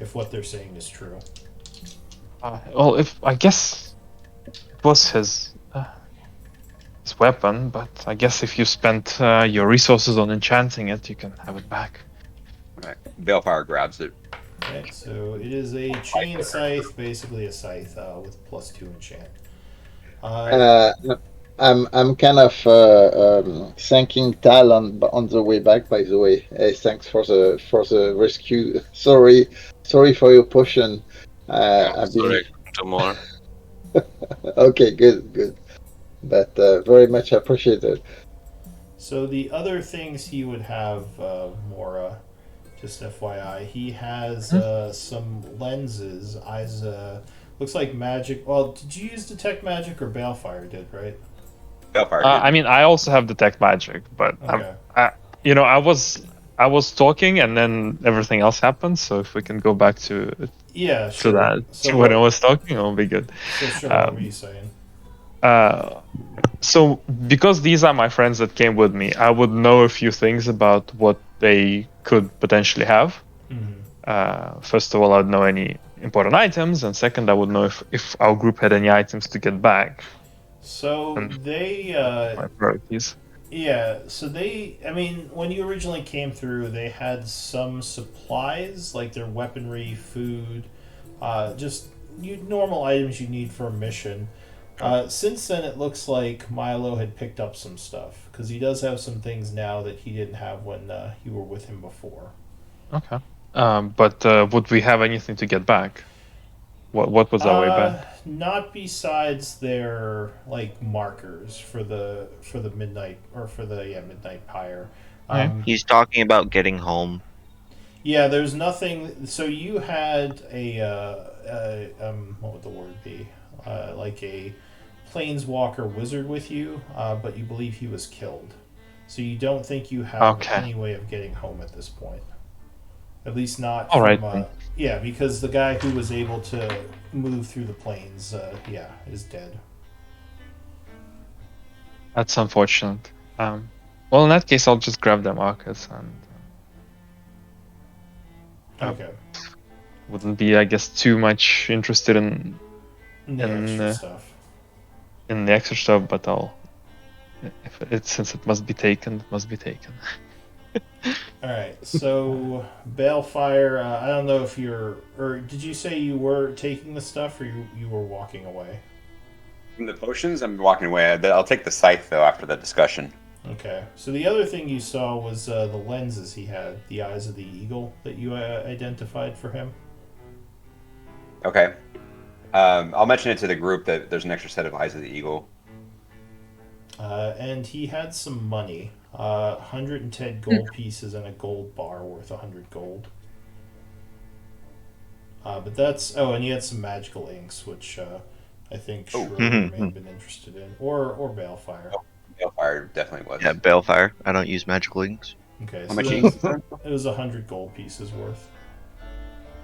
S1: if what they're saying is true.
S3: Well, if I guess it was his weapon, but I guess if you spent your resources on enchanting it, you can have it back.
S4: All right. Balefire grabs it.
S1: Okay, so it is a chain scythe, basically a scythe with +2 enchant.
S6: I'm kind of thanking Tal on the way back. By the way, hey, thanks for the rescue. Sorry for your potion. I've been...
S7: to more.
S6: Okay, good. But very much appreciated.
S1: So the other things he would have, Mora, just FYI, he has some lenses. Eyes, looks like magic. Well, did you use detect magic or balefire did, right?
S4: Balefire did.
S3: I mean, I also have detect magic, but
S1: Okay.
S3: I was talking and then everything else happened. So if we can go back to
S1: Yeah, sure.
S3: that
S1: So
S3: when I
S1: what,
S3: was talking, it'll be good.
S1: so sure, what were you saying?
S3: So because these are my friends that came with me, I would know a few things about what they could potentially have.
S1: Mm-hmm.
S3: First of all, I'd know any important items, and second, I would know if our group had any items to get back.
S1: So
S3: And
S1: they,
S3: my priorities.
S1: yeah, so I mean, when you originally came through, they had some supplies, like their weaponry, food, just normal items you need for a mission. Since then, it looks like Milo had picked up some stuff, because he does have some things now that he didn't have when you were with him before.
S3: Okay. But would we have anything to get back? What was our way back?
S1: Not besides their like markers for the midnight or for the midnight pyre.
S3: Okay.
S5: He's talking about getting home.
S1: Yeah, there's nothing. So you had what would the word be? Like a planeswalker wizard with you, but you believe he was killed. So you don't think you have any way of getting home at this point. At least not
S3: All
S1: from.
S3: right.
S1: Yeah, because the guy who was able to move through the plains, is dead.
S3: That's unfortunate. Well, in that case, I'll just grab the markers and
S1: Okay.
S3: wouldn't be, I guess, too much interested in
S1: The extra stuff.
S3: in the extra stuff, but since it must be taken, it must be taken.
S1: All right. So balefire. I don't know if or did you say you were taking the stuff, or you were walking away?
S4: From the potions, I'm walking away. I'll take the scythe though after the discussion.
S1: Okay. So the other thing you saw was the lenses he had, the eyes of the eagle that you identified for him.
S4: Okay. I'll mention it to the group that there's an extra set of eyes of the eagle.
S1: And he had some money, 110 gold pieces and a gold bar worth 100 gold. But that's and he had some magical inks, which I think Schroeder may have been interested in, or Balefire.
S4: Balefire definitely was.
S5: Yeah, Balefire. I don't use magical inks.
S1: Okay,
S4: How
S1: so
S4: much ink is that?
S1: it was 100 gold pieces worth.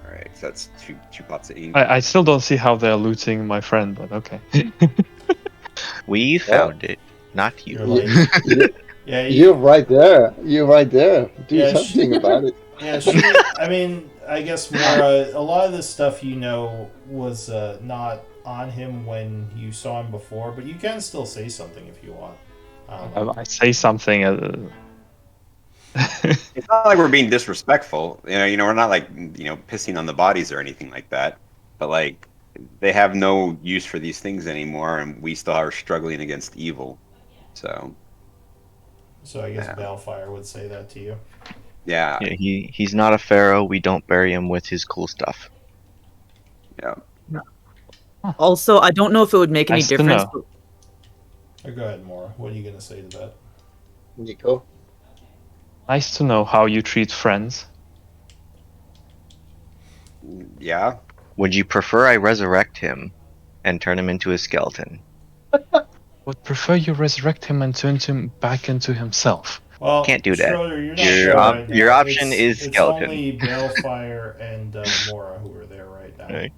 S4: All right, so that's two pots of ink.
S3: I still don't see how they're looting my friend, but okay.
S5: We found it, not you.
S1: You're like, yeah,
S6: You're right there. You're right there. Do something about it.
S1: Yeah, I mean, I guess more. A lot of this stuff was not on him when you saw him before, but you can still say something if you want.
S3: I say something.
S4: It's not like we're being disrespectful. We're not like pissing on the bodies or anything like that. But like, they have no use for these things anymore, and we still are struggling against evil. So
S1: I guess Balefire would say that to you.
S4: Yeah.
S5: He's not a pharaoh. We don't bury him with his cool stuff.
S4: Yeah.
S2: Also, I don't know if it would make any
S3: Nice to
S2: difference.
S3: know.
S1: Go ahead, Maura. What are you going to say to that?
S6: Nico?
S3: Nice to know how you treat friends.
S4: Yeah.
S5: Would you prefer I resurrect him and turn him into a skeleton?
S3: Would prefer you resurrect him and turn him back into himself.
S1: Well,
S5: Can't do that.
S1: Schroeder, you're not
S5: Your
S1: there right
S5: your
S1: now.
S5: option is skeleton.
S1: It's only Balefire and Mora who are there right now.
S5: Right.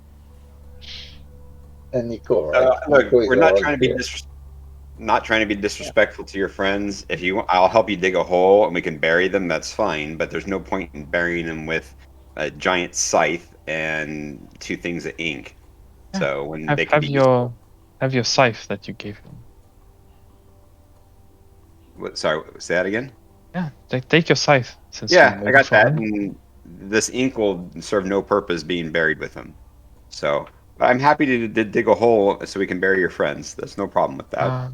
S6: And Nico, right?
S4: Look,
S6: Nico is
S4: we're not
S6: already
S4: trying to be
S6: here.
S4: not trying to be disrespectful to your friends. If you, I'll help you dig a hole and we can bury them. That's fine. But there's no point in burying them with a giant scythe and 2 things of ink.
S3: Yeah.
S4: So when
S3: Have,
S4: they can
S3: have
S4: be
S3: your scythe that you gave him.
S4: sorry, say that again.
S3: Yeah, take your scythe. Since
S4: Yeah,
S3: you made
S4: I got
S3: it for
S4: that.
S3: him.
S4: And this ink will serve no purpose being buried with them. So I'm happy to dig a hole so we can bury your friends. There's no problem with that.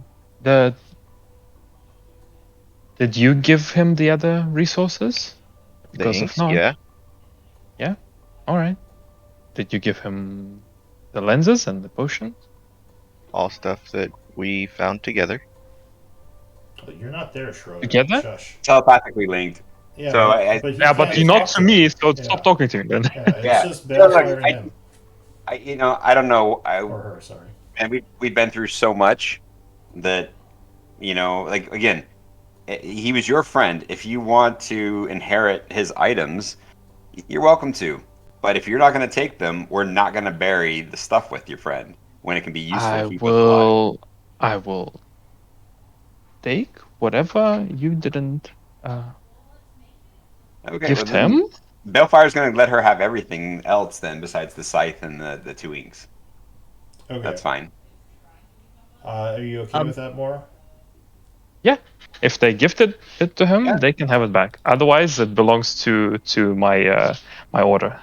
S3: Did you give him the other resources?
S5: The
S3: Because
S5: inks,
S3: if not,
S5: yeah.
S3: all right. Did you give him the lenses and the potion?
S5: All stuff that we found together.
S1: You're not there, Schroeder.
S3: Together?
S1: Shush.
S4: Telepathically linked.
S1: Yeah,
S4: So
S1: but,
S4: I-
S1: but he
S3: Yeah, but
S1: can't
S3: he
S1: talk
S3: nods to me, so
S1: Yeah.
S3: stop talking to him then.
S1: Yeah, it's
S4: Yeah.
S1: just
S4: So, look,
S1: Balefire and him.
S4: I don't know.
S1: Or her, sorry.
S4: And we've been through so much that, like, again, he was your friend. If you want to inherit his items, you're welcome to. But if you're not going to take them, we're not going to bury the stuff with your friend when it can be useful
S3: I
S4: to keep us alive.
S3: will take whatever you didn't
S4: Okay,
S3: gift
S4: well, then
S3: him.
S4: Balefire's going to let her have everything else then besides the scythe and the two inks.
S1: Okay.
S4: That's fine.
S1: Are you okay with that, Mora?
S3: Yeah, if they gifted it to him,
S4: Yeah.
S3: they can have it back. Otherwise, it belongs to my my order.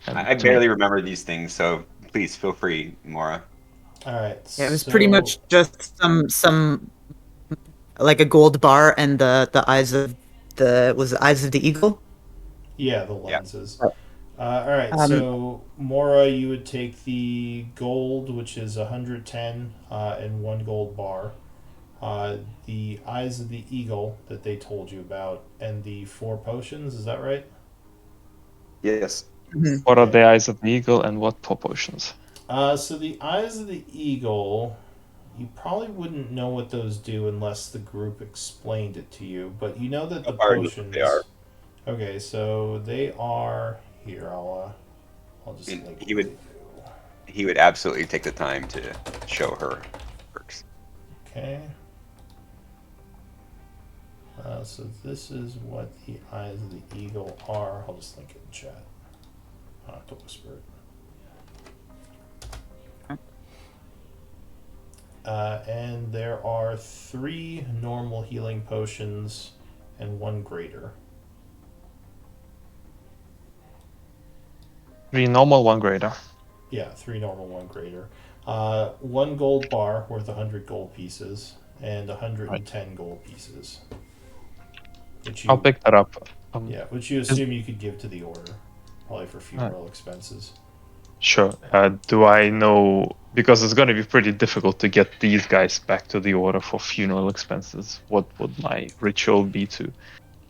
S3: and
S4: I
S3: to me.
S4: barely remember these things, so please feel free, Mora.
S1: All right.
S2: Yeah, it was pretty much just some like a gold bar and the eyes of the eyes of the eagle.
S1: Yeah, the
S4: Yeah.
S1: lenses. All right, so Mora, you would take the gold, which is 110, and 1 gold bar. The eyes of the eagle that they told you about, and the 4 potions. Is that right?
S4: Yes.
S3: What are the eyes of the eagle and what proportions?
S1: So the eyes of the eagle, you probably wouldn't know what those do unless the group explained it to you. But you know that the
S4: Already know what
S1: potions.
S4: they are.
S1: Okay, so they are here. I'll just link
S4: He would absolutely take the time to show her perks.
S1: Okay. So this is what the eyes of the eagle are. I'll just link it in chat. I'll have to whisper it. And there are 3 normal healing potions and 1 greater.
S3: 3 normal, 1 greater.
S1: Yeah, 3 normal, 1 greater. 1 gold bar worth 100 gold pieces and 110 gold pieces. Which you,
S3: I'll pick that up.
S1: which you assume you could give to the order, probably for funeral expenses.
S3: Sure. Do I know, because it's going to be pretty difficult to get these guys back to the order for funeral expenses, what would my ritual be to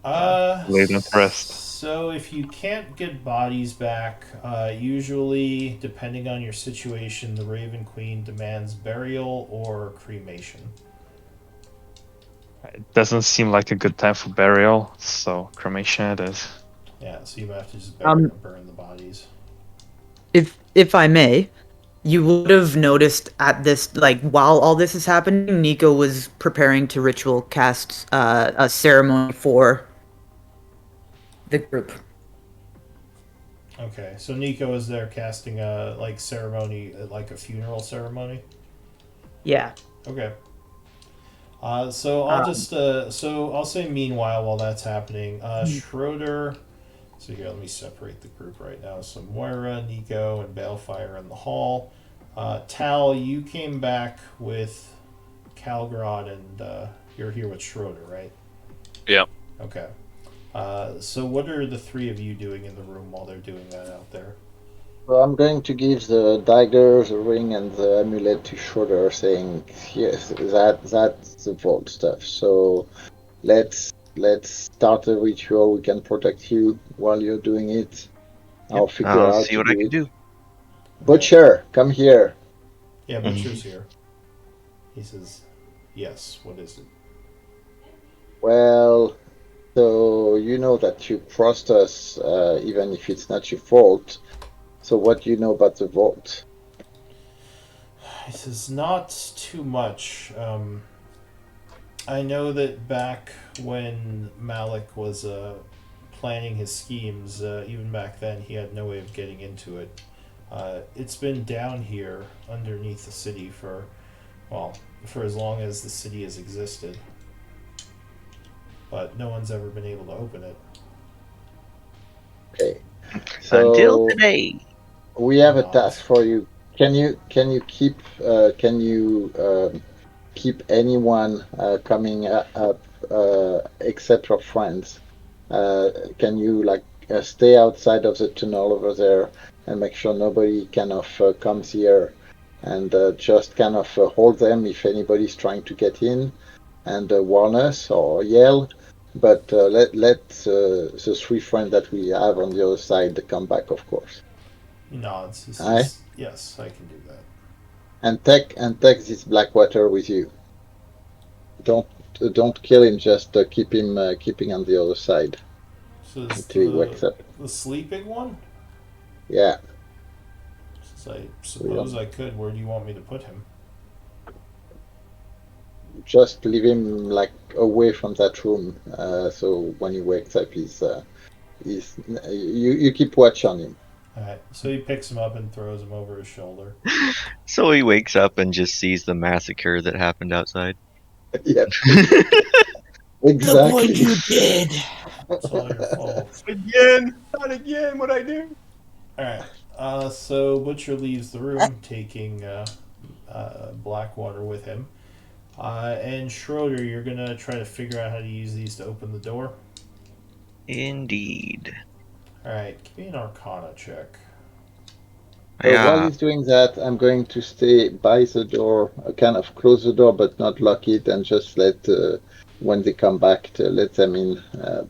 S3: lay them to rest?
S1: So if you can't get bodies back, usually, depending on your situation, the Raven Queen demands burial or cremation.
S3: It doesn't seem like a good time for burial, so cremation it is.
S1: Yeah, so you might have to just bury or burn the bodies.
S2: If I may, you would have noticed at this, like, while all this is happening, Nico was preparing to ritual cast a ceremony for the group.
S1: Okay, so Nico is there casting a ceremony, like a funeral ceremony.
S2: Yeah.
S1: Okay. So I'll just so I'll say meanwhile while that's happening, Schroeder. So here, let me separate the group right now. So Moira, Nico, and Balefire in the hall. Tal, you came back with Calgrod, and you're here with Schroeder, right?
S7: Yeah.
S1: Okay. So what are the 3 of you doing in the room while they're doing that out there?
S6: So I'm going to give the dagger, the ring, and the amulet to Schroeder, saying, "Yes, that's the vault stuff. So let's start the ritual. We can protect you while you're doing it. I'll figure
S5: I'll
S6: out
S5: see
S6: to
S5: what I
S6: do
S5: can
S6: it.
S5: do.
S6: Butcher, come here.
S1: Yeah, Butcher's here. He says, "Yes. What is it?"
S6: Well, so you know that you trust us, even if it's not your fault. So what do you know about the vault?"
S1: He says, "Not too much. I know that back when Malik was planning his schemes, even back then, he had no way of getting into it. It's been down here underneath the city for as long as the city has existed. But no one's ever been able to open it."
S6: Okay. So
S5: Until today.
S6: we have a
S1: Not.
S6: task for you. Can you keep keep anyone coming up except your friends? Can you stay outside of the tunnel over there and make sure nobody kind of comes here, and just kind of hold them if anybody's trying to get in, and warn us or yell. But let the three friends that we have on the other side come back, of course.
S1: He nods. He
S6: Aye?
S1: says, "Yes, I can do that."
S6: And take this Blackwater with you. Don't kill him. Just keeping on the other side
S1: So it's
S6: until he wakes up.
S1: the sleeping one.
S6: Yeah.
S1: So I suppose I could. Where do you want me to put him?
S6: Just leave him like away from that room. So when he wakes up, he's you keep watch on him.
S1: Alright, so he picks him up and throws him over his shoulder.
S5: So he wakes up and just sees the massacre that happened outside.
S6: Yeah. Exactly.
S2: you did.
S1: It's all your fault.
S4: Again, not again. What I do?
S1: Alright, so Butcher leaves the room, taking Blackwater with him. And Schroeder, you're gonna try to figure out how to use these to open the door.
S5: Indeed.
S1: Alright, give me an Arcana check.
S6: While
S5: Yeah.
S6: he's doing that, I'm going to stay by the door, kind of close the door but not lock it, and just let when they come back to let them in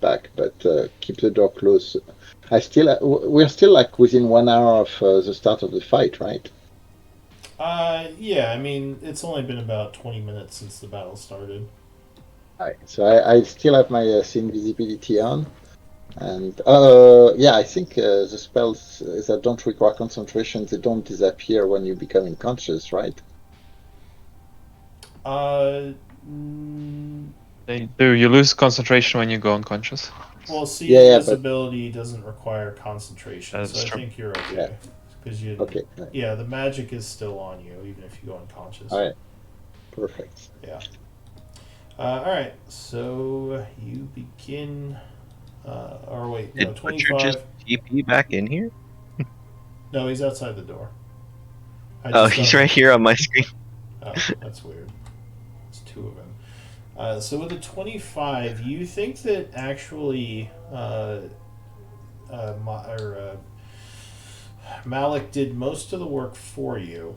S6: back, but keep the door closed. We're still like within 1 hour of the start of the fight, right?
S1: Yeah, I mean, it's only been about 20 minutes since the battle started.
S6: Right. So I still have my invisibility on, and yeah, I think the spells that don't require concentration, they don't disappear when you become unconscious, right?
S3: They do. You lose concentration when you go unconscious.
S1: Well, see,
S6: Yeah, but
S1: invisibility doesn't require concentration,
S3: That's
S1: so I
S3: true.
S1: think you're okay.
S6: Yeah.
S1: Because you,
S6: okay, right.
S1: yeah, the magic is still on you, even if you go unconscious.
S6: All right, perfect.
S1: All right, so you begin. Or wait, no,
S5: Did Butcher
S1: 25.
S5: just TP back in here?
S1: No, he's outside the door. I
S5: Oh,
S1: just
S5: he's
S1: don't
S5: right
S1: have-
S5: here on my screen.
S1: Oh, that's weird. It's two of them. So with a 25, you think that actually Malik did most of the work for you,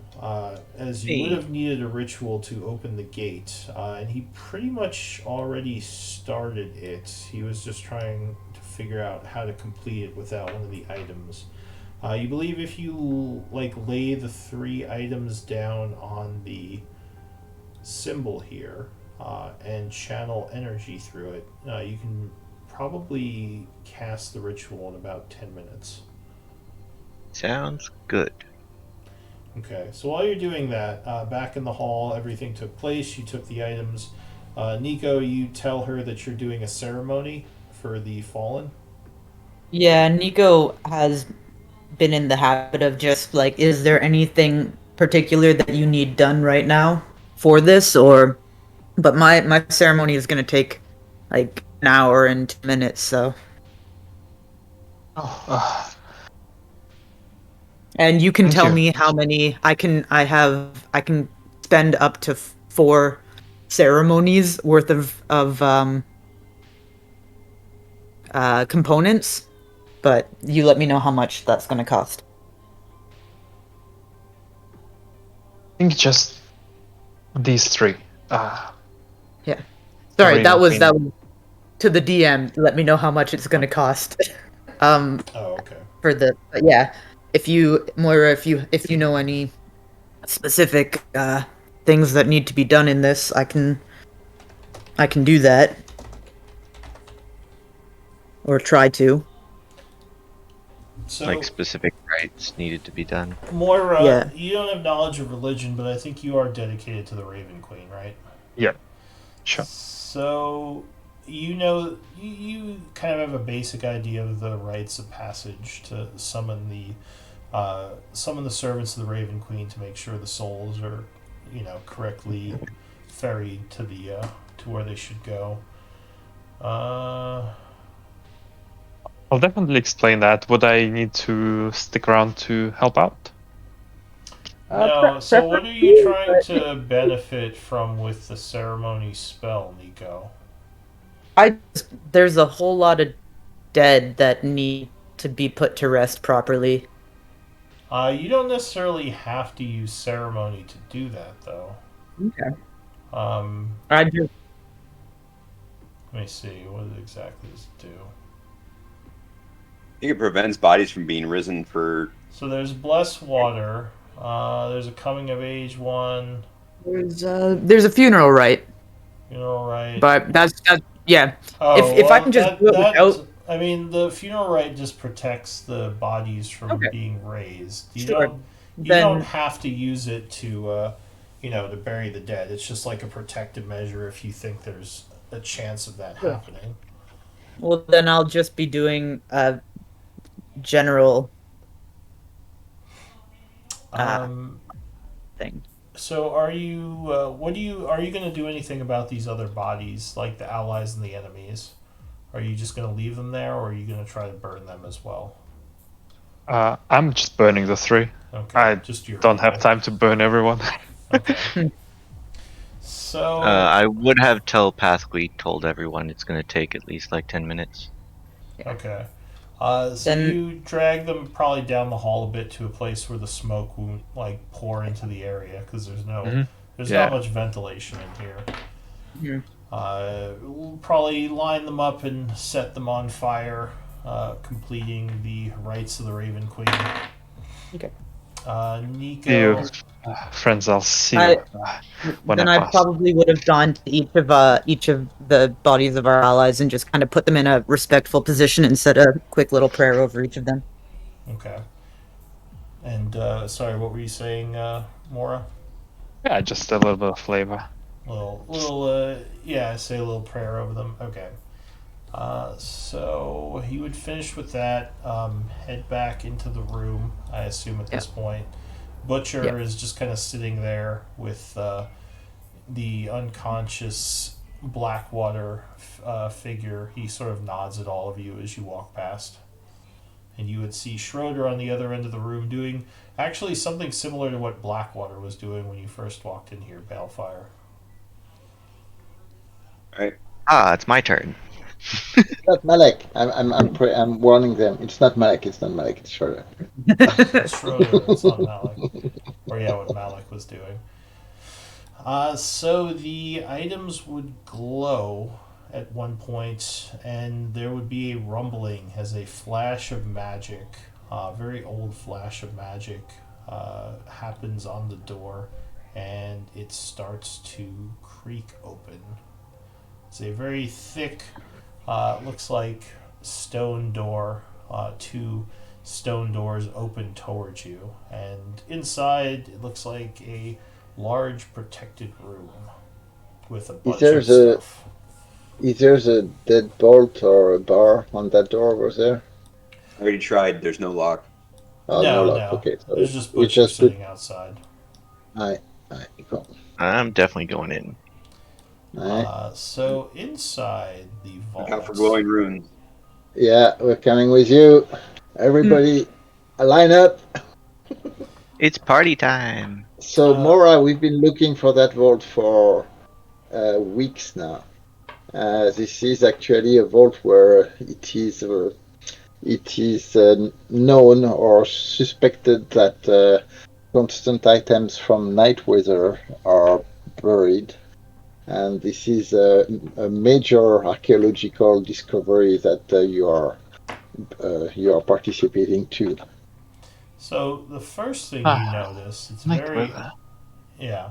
S1: as you would
S5: Hey.
S1: have needed a ritual to open the gate, and he pretty much already started it. He was just trying to figure out how to complete it without one of the items. You believe if you lay the 3 items down on the symbol here and channel energy through it, you can probably cast the ritual in about 10 minutes.
S5: Sounds good.
S1: Okay, so while you're doing that, back in the hall, everything took place. You took the items. Nico, you tell her that you're doing a ceremony for the fallen.
S2: Yeah, Nico has been in the habit of just is there anything particular that you need done right now for this, or? But my ceremony is gonna take like an hour and 2 minutes, so.
S3: Oh,
S2: And you can
S3: Thank
S2: tell
S3: you.
S2: me how many I can spend up to 4 ceremonies worth of components, but you let me know how much that's gonna cost.
S3: I think just these 3.
S2: Sorry,
S3: Raven
S2: that was
S3: Queen.
S2: to the DM. Let me know how much it's gonna cost.
S1: Oh, okay.
S2: For the but yeah, if you Moira, if you know any specific things that need to be done in this, I can do that, or try to.
S1: So,
S5: Like specific rites needed to be done.
S1: Moira,
S2: Yeah.
S1: you don't have knowledge of religion, but I think you are dedicated to the Raven Queen, right?
S3: Yeah, sure.
S1: So you kind of have a basic idea of the rites of passage to summon the servants of the Raven Queen to make sure the souls are, correctly ferried to the to where they should go.
S3: I'll definitely explain that. Would I need to stick around to help out?
S1: No. So what are you trying to benefit from with the ceremony spell, Nico?
S2: There's a whole lot of dead that need to be put to rest properly.
S1: You don't necessarily have to use ceremony to do that, though.
S2: Okay.
S1: Um,
S2: I just
S1: Let me see. What exactly does it do?
S4: I think it prevents bodies from being risen for.
S1: So there's Bless Water. There's a Coming of Age one.
S2: There's a funeral rite,
S1: Right?
S2: but that's yeah.
S1: Oh
S2: If I
S1: well,
S2: can just do it without,
S1: I mean, the funeral rite just protects the bodies from
S2: okay,
S1: being raised.
S2: sure.
S1: You don't
S2: Then
S1: have to use it to to bury the dead. It's just like a protective measure if you think there's a chance of that
S2: sure.
S1: happening.
S2: Well, then I'll just be doing a general
S1: Um,
S2: thing.
S1: so are you? What do you? Are you going to do anything about these other bodies, like the allies and the enemies? Are you just going to leave them there, or are you going to try to burn them as well?
S3: I'm just burning the 3.
S1: Okay,
S3: I
S1: just your
S3: don't have time to burn everyone.
S1: Okay. So
S5: I would have telepathically told everyone it's going to take at least like 10 minutes.
S1: okay. So
S2: Then
S1: you drag them probably down the hall a bit to a place where the smoke won't like pour into the area because there's
S3: Yeah.
S1: not much ventilation in here.
S2: Mhm.
S1: We'll probably line them up and set them on fire, completing the rites of the Raven Queen.
S2: Okay.
S1: Nico.
S3: You, friends, I'll see
S2: I-
S3: you when
S2: then
S3: I
S2: I
S3: pass.
S2: probably would have gone to each of the bodies of our allies and just kind of put them in a respectful position and said a quick little prayer over each of them.
S1: Okay. And sorry, what were you saying, Mora?
S3: Yeah, just a little bit of flavor.
S1: Yeah, say a little prayer over them. Okay. So he would finish with that, head back into the room, I assume at this point. Butcher
S2: Yeah.
S1: is just kind of sitting there with the unconscious Blackwater figure. He sort of nods at all of you as you walk past. And you would see Schroeder on the other end of the room doing actually something similar to what Blackwater was doing when you first walked in here, Balefire.
S4: Right.
S5: Ah, it's my turn.
S6: It's not Malek. I'm warning them. It's not Malek. It's not Malek. It's Schroeder.
S1: It's Schroeder, it's not Malik. Or yeah, what Malik was doing. So the items would glow at one point, and there would be a rumbling as a flash of magic, very old flash of magic, happens on the door, and it starts to creak open. It's a very thick, looks like stone door, 2 stone doors open towards you, and inside it looks like a large protected room with a bunch of stuff.
S6: Is there a deadbolt or a bar on that door? Was there?
S4: I already tried. There's no lock.
S6: Oh, no lock.
S1: No.
S6: Okay, so
S1: There's just
S6: we
S1: Butcher
S6: just put.
S1: sitting outside.
S6: Aye, cool.
S5: I'm definitely going in.
S6: Aye.
S1: So inside the
S4: Look out for
S1: vault,
S4: glowing runes.
S6: Yeah, we're coming with you. Everybody, line up.
S5: It's party time.
S6: So, Mora, we've been looking for that vault for weeks now. This is actually a vault where it is known or suspected that constant items from Nightweather are buried. And this is a major archaeological discovery that you are participating to.
S1: So the first thing you notice, it's very yeah.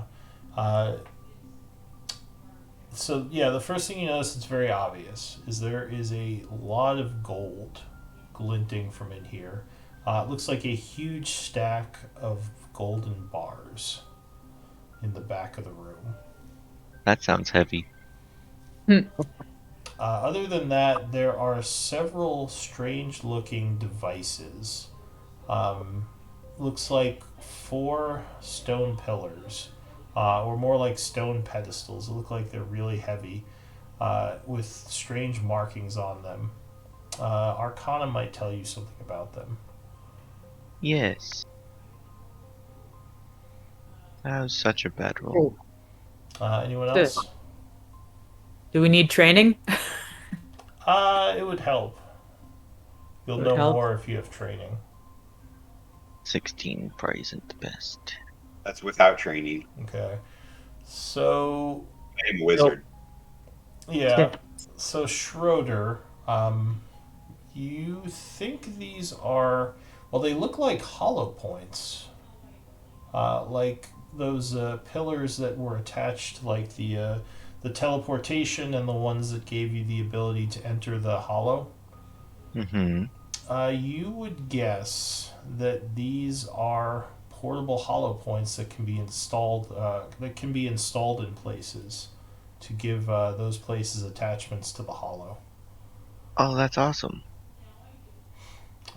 S1: The first thing you notice, it's very obvious, is there is a lot of gold glinting from in here. It looks like a huge stack of golden bars in the back of the room.
S5: That sounds heavy.
S1: Other than that, there are several strange-looking devices. Looks like 4 stone pillars, or more like stone pedestals. They look like they're really heavy, with strange markings on them. Arcana might tell you something about them.
S5: Yes. That was such a bad roll.
S1: Anyone else?
S2: Do we need training?
S1: It would help. You'll
S2: Would
S1: know
S2: help.
S1: more if you have training.
S5: 16 probably isn't the best.
S4: That's without training.
S1: Okay. So
S4: I am a wizard.
S1: Yeah. So Schroeder, you think these are, well, they look like hollow points, like those pillars that were attached, like the teleportation and the ones that gave you the ability to enter the hollow.
S5: Mm-hmm.
S1: You would guess that these are portable hollow points that can be installed. In places to give those places attachments to the hollow.
S5: Oh, that's awesome.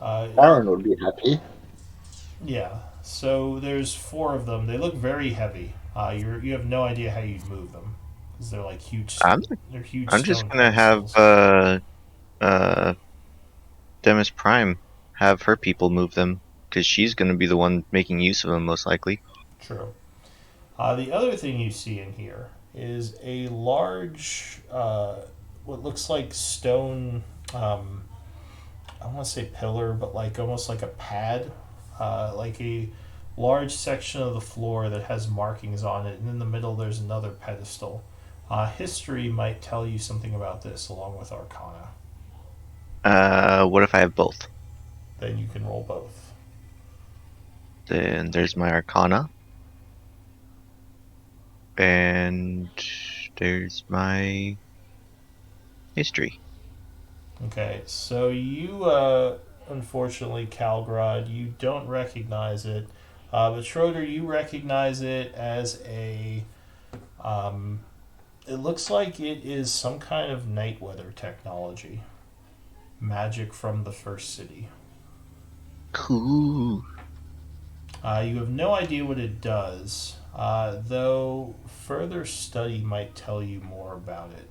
S1: Uh,
S6: Aaron would be happy.
S1: yeah. So there's four of them. They look very heavy. You have no idea how you'd move them because they're like huge.
S5: I'm
S1: They're huge
S5: I'm just
S1: stone
S5: gonna have
S1: pedestals.
S5: uh Demis Prime have her people move them because she's gonna be the one making use of them most likely.
S1: True. The other thing you see in here is a large, what looks like stone. I don't want to say pillar, but like almost like a pad, like a large section of the floor that has markings on it, and in the middle there's another pedestal. History might tell you something about this, along with Arcana.
S5: What if I have both?
S1: Then you can roll both.
S5: Then there's my Arcana, and there's my history.
S1: Okay, so you, unfortunately, Calgrad, you don't recognize it, but Schroeder, you recognize it as a. It looks like it is some kind of night weather technology. Magic from the first city.
S5: Cool.
S1: You have no idea what it does, though further study might tell you more about it.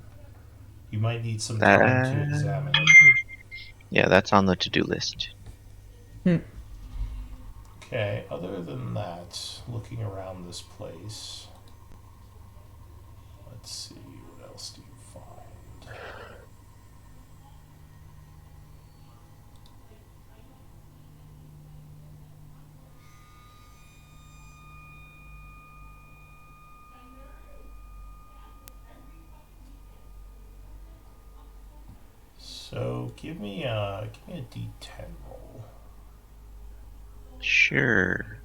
S1: You might need some time to examine it.
S5: Yeah, that's on the to-do list.
S1: Okay, other than that, looking around this place, let's see, what else do you find? So give me a D10 roll.
S5: Sure.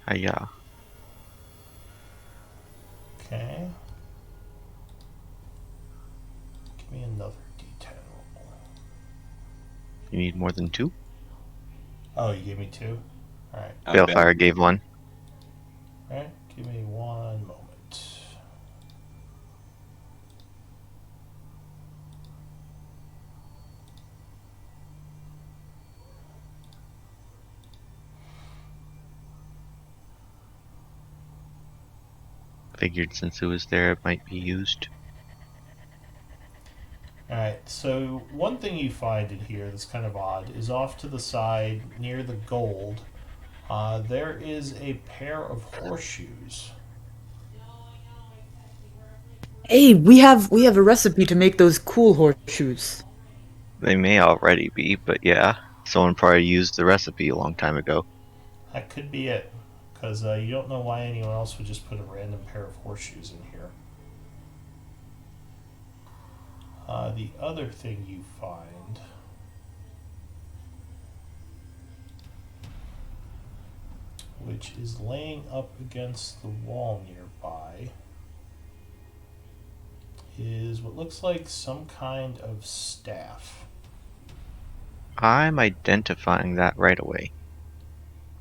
S5: Hiya.
S1: Okay. Give me another D10 roll.
S5: You need more than two?
S1: Oh, you gave me two? Alright.
S5: Balefire gave one.
S1: Alright, give me one moment.
S5: Figured since it was there, it might be used.
S1: Alright, so one thing you find in here that's kind of odd is off to the side near the gold, there is a pair of horseshoes.
S2: Hey, we have a recipe to make those cool horseshoes.
S5: They may already be, but yeah. Someone probably used the recipe a long time ago.
S1: That could be it, because you don't know why anyone else would just put a random pair of horseshoes in here. The other thing you find which is laying up against the wall nearby, is what looks like some kind of staff.
S5: I'm identifying that right away.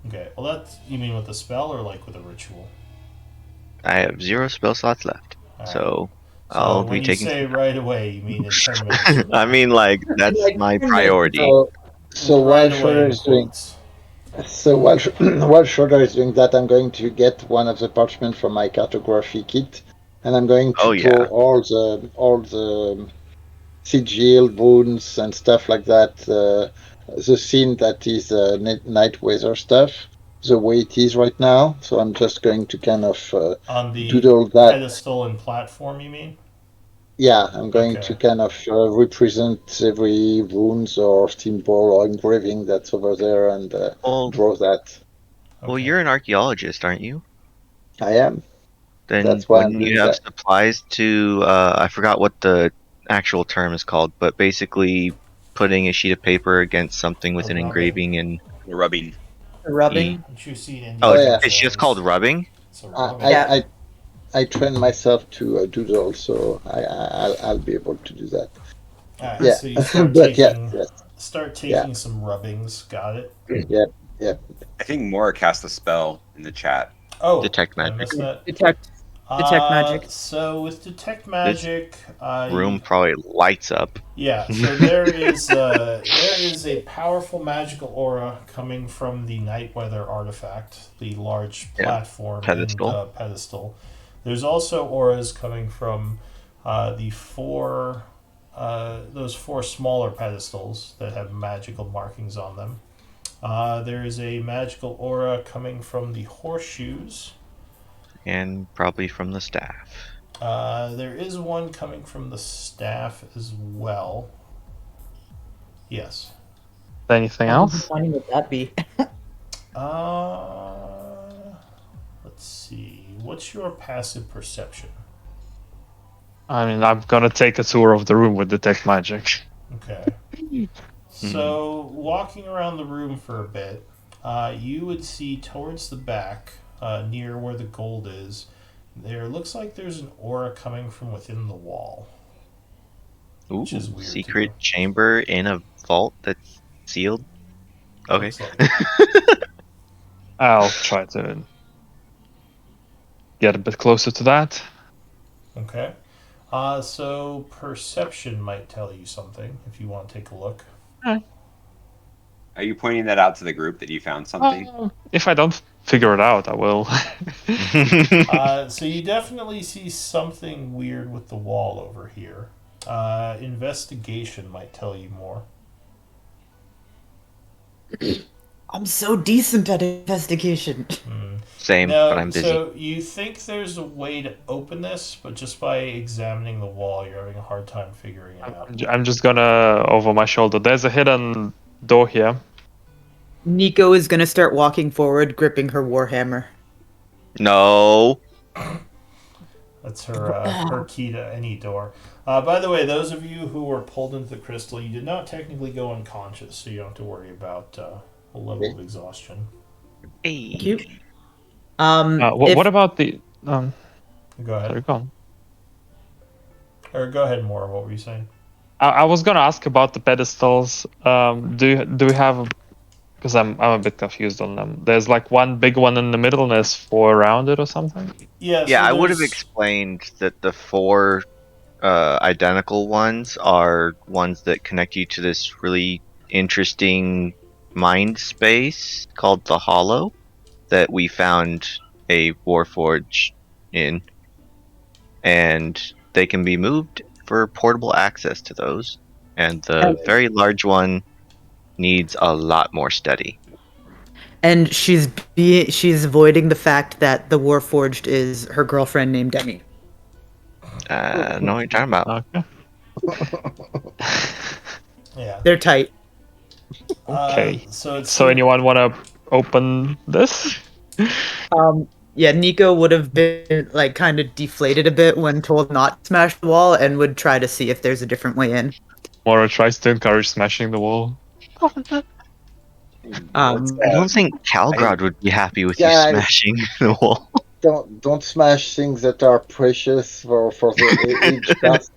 S1: Okay, well that's, you mean with a spell or like with a ritual?
S5: I have 0 spell slots left,
S1: All right.
S5: so
S1: So
S5: I'll
S1: when
S5: be
S1: you
S5: taking.
S1: say right away, you mean in 10 minutes from now.
S5: I mean, like that's my priority.
S6: So
S1: right
S6: while
S1: away
S6: Schroeder
S1: in
S6: is doing,
S1: quotes.
S6: so while while Schroeder is doing that, I'm going to get one of the parchment from my cartography kit, and I'm going to
S5: Oh,
S6: draw
S5: yeah.
S6: all the sigil, wounds, and stuff like that. The scene that is night weather stuff, the way it is right now. So I'm just going to kind of
S1: On the
S6: doodle that.
S1: pedestal and platform, you mean?
S6: Yeah, I'm going
S1: Okay.
S6: to kind of represent every wounds or symbol or engraving that's over there and
S5: Well,
S6: draw that.
S5: well,
S1: Okay.
S5: you're an archaeologist, aren't you?
S6: I am.
S5: Then
S6: That's why I'm
S5: wouldn't you
S6: doing
S5: have
S6: that.
S5: supplies to? I forgot what the actual term is called, but basically putting a sheet of paper against something with an
S1: rubbing.
S5: engraving and
S4: Rubbing.
S2: Rubbing.
S1: Which you see in
S5: oh,
S6: Oh,
S1: Indiana
S6: yeah.
S5: it's just
S1: Jones.
S5: called rubbing.
S1: It's a
S6: I
S1: rubbing.
S2: Yeah.
S6: I, I train myself to doodle, so I'll be able to do that.
S1: Alright,
S6: Yeah,
S1: so you start
S6: but yes,
S1: taking some rubbings. Got it.
S6: yeah.
S4: I think Mora cast a spell in the chat.
S1: Oh,
S5: Detect
S1: I
S5: magic.
S1: missed that.
S2: Detect magic.
S1: So with detect
S5: This
S1: magic,
S5: room probably lights up.
S1: yeah. So there is a powerful magical aura coming from the Night Weather artifact, the large
S5: Yeah,
S1: platform
S5: pedestal.
S1: and pedestal. There's also auras coming from the four those four smaller pedestals that have magical markings on them. There is a magical aura coming from the horseshoes.
S5: And probably from the staff.
S1: There is one coming from the staff as well. Yes.
S3: Anything
S2: How
S3: else?
S2: disappointing would that be?
S1: Let's see. What's your passive perception?
S3: I mean, I'm gonna take a tour of the room with detect magic.
S1: Okay. So, walking around the room for a bit, you would see towards the back, near where the gold is, there looks like there's an aura coming from within the wall.
S5: Ooh,
S1: Which is weird,
S5: secret
S1: too.
S5: chamber in a vault that's sealed. Okay.
S1: Looks like.
S3: I'll try to get a bit closer to that.
S1: Okay. So perception might tell you something if you want to take a look.
S4: Are you pointing that out to the group that you found something?
S3: If I don't figure it out, I will.
S1: So you definitely see something weird with the wall over here. Investigation might tell you more.
S2: I'm so decent at investigation.
S5: Same,
S1: No,
S5: but I'm busy.
S1: so you think there's a way to open this, but just by examining the wall, you're having a hard time figuring it out.
S3: I'm just gonna over my shoulder. There's a hidden door here.
S2: Nico is gonna start walking forward, gripping her warhammer.
S5: No.
S1: That's her key to any door. By the way, those of you who were pulled into the crystal, you did not technically go unconscious, so you don't have to worry about a level of exhaustion.
S5: Hey.
S2: Cute.
S3: What about the?
S1: Go ahead.
S3: Sorry, go on.
S1: Or go ahead, Maura. What were you saying?
S3: I was gonna ask about the pedestals. Do we have? Because I'm a bit confused on them. There's like one big one in the middle, and there's four around it or something.
S1: Yeah.
S5: Yeah,
S1: so
S5: I would have
S1: there's-
S5: explained that the four identical ones are ones that connect you to this really interesting mind space called the Hollow that we found a Warforge in. And they can be moved for portable access to those. And the very large one needs a lot more study.
S2: And she's avoiding the fact that the Warforged is her girlfriend named Demi.
S5: Know what you're talking about.
S3: Okay.
S1: Yeah.
S2: They're tight.
S3: Okay.
S1: So it's
S3: So anyone wanna open this?
S2: Yeah, Nico would have been like kind of deflated a bit when told not to smash the wall, and would try to see if there's a different way in.
S3: Mora tries to encourage smashing the wall.
S5: I don't think Calgrad would be happy with you
S6: Guys.
S5: smashing the wall.
S6: Don't smash things that are precious for the age class.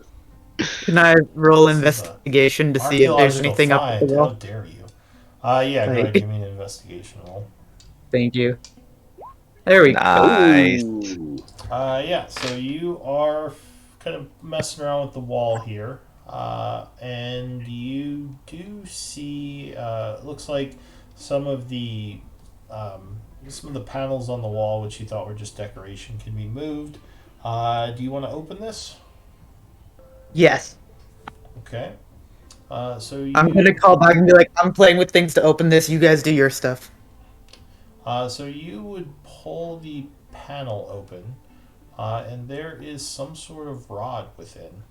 S2: Can I roll
S1: This is a
S2: investigation to see if there's
S1: archaeological
S2: anything up
S1: find.
S2: the
S1: How
S2: wall?
S1: dare you? Yeah, go
S2: Right.
S1: ahead. Give me an investigation roll.
S2: Thank you. There we go.
S5: Nice.
S6: Ooh.
S1: Yeah, so you are kind of messing around with the wall here, and you do see. It looks like some of the panels on the wall, which you thought were just decoration, can be moved. Do you want to open this?
S2: Yes.
S1: Okay. So you.
S2: I'm gonna call back and be like, I'm playing with things to open this. You guys do your stuff.
S1: So you would pull the panel open, and there is some sort of rod within,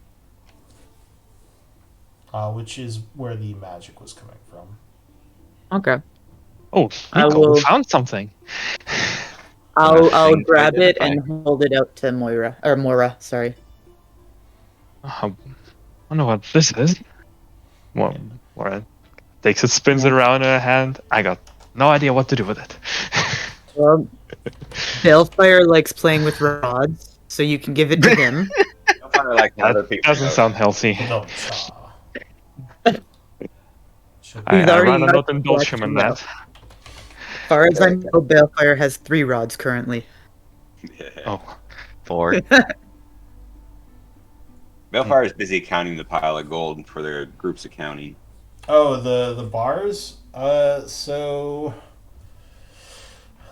S1: which is where the magic was coming from.
S2: Okay.
S3: Oh,
S2: I
S3: Nico,
S2: will-
S3: we found something.
S2: I'll
S5: Nothing to
S2: grab it
S5: identify.
S2: and hold it out to Mora. Sorry.
S3: I wonder what this is. Moira takes it, spins it around in her hand. I got no idea what to do with it.
S2: Well, Balefire likes playing with rods, so you can give it to him.
S4: Balefire likes other
S3: That
S4: people.
S3: doesn't sound healthy.
S1: Ba-dum-cha. Should
S2: He's
S3: I
S2: already
S3: rather
S2: got
S3: not
S2: the
S3: indulge him in
S2: collection
S3: that.
S2: As far as I know, Balefire has 3 rods currently.
S3: Oh,
S5: 4.
S4: Balefire is busy counting the pile of gold for their group's accounting.
S1: Oh, the bars. So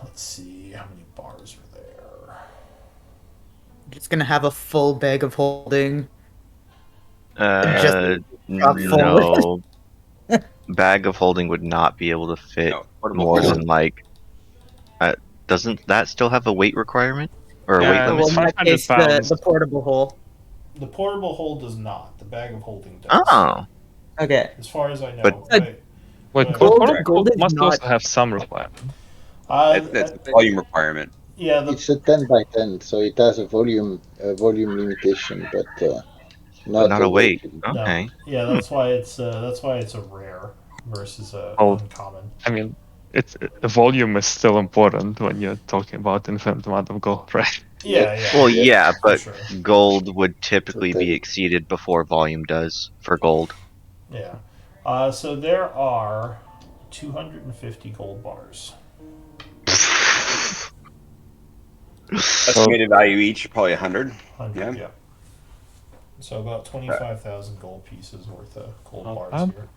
S1: let's see how many bars are there.
S2: Just gonna have a full bag of holding. Just
S5: No. Bag of holding would not be able to fit
S4: No, portable
S5: more
S4: hold.
S5: than like. Doesn't that still have a weight requirement or a weight
S3: Yeah,
S2: Well,
S3: it's
S5: limit?
S2: in that
S3: 500
S2: case,
S3: pounds.
S2: the portable hole.
S1: The portable hold does not. The bag of holding does.
S5: Oh,
S2: Okay.
S1: As far as I know.
S5: But-
S1: Wait,
S3: Wait,
S1: wait,
S2: Gold-
S3: portable
S2: gold is
S3: must
S2: not-
S3: also have some requirement.
S4: That's a volume requirement.
S1: yeah.
S6: It's a 10 by 10, so it has a volume limitation, but not
S5: not
S6: a
S5: a weight.
S6: weight.
S1: No.
S5: Okay.
S1: Yeah, that's why it's a rare versus a
S3: Oh.
S1: uncommon.
S3: I mean, the volume is still important when you're talking about infinite amount of gold, right?
S1: Yeah, yeah.
S5: Well, yeah,
S1: for
S5: but
S1: sure.
S5: gold would typically
S6: Okay.
S5: be exceeded before volume does for gold.
S1: Yeah. So there are 250 gold bars.
S4: Estimated value each, probably 100.
S1: 100,
S4: Yeah.
S1: yeah. So about 25,000 gold pieces worth of gold
S3: Not
S1: bars
S3: bad.
S1: here.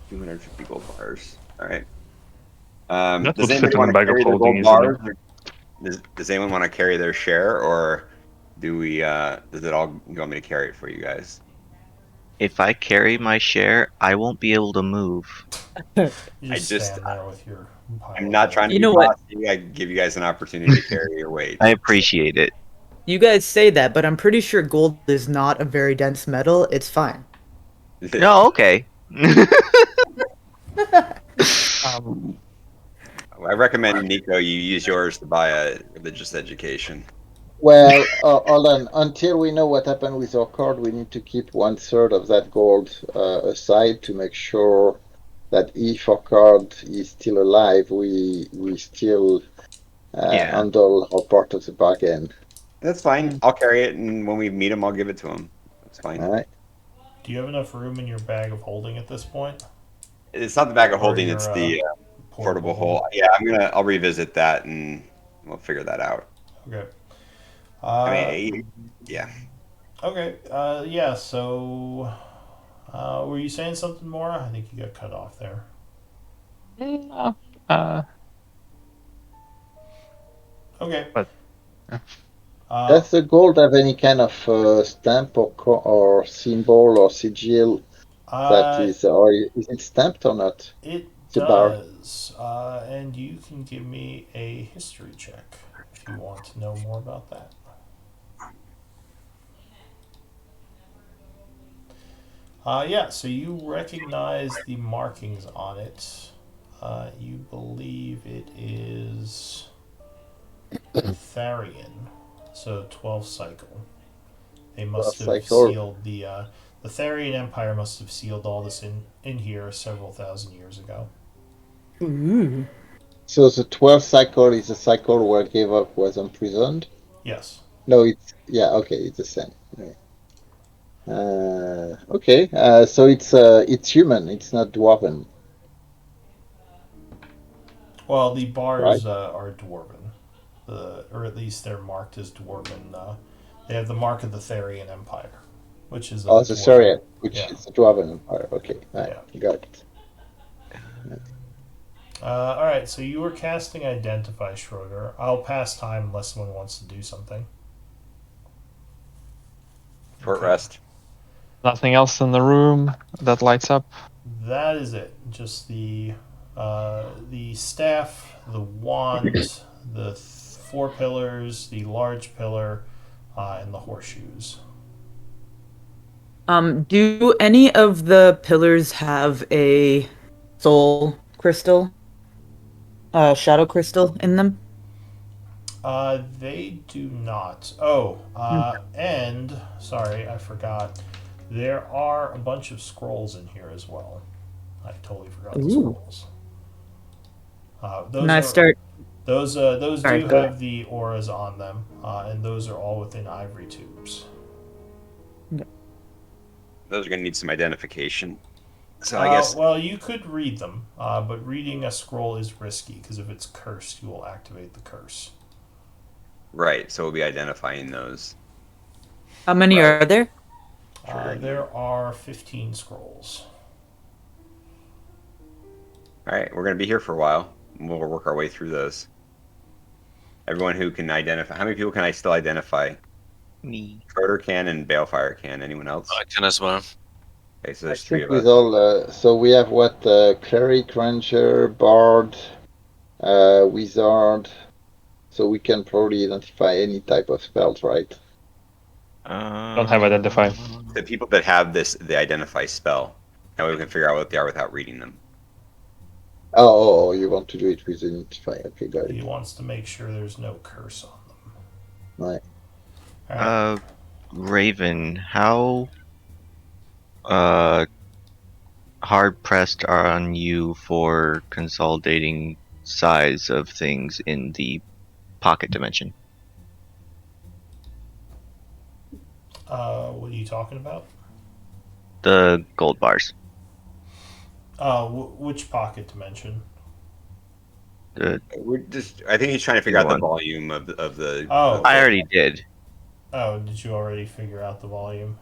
S4: 250 gold bars. All right.
S3: That
S4: Does
S3: would
S4: anybody
S3: fit in
S4: want
S3: a
S4: to
S3: bag of
S4: carry their
S3: holding
S4: gold
S3: easily.
S4: bars? Or does anyone want to carry their share, or do we? Does it all? You want me to carry it for you guys?
S5: If I carry my share, I won't be able to move.
S1: You
S4: I
S1: just
S4: just-
S1: stand there with your pile
S4: I'm
S1: of
S4: not
S1: gold.
S4: trying to
S2: You
S4: be
S2: know what?
S4: bossy. I give you guys an opportunity to carry your weight.
S5: I appreciate it.
S2: You guys say that, but I'm pretty sure gold is not a very dense metal. It's fine.
S5: No, okay.
S4: I recommend Nico you use yours to buy a religious education.
S6: Well, hold on. Until we know what happened with our card, we need to keep 1/3 of that gold aside to make sure that if our card is still alive, we still
S5: Yeah.
S6: handle our part of the bargain.
S4: That's fine. I'll carry it, and when we meet him, I'll give it to him. That's fine.
S6: All right.
S1: Do you have enough room in your bag of holding at this point?
S4: It's not the bag of
S1: Or
S4: holding;
S1: your,
S4: it's the portable hole. Yeah, I'll revisit that, and we'll figure that out.
S1: Okay.
S4: I mean, yeah.
S1: Okay. Yeah. So, were you saying something more? I think you got cut off there.
S3: No.
S1: Okay.
S3: But-
S6: Does the gold have any kind of stamp or symbol or sigil that is, or is it stamped or not?
S1: It
S6: The bar.
S1: does. And you can give me a history check if you want to know more about that. Yeah, so you recognize the markings on it. You believe it is Tharian, so 12th cycle. They must
S6: 12th
S1: have
S6: cycle.
S1: sealed the Tharian Empire must have sealed all this in here several thousand years ago.
S2: Ooh.
S6: So the 12th cycle is the cycle where Gavok was imprisoned?
S1: Yes.
S6: No, okay, it's the same. Right. Okay, so it's human, it's not dwarven.
S1: Well, the bars
S6: Right.
S1: are dwarven, or at least they're marked as dwarven. They have the mark of the Tharian Empire, which is
S6: Oh, the
S1: dwarven.
S6: Syria, which
S1: Yeah.
S6: is the dwarven empire. Okay, right, got it.
S1: All right, so you were casting Identify Schroeder. I'll pass time unless someone wants to do something.
S4: Short
S1: Okay.
S4: rest.
S3: Nothing else in the room that lights up.
S1: That is it. Just the staff, the wand, the 4 pillars, the large pillar, and the horseshoes.
S2: Do any of the pillars have a soul crystal? Shadow crystal in them?
S1: They do not. Oh, and sorry, I forgot. There are a bunch of scrolls in here as well. I totally forgot the
S2: Ooh.
S1: scrolls. Those
S2: Can I
S1: are
S2: start?
S1: those
S2: Sorry,
S1: do
S2: go
S1: have the auras on them, and those are all within ivory tubes.
S4: Those are going to need some identification. So I guess
S1: Well, you could read them, but reading a scroll is risky because if it's cursed, you will activate the curse.
S4: right. So we'll be identifying those.
S2: How many
S4: Right.
S2: are there?
S1: There are 15 scrolls.
S4: All right, we're going to be here for a while. We'll work our way through those. Everyone who can identify. How many people can I still identify?
S5: Me.
S4: Schroeder can and Balefire can. Anyone else?
S7: I can as well.
S4: Okay, so
S6: I
S4: there's three
S6: think
S4: of
S6: with
S4: us.
S6: all, so we have what? Cleric, Ranger, Bard, Wizard. So we can probably identify any type of spells, right?
S3: Don't have identify.
S4: The people that have this, the identify spell. That way we can figure out what they are without reading them.
S6: Oh, you want to do it with identify? Okay, got
S1: He
S6: it.
S1: wants to make sure there's no curse on them.
S6: Right.
S1: All right.
S5: Raven, how hard pressed are on you for consolidating size of things in the pocket dimension?
S1: What are you talking about?
S5: The gold bars.
S1: Which pocket dimension?
S4: We're just. I think he's trying to figure
S5: Either
S4: out the
S5: one.
S4: volume of the.
S1: Oh.
S5: I already did.
S1: Oh, did you already figure out the volume?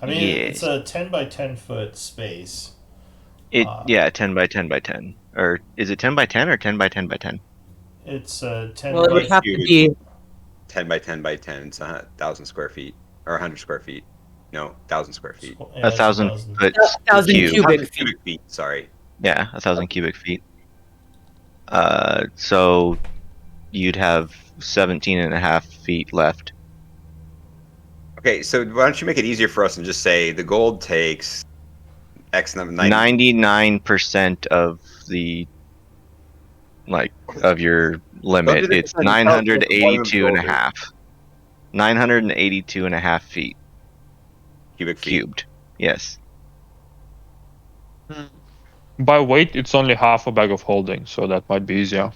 S1: I mean, it's
S5: Yes.
S1: a 10 by 10 foot space.
S5: Yeah, 10 by 10 by 10. Or is it 10 by 10 or 10 by 10 by 10?
S1: It's a 10
S2: Well, it
S1: by
S2: would have to
S4: huge.
S2: be
S4: 10 by 10 by 10. It's 1,000 square feet or 100 square feet. No, 1,000 square feet.
S1: yeah, it's
S5: 1,000 foot
S2: 1,000
S5: cube.
S2: cubic
S4: 1,000 cubic feet. Sorry.
S5: Yeah, 1,000 cubic feet. So you'd have 17 and a half feet left.
S4: Okay, so why don't you make it easier for us and just say the gold takes X number
S5: 99% of the of your limit.
S4: the
S5: It's
S4: percentage, tell us what the volume of
S5: 982 and a
S4: gold is.
S5: half. 982 and a half feet
S4: Cubic feet.
S5: cubed. Yes.
S3: By weight, it's only half a bag of holding, so that might be easier.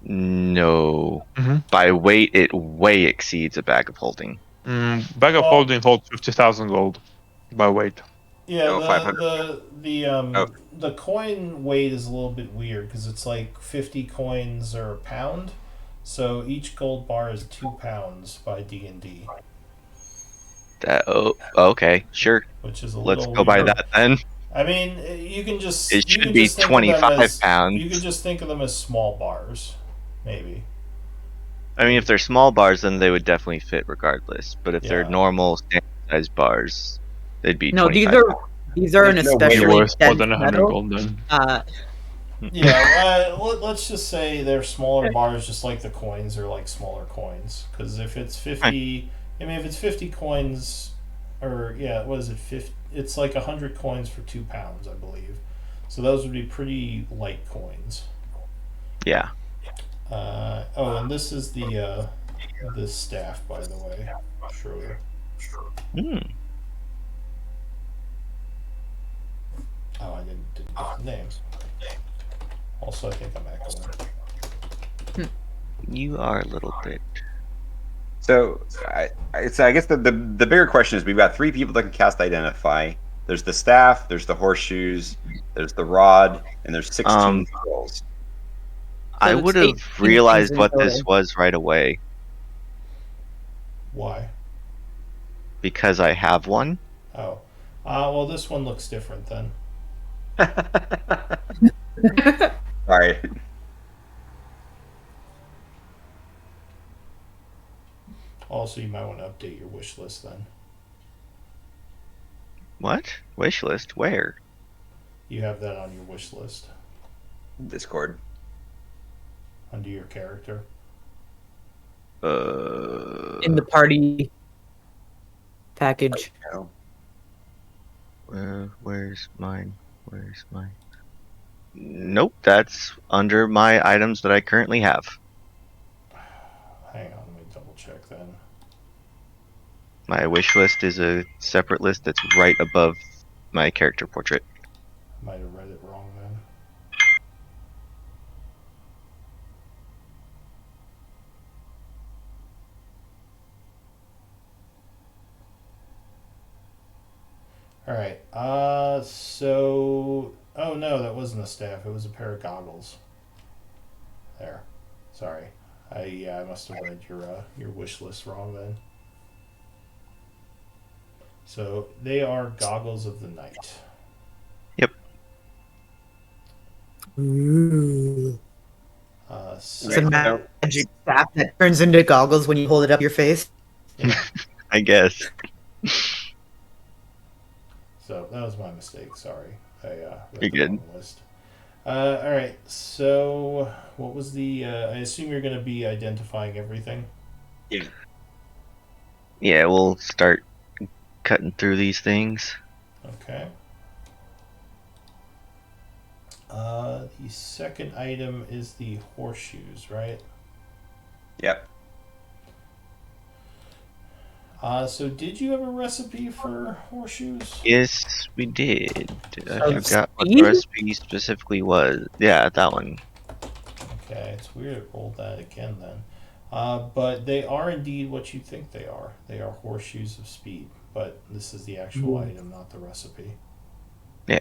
S5: No.
S3: Mhm.
S5: By weight, it way exceeds a bag of holding.
S3: Bag of
S1: Well-
S3: holding holds 50,000 gold by weight.
S1: Yeah,
S4: No, 500.
S1: the coin weight is a little bit weird because it's like 50 coins are a pound, so each gold bar is 2 pounds by D&D,
S5: Okay, sure.
S1: which is a
S5: Let's
S1: little
S5: go by
S1: weird.
S5: that then.
S1: I mean, you can just
S5: It
S1: you
S5: should
S1: can
S5: be
S1: just think of them
S5: 25
S1: as,
S5: pounds.
S1: You could just think of them as small bars, maybe.
S5: I mean, if they're small bars, then they would definitely fit regardless. But if they're
S1: Yeah.
S5: normal standard size bars, they'd be
S2: No,
S5: 25.
S2: these are an
S4: There's no way
S2: especially
S3: Worth more
S2: dense
S3: than 100
S2: metal.
S3: gold then.
S1: Yeah, let's just say they're smaller bars, just like the coins are like smaller coins. Because if it's 50, I mean, if it's 50 coins, or yeah, what is it? 50? It's like 100 coins for 2 pounds, I believe. So those would be pretty light coins.
S5: Yeah.
S1: And this is the this staff, by the way, Schroeder.
S5: Hmm.
S1: Oh, I didn't get the name. Also, I think I'm echoing.
S5: You are a little bit.
S4: So I guess the bigger question is we've got 3 people that can cast Identify. There's the staff, there's the horseshoes, there's the rod, and there's 16 scrolls.
S5: I
S2: it's
S5: would
S2: 18
S5: have realized
S2: things in
S5: what this
S2: total.
S5: was right away
S1: Why?
S5: because I have one.
S1: Oh. Well, this one looks different then.
S4: Sorry.
S1: Also, you might want to update your wish list then.
S5: What? Wish list? Where?
S1: You have that on your wish list
S4: Discord.
S1: under your character.
S2: in the party package.
S5: Where's mine? Where's mine? Nope, that's under my items that I currently have. My wish list is a separate list that's right above my character portrait.
S1: Might have read it wrong then. All right. So. Oh no, that wasn't a staff. It was a pair of goggles. There. Sorry. I must have read your wish list wrong then. So they are goggles of the night.
S5: Yep.
S2: Ooh.
S1: So,
S2: It's a
S4: Right,
S2: magic staff that turns into goggles when you hold it up your face.
S1: yeah.
S5: I guess.
S1: So that was my mistake. Sorry, I read
S5: You're
S1: the
S5: good.
S1: wrong list. All right. So what was the? I assume you're going to be identifying everything.
S5: Yeah, we'll start cutting through these things.
S1: Okay. The second item is the horseshoes, right?
S4: Yep.
S1: So did you have a recipe for horseshoes?
S5: Yes, we did. I
S2: Oh,
S5: forgot what the
S2: speed?
S5: recipe specifically was. Yeah, that one.
S1: Okay, it's weird it rolled that again then. But they are indeed what you think they are. They are horseshoes of speed, but this is the actual item, not the recipe.
S5: Yeah.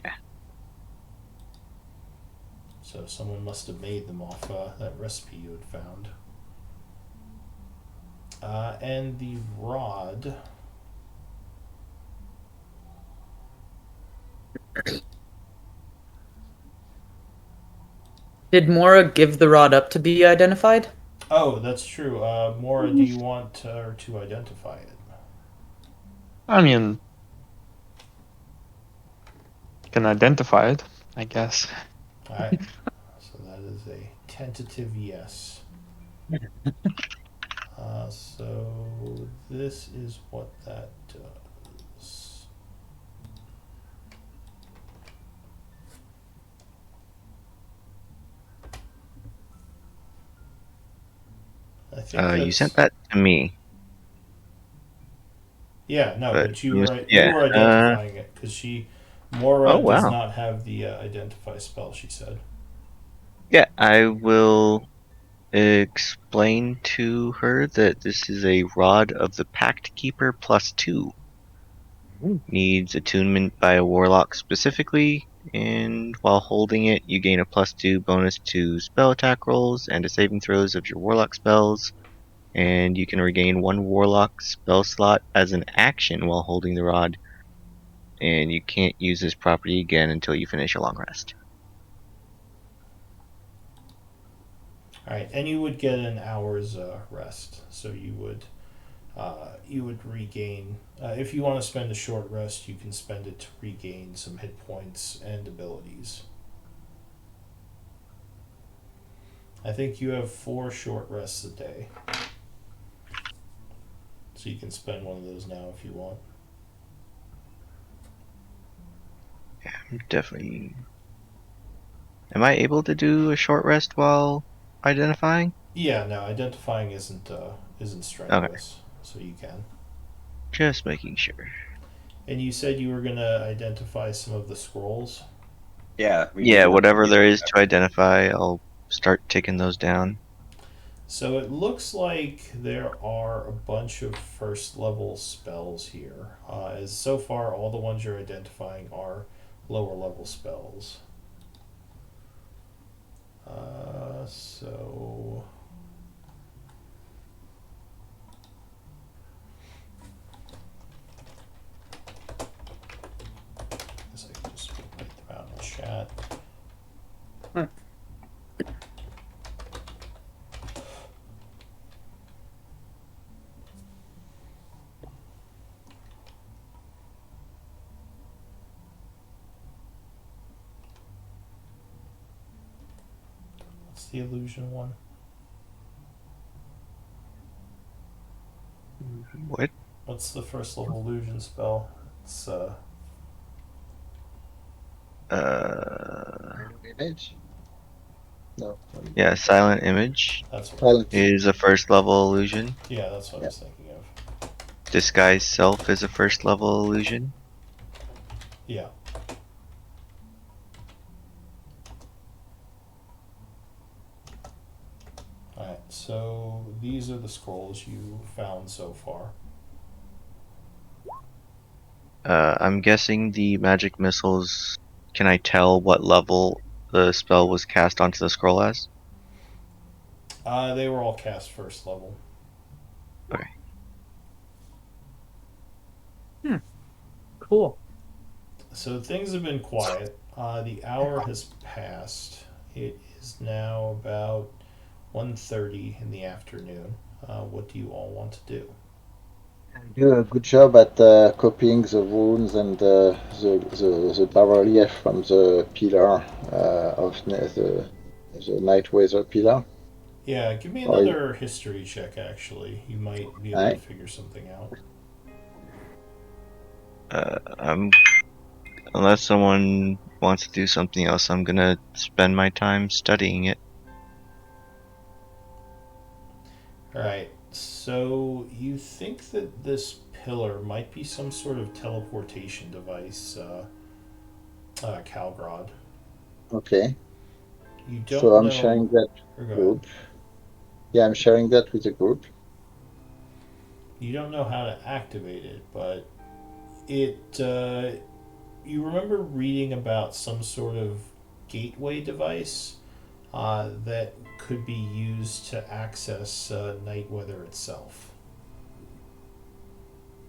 S1: So someone must have made them off that recipe you had found. And the rod.
S2: Did Mora give the rod up to be identified?
S1: Oh, that's true. Mora, do you want her to identify it?
S3: I mean, you can identify it, I guess.
S1: All right. So that is a tentative yes. So this is what that does. I think
S5: You
S1: that's-
S5: sent that to me.
S1: Yeah, no, but you were
S5: yeah,
S1: identifying it because Mora
S5: Oh,
S1: does
S5: wow.
S1: not have the identify spell. She said.
S5: Yeah, I will explain to her that this is a rod of the Pact Keeper +2. Needs attunement by a warlock specifically, and while holding it, you gain a +2 bonus to spell attack rolls and to saving throws of your warlock spells, and you can regain one warlock spell slot as an action while holding the rod, and you can't use this property again until you finish a long rest.
S1: All right, and you would get an hour's rest, so you would regain. If you want to spend a short rest, you can spend it to regain some hit points and abilities. I think you have 4 short rests a day, so you can spend one of those now if you want.
S5: Yeah, I'm definitely. Am I able to do a short rest while identifying?
S1: Yeah, no, identifying isn't strenuous, so you can.
S5: Just making sure.
S1: And you said you were gonna identify some of the scrolls.
S4: Yeah.
S5: Yeah, whatever there is to identify, I'll start taking those down.
S1: So it looks like there are a bunch of first level spells here. As so far, all the ones you're identifying are lower level spells. So I guess I can just write them out in the chat. What's the illusion one?
S5: What?
S1: What's the first level illusion spell? It's
S6: Image? No.
S5: Yeah, silent image
S1: that's what.
S6: Silent.
S5: is a first level illusion.
S1: Yeah, that's what I
S6: Yeah.
S1: was thinking of.
S5: disguise self is a first level illusion?
S1: Yeah. Alright, so these are the scrolls you found so far.
S5: I'm guessing the magic missiles. Can I tell what level the spell was cast onto the scroll as?
S1: They were all cast first level.
S5: Okay.
S2: Cool.
S1: So things have been quiet. The hour has passed. It is now about 1:30 in the afternoon. What do you all want to do?
S6: Do a good job at copying the wounds and the bas relief from the pillar the night weather pillar.
S1: Yeah, give me
S6: Or,
S1: another history check, actually. You might be able to
S6: Aye.
S1: figure something out.
S5: Unless someone wants to do something else, I'm gonna spend my time studying it.
S1: Alright, so you think that this pillar might be some sort of teleportation device, Calgrod.
S6: okay.
S1: You don't
S6: So I'm
S1: know.
S6: sharing that
S1: Or go ahead.
S6: group. Yeah, I'm sharing that with the group.
S1: You don't know how to activate it, but it. You remember reading about some sort of gateway device that could be used to access night weather itself.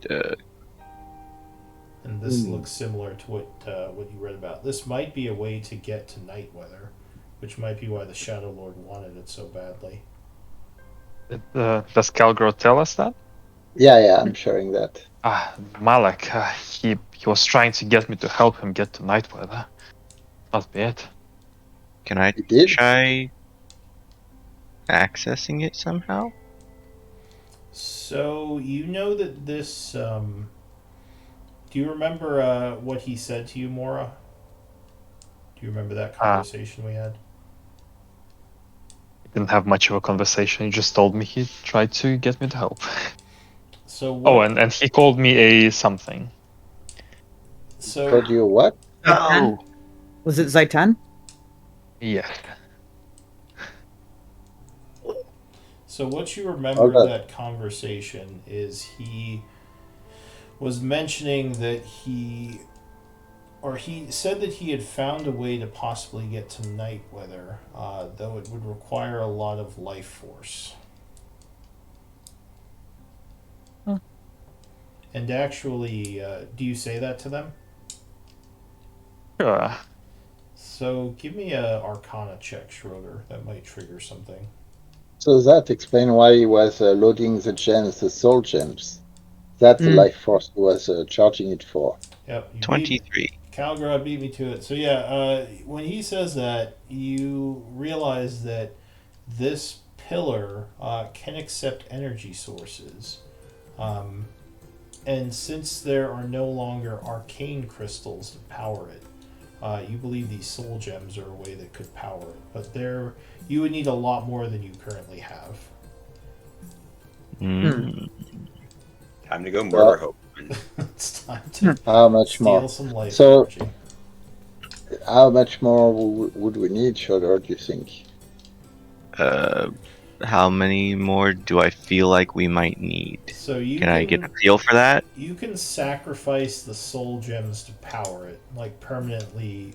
S1: And this looks similar to what you read about. This might be a way to get to night weather, which might be why the Shadow Lord wanted it so badly.
S3: Does Calgro tell us that?
S6: Yeah, I'm sharing that.
S3: Malak, he was trying to get me to help him get to night weather. Must be it.
S5: Can I
S6: You did?
S5: try accessing it somehow?
S1: So you know that this. Do you remember what he said to you, Mora? Do you remember that conversation we had?
S3: Didn't have much of a conversation. He just told me he tried to get me to help.
S1: So what?
S3: Oh, and he called me a something.
S1: So
S6: Told you what?
S2: Zaitan? Was it Zaitan?
S3: Yeah.
S1: So what you remember
S6: Hold on.
S1: that conversation is he was mentioning that he said that he had found a way to possibly get to night weather, though it would require a lot of life force. And actually, do you say that to them?
S3: Sure.
S1: So give me a Arcana check, Schroeder. That might trigger something.
S6: So that explains why he was loading the gems, the soul gems. That's the life force he was charging it for.
S1: Yep, you beat
S5: 23.
S1: Calgrod beat me to it. So yeah, when he says that, you realize that this pillar can accept energy sources. And since there are no longer arcane crystals to power it, you believe these soul gems are a way that could power it. But you would need a lot more than you currently have.
S4: Time to go murder Hope.
S1: It's time to
S6: How much
S1: steal
S6: more?
S1: some life
S6: So-
S1: energy.
S6: How much more would we need, Shudder, do you think?
S5: How many more do I feel like we might need?
S1: So you
S5: Can I get a feel for that?
S1: You can sacrifice the soul gems to power it, like permanently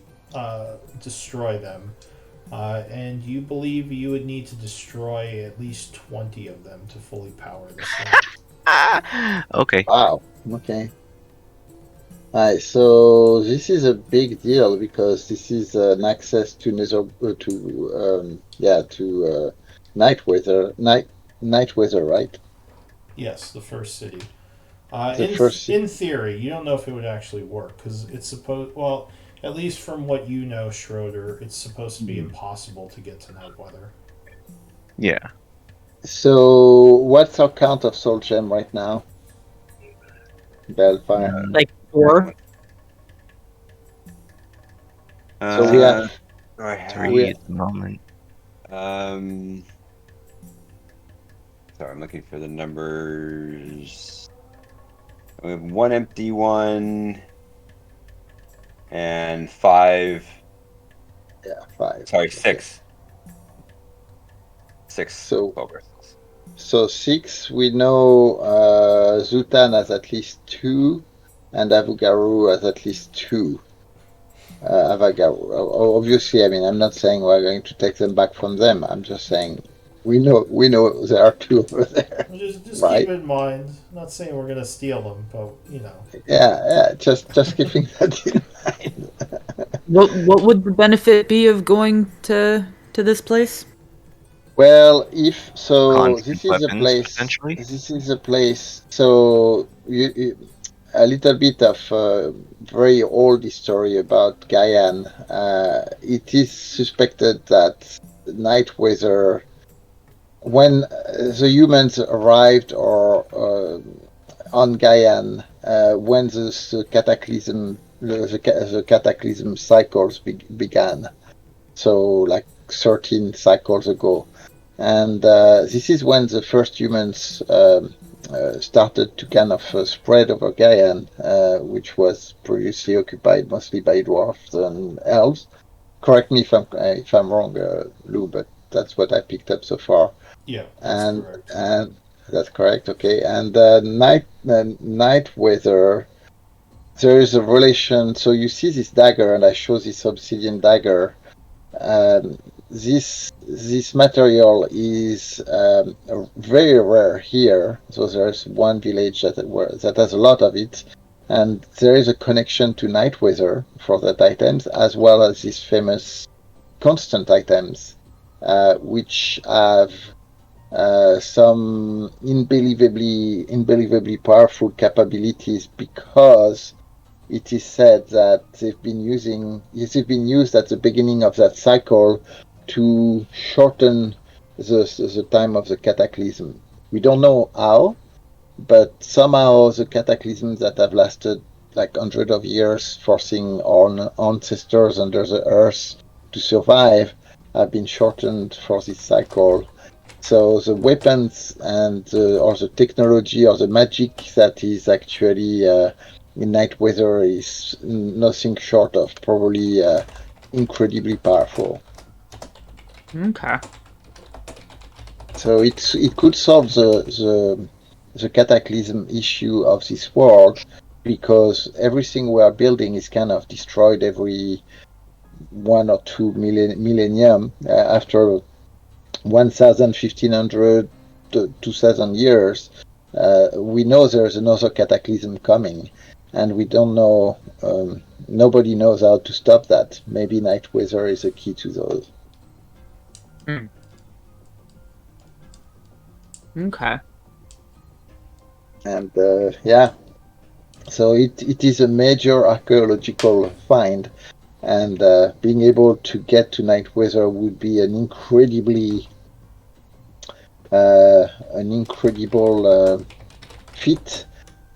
S1: destroy them. And you believe you would need to destroy at least 20 of them to fully power this thing.
S5: Okay.
S6: Wow. Okay. Alright, so this is a big deal because this is an access to night weather, right?
S1: Yes, the first city. In theory, you don't know if it would actually work because it's supposed. Well, at least from what you know, Schroeder, it's supposed to be impossible to get to night weather.
S5: Yeah.
S6: So what's our count of soul gem right now? Bellfire.
S2: Like 4?
S6: So we have
S4: I have
S5: 3 at the moment.
S4: Sorry, I'm looking for the numbers. We have 1 empty one and 5.
S6: Yeah, 5.
S4: Sorry,
S6: Okay.
S4: 6. 6
S6: So
S4: spell crystals.
S6: So 6, we know Zutan has at least 2, and Avugaru has at least 2. Avagaru. Obviously, I mean, I'm not saying we're going to take them back from them. I'm just saying we know there are 2 over there,
S1: Just keep
S6: right?
S1: it in mind. I'm not saying we're gonna steal them, but
S6: Yeah. Just keeping that in mind.
S2: What would the benefit be of going to this place?
S6: Well, if so,
S5: Constant
S6: this is a
S5: weapons,
S6: place.
S5: potentially.
S6: This is a place. So a little bit of very old history about Gaian. It is suspected that night weather, when the humans arrived or on Gaian, when the cataclysm, the cataclysm cycles began. So like 13 cycles ago. And this is when the first humans started to kind of spread over Gaian, which was previously occupied mostly by dwarves and elves. Correct me if I'm wrong, Lou, but that's what I picked up so far.
S1: yeah, that's correct.
S6: And that's correct. Okay, and night weather. There is a relation. So you see this dagger, and I show this obsidian dagger. Um, this material is very rare here. So there's one village that has a lot of it, and there is a connection to night weather for that items, as well as these famous constant items, which have some unbelievably powerful capabilities because it is said that they've been used at the beginning of that cycle to shorten the time of the cataclysm. We don't know how, but somehow the cataclysms that have lasted like hundreds of years, forcing our ancestors under the earth to survive, have been shortened for this cycle. So the weapons and or the technology or the magic that is actually in night weather is nothing short of probably incredibly powerful.
S2: Okay.
S6: So it could solve the cataclysm issue of this world, because everything we are building is kind of destroyed every 1 or 2 millennium after 1,000, 1,500, 2,000 years. We know there's another cataclysm coming, and we don't know. Nobody knows how to stop that. Maybe night weather is a key to those.
S2: Okay.
S6: And yeah, so it is a major archaeological find, and being able to get to night weather would be an incredible feat,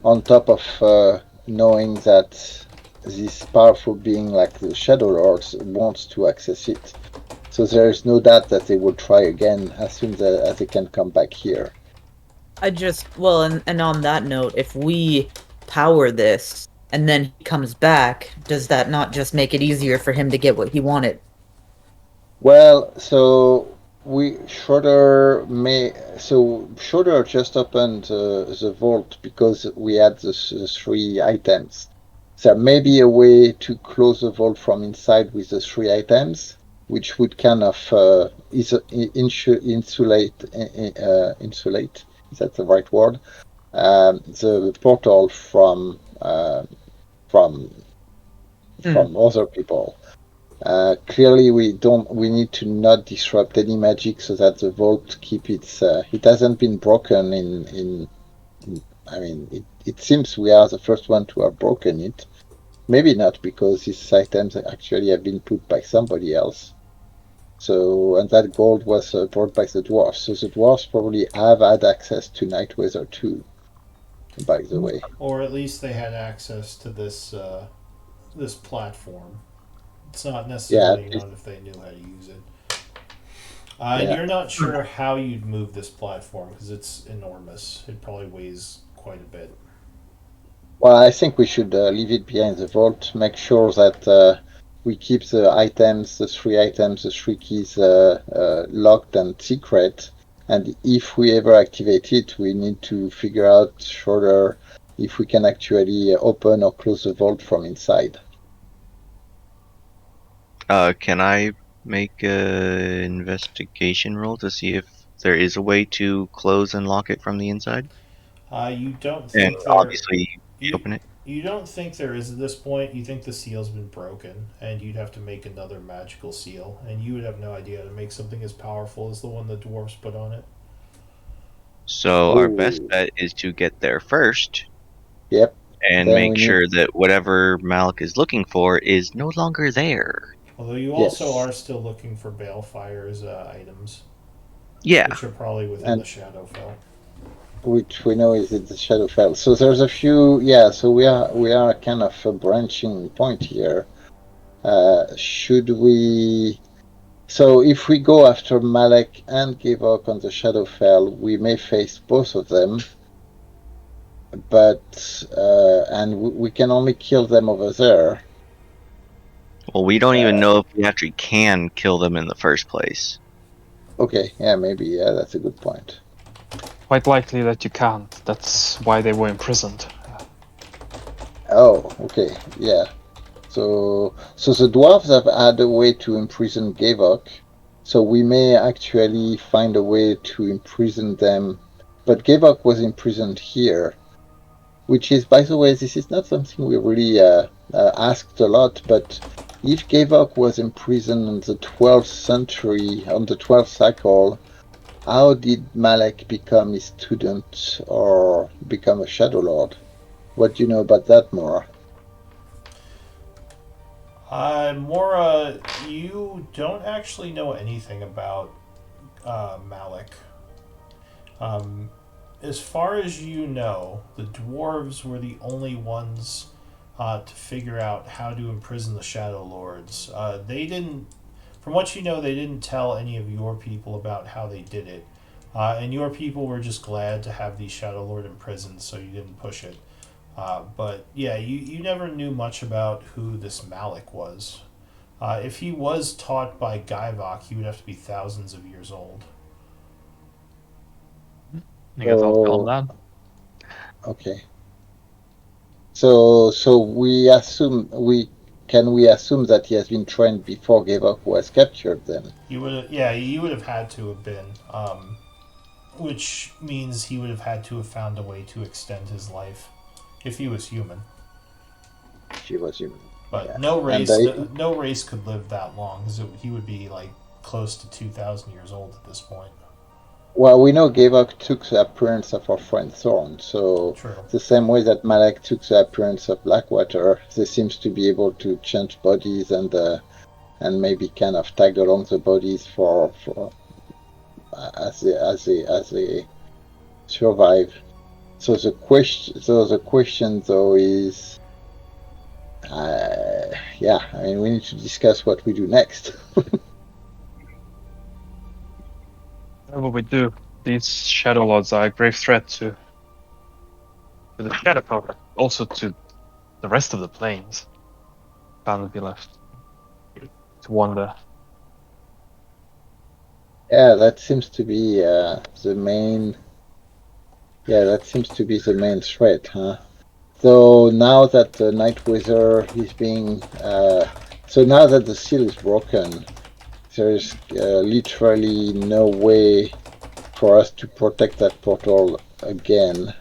S6: on top of knowing that this powerful being like the Shadow Lords wants to access it. So there is no doubt that they will try again as soon as they can come back here.
S2: And on that note, if we power this and then he comes back, does that not just make it easier for him to get what he wanted?
S6: Well, so Schroeder just opened the vault because we had the 3 items. There may be a way to close the vault from inside with the 3 items, which would kind of insulate. Is that the right word? The portal from other people. Clearly, we need to not disrupt any magic so that the vault keep its. It hasn't been broken I mean, it seems we are the first one to have broken it. Maybe not, because these items actually have been put by somebody else. So, and that gold was brought by the dwarves. So the dwarves probably have had access to night weather too, by the way.
S1: Or at least they had access to this this platform. It's not necessarily known if they knew how to use it.
S6: Yeah.
S1: You're not sure how you'd move this platform because it's enormous. It probably weighs quite a bit.
S6: Well, I think we should leave it behind the vault. Make sure that we keep the items, the 3 items, the 3 keys locked and secret. And if we ever activate it, we need to figure out further if we can actually open or close the vault from inside.
S5: Can I make a investigation roll to see if there is a way to close and lock it from the inside?
S1: You don't
S5: And
S1: think
S5: obviously
S1: you
S5: open it.
S1: you don't think there is at this point. You think the seal's been broken, and you'd have to make another magical seal, and you would have no idea how to make something as powerful as the one the dwarves put on it.
S5: So our best
S6: Ooh.
S5: bet is to get there first
S6: Yep.
S5: and
S6: Then we
S5: make
S6: need.
S5: sure that whatever Malik is looking for is no longer there.
S1: Although you also
S6: Yes.
S1: are still looking for Balefire's items,
S5: Yeah.
S1: which are probably within
S6: And
S1: the Shadowfell.
S6: which we know is at the Shadowfell. So there's a few. Yeah. So we are kind of a branching point here. Should we? So if we go after Malek and Gavok on the Shadowfell, we may face both of them, but and we can only kill them over there.
S5: Well, we don't even know if we actually can kill them in the first place.
S6: Okay, yeah, maybe, yeah, that's a good point.
S3: Quite likely that you can't. That's why they were imprisoned.
S6: Oh, okay, yeah. So the dwarves have had a way to imprison Gavok, so we may actually find a way to imprison them. But Gavok was imprisoned here, which is, by the way, this is not something we really asked a lot, but if Gavok was imprisoned in the 12th century, on the 12th cycle, how did Malek become his student or become a Shadow Lord? What do you know about that, Mora?
S1: Mora, you don't actually know anything about Malik. As far as you know, the dwarves were the only ones to figure out how to imprison the Shadow Lords. They didn't, from what you know, they didn't tell any of your people about how they did it. And your people were just glad to have the Shadow Lord imprisoned, so you didn't push it. But yeah, you never knew much about who this Malik was. If he was taught by Gaivok, he would have to be thousands of years old.
S3: I guess I'll tell them that.
S6: Okay. So we assume we assume that he has been trained before Gavok was captured then?
S1: You would have had to have been, which means he would have had to have found a way to extend his life if he was human.
S6: She was human.
S1: But
S6: Yeah.
S1: no race,
S6: And
S1: no race could live that long because he would be like close to 2,000 years old at this point.
S6: Well, we know Gavok took the appearance of our friend Thorn, so
S1: True.
S6: the same way that Malek took the appearance of Blackwater, they seems to be able to change bodies and maybe kind of tag along the bodies for as they survive. So the question though is, yeah, I mean, we need to discuss what we do next.
S3: Whatever we do, these Shadow Lords are a grave threat to the Shadow Power, also to the rest of the planes. Can't be left to wander.
S6: Yeah, that seems to be the main. Yeah, that seems to be the main threat, huh? So now that the Night Wither is being, so now that the seal is broken, there is literally no way for us to protect that portal again.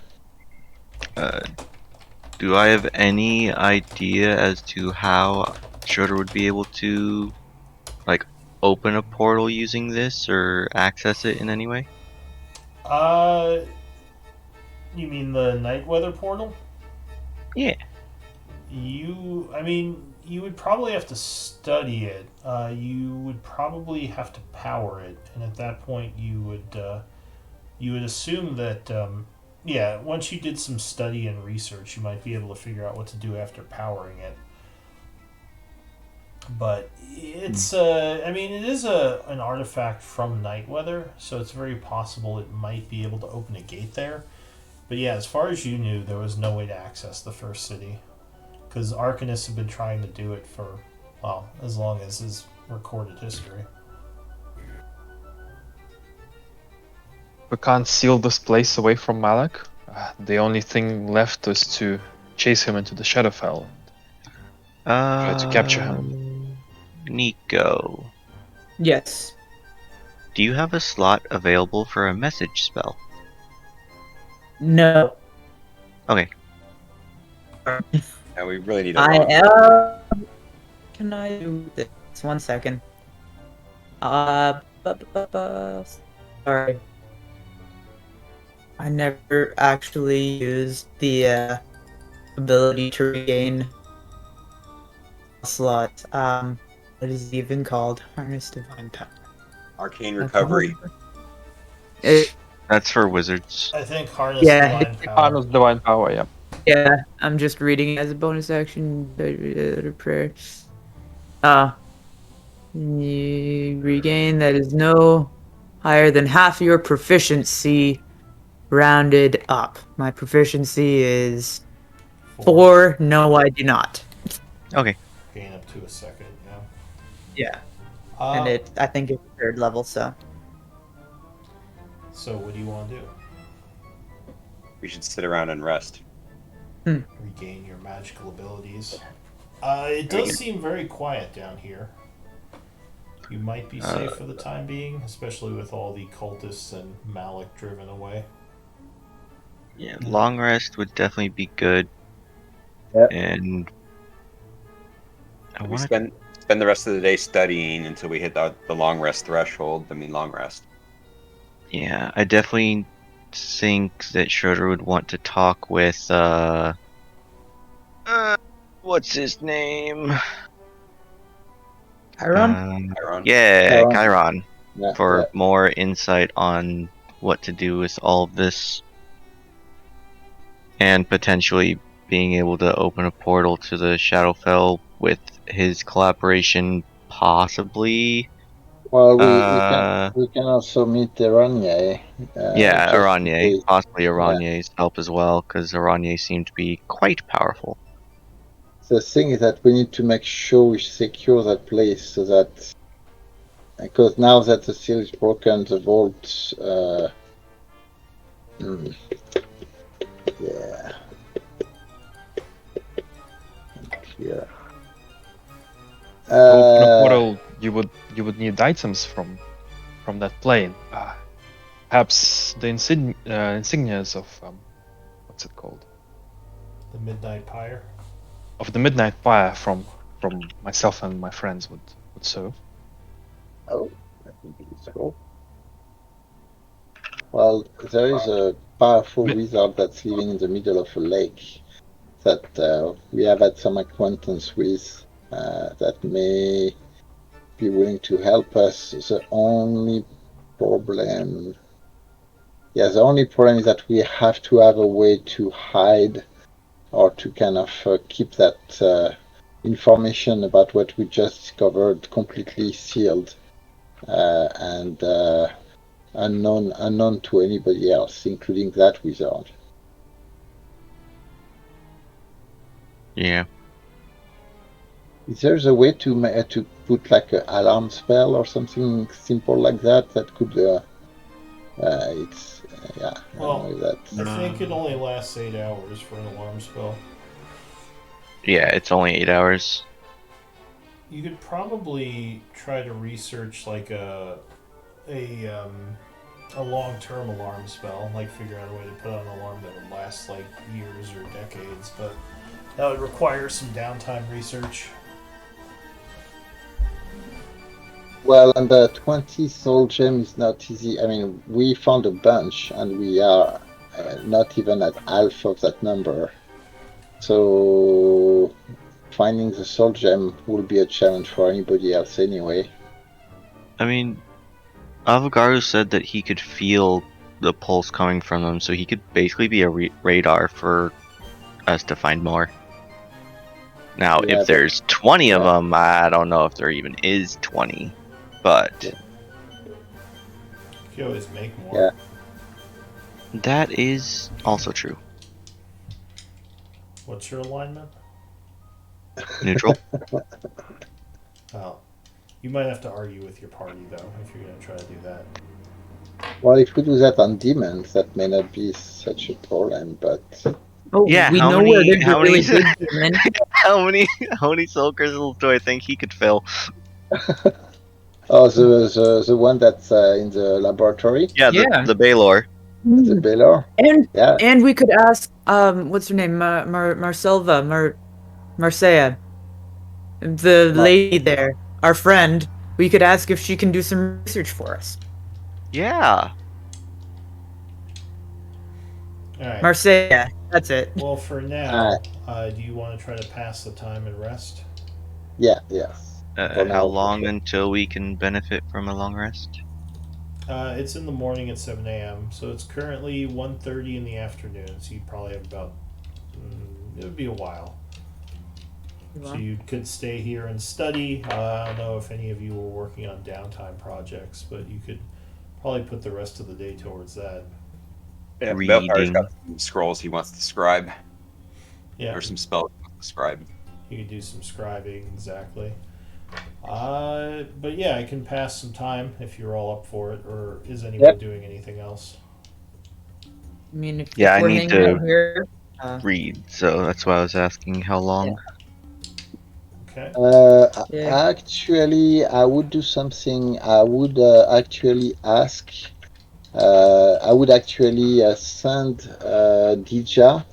S5: Do I have any idea as to how Schroeder would be able to, like, open a portal using this or access it in any way?
S1: You mean the Night Weather portal?
S5: Yeah.
S1: You would probably have to study it. You would probably have to power it, and at that point, you would assume that, yeah, once you did some study and research, you might be able to figure out what to do after powering it. But it's, it is an artifact from Night Weather, so it's very possible it might be able to open a gate there. But yeah, as far as you knew, there was no way to access the first city. Because Arcanists have been trying to do it for, well, as long as his recorded history.
S3: We can't seal this place away from Malak. The only thing left is to chase him into the Shadowfell. Try to capture him.
S5: Nico,
S2: Yes.
S5: do you have a slot available for a message spell?
S2: No.
S5: Okay.
S4: And we really need a
S2: I
S4: long
S2: am. Can I do this? 1 second. Sorry. I never actually used the ability to regain a slot. What is it even called? Harness Divine Power.
S4: arcane recovery.
S2: That's
S5: for wizards.
S1: I think Harness
S2: Yeah,
S1: Divine Power.
S3: Harness Divine Power, yeah.
S2: Yeah, I'm just reading it as a bonus action. Prayer. You regain that is no higher than half your proficiency rounded up. My proficiency is 4. No, I do not.
S5: Okay.
S1: Gain up to a second, yeah.
S2: Yeah.
S1: Uh,
S2: And I think it's 3rd level, so.
S1: So what do you want to do?
S4: We should sit around and rest.
S1: Regain your magical abilities. It does seem very quiet down here. You might be safe for the time being, especially with all the cultists and Malik driven away.
S5: Yeah, long rest would definitely be good.
S6: Yep.
S5: And I
S4: We
S5: want to.
S4: spend the rest of the day studying until we hit the long rest threshold. I mean, long rest.
S5: Yeah, I definitely think that Schroeder would want to talk with what's his name?
S2: Chiron?
S4: Chiron.
S5: Yeah,
S6: Chiron.
S5: Chiron,
S6: Yeah,
S5: for
S6: yeah.
S5: more insight on what to do with all of this, and potentially being able to open a portal to the Shadowfell with his collaboration, possibly.
S6: Well, we can also meet Aranya.
S5: Yeah,
S6: just in
S5: Aranye,
S6: case.
S5: possibly Aranye's help as well, because Aranye seemed to be quite powerful.
S6: The thing is that we need to make sure we secure that place so that, because now that the seal is broken, the vault. Yeah. Here.
S3: To open a portal, you would need items from that plane. Perhaps the insignias of what's it called?
S1: The Midnight Pyre.
S3: Of the Midnight Fire from myself and my friends would serve.
S6: Oh, that would be useful. Well, there is a powerful wizard that's living in the middle of a lake that we have had some acquaintance with that may be willing to help us. The only problem is that we have to have a way to hide or to kind of keep that information about what we just discovered completely sealed and unknown to anybody else, including that wizard.
S5: Yeah.
S6: Is there a way to put like an alarm spell or something simple like that could it's yeah. I
S1: Well,
S6: don't know if
S1: I think it only lasts 8 hours for an alarm spell.
S5: Yeah, it's only 8 hours.
S1: You could probably try to research like a long-term alarm spell, like figure out a way to put out an alarm that would last like years or decades, but that would require some downtime research.
S6: Well, and the 20 soul gem is not easy. I mean, we found a bunch, and we are not even at half of that number. So finding the soul gem will be a challenge for anybody else anyway.
S5: I mean, Avogaru said that he could feel the pulse coming from them, so he could basically be a radar for us to find more. Now,
S6: Yeah,
S5: if there's 20 of them, I don't know if there even is 20, but...
S1: You can always make more.
S6: Yeah.
S5: That is also true.
S1: What's your alignment?
S5: Neutral.
S1: Oh, you might have to argue with your party though if you're gonna try to do that.
S6: Well, if we do that on demons, that may not be such a problem, but
S2: Oh,
S5: Yeah,
S2: we
S5: how
S2: know
S5: many-
S2: where there's
S5: how
S2: a really
S5: many-
S2: big demon.
S5: how many soul crystals do I think he could fill?
S6: oh, the one that's in the laboratory,
S5: Yeah,
S2: Yeah.
S5: the Baylor.
S6: the Baylor.
S2: And
S6: Yeah,
S2: and we could ask what's her name? Marcelva, Marcea. The lady there, our friend. We could ask if she can do some research for us.
S5: Yeah.
S1: All right.
S2: Marcea, that's it.
S1: Well, for now, do you want to try to pass the time and rest?
S6: yeah, yes. For now,
S5: How
S6: for
S5: long
S6: sure.
S5: until we can benefit from a long rest?
S1: It's in the morning at 7 a.m. So it's currently 1:30 in the afternoon. So you probably have about. It would be a while. So you could stay here and study. I don't know if any of you were working on downtime projects, but you could probably put the rest of the day towards that.
S4: Yeah,
S5: Reading.
S4: Belfire's got some scrolls he wants to scribe,
S1: Yeah,
S4: or some spells he wants to scribe.
S1: you could do some scribing, exactly. But yeah, I can pass some time if you're all up for it, or is anyone
S6: Yep.
S1: doing anything else?
S2: I mean, if
S5: Yeah, I
S2: we're
S5: need
S2: hanging
S5: to
S2: out here,
S5: read, so that's why I was asking how long.
S1: Okay.
S2: Yeah.
S6: Actually, I would do something. I would actually ask. I would actually send Dija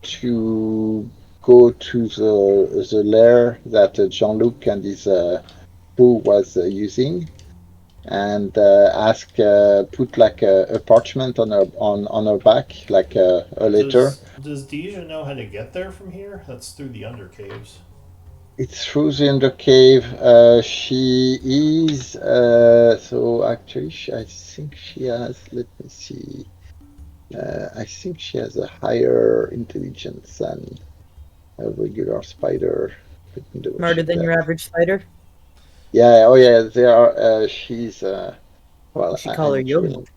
S6: to go to the lair that Jean-Luc and his crew was using, and ask put like a parchment on her back, like a letter.
S1: Does Deja know how to get there from here? That's through the undercaves.
S6: It's through the undercave. She is so actually. I think she has. Let me see. I think she has a higher intelligence than a regular spider. Let me double
S2: Smarter
S6: check
S2: than
S6: that.
S2: your average spider.
S6: Yeah. Oh yeah. They are. She's. Well,
S2: We should call her
S6: need to
S2: Yogi.
S6: remember.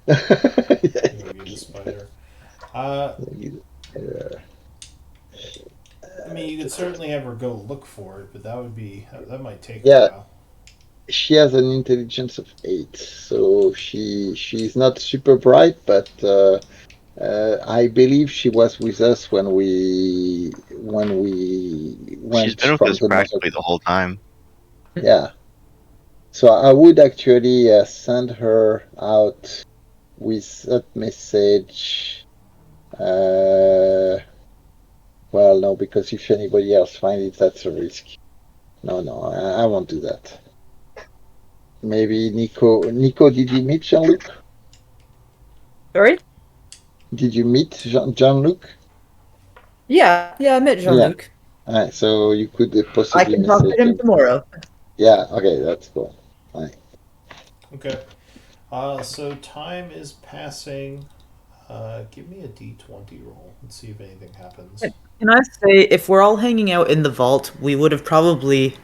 S6: Yeah,
S1: Yogi the spider.
S6: Yogi the
S1: I mean, you could certainly have her go look for it, but that might take
S6: Yeah.
S1: a while.
S6: She has an intelligence of 8, so she's not super bright, but I believe she was with us when we
S5: She's
S6: went
S5: been with
S6: from
S5: us
S6: the
S5: practically the whole time.
S6: Yeah. So I would actually send her out with that message. Well, no, because if anybody else finds it, that's a risk. No, I won't do that. Maybe Nico. Nico, did you meet Jean-Luc?
S2: Sorry?
S6: Did you meet Jean-Luc?
S2: Yeah, I met Jean-Luc.
S6: Alright, so you could
S2: I
S6: possibly
S2: can talk to
S6: message
S2: him
S6: him.
S2: tomorrow.
S6: Yeah, okay, that's cool.
S1: Okay. So time is passing. Give me a d20 roll. Let's see if anything happens.
S2: Can I say, if we're all hanging out in the vault, we would have probably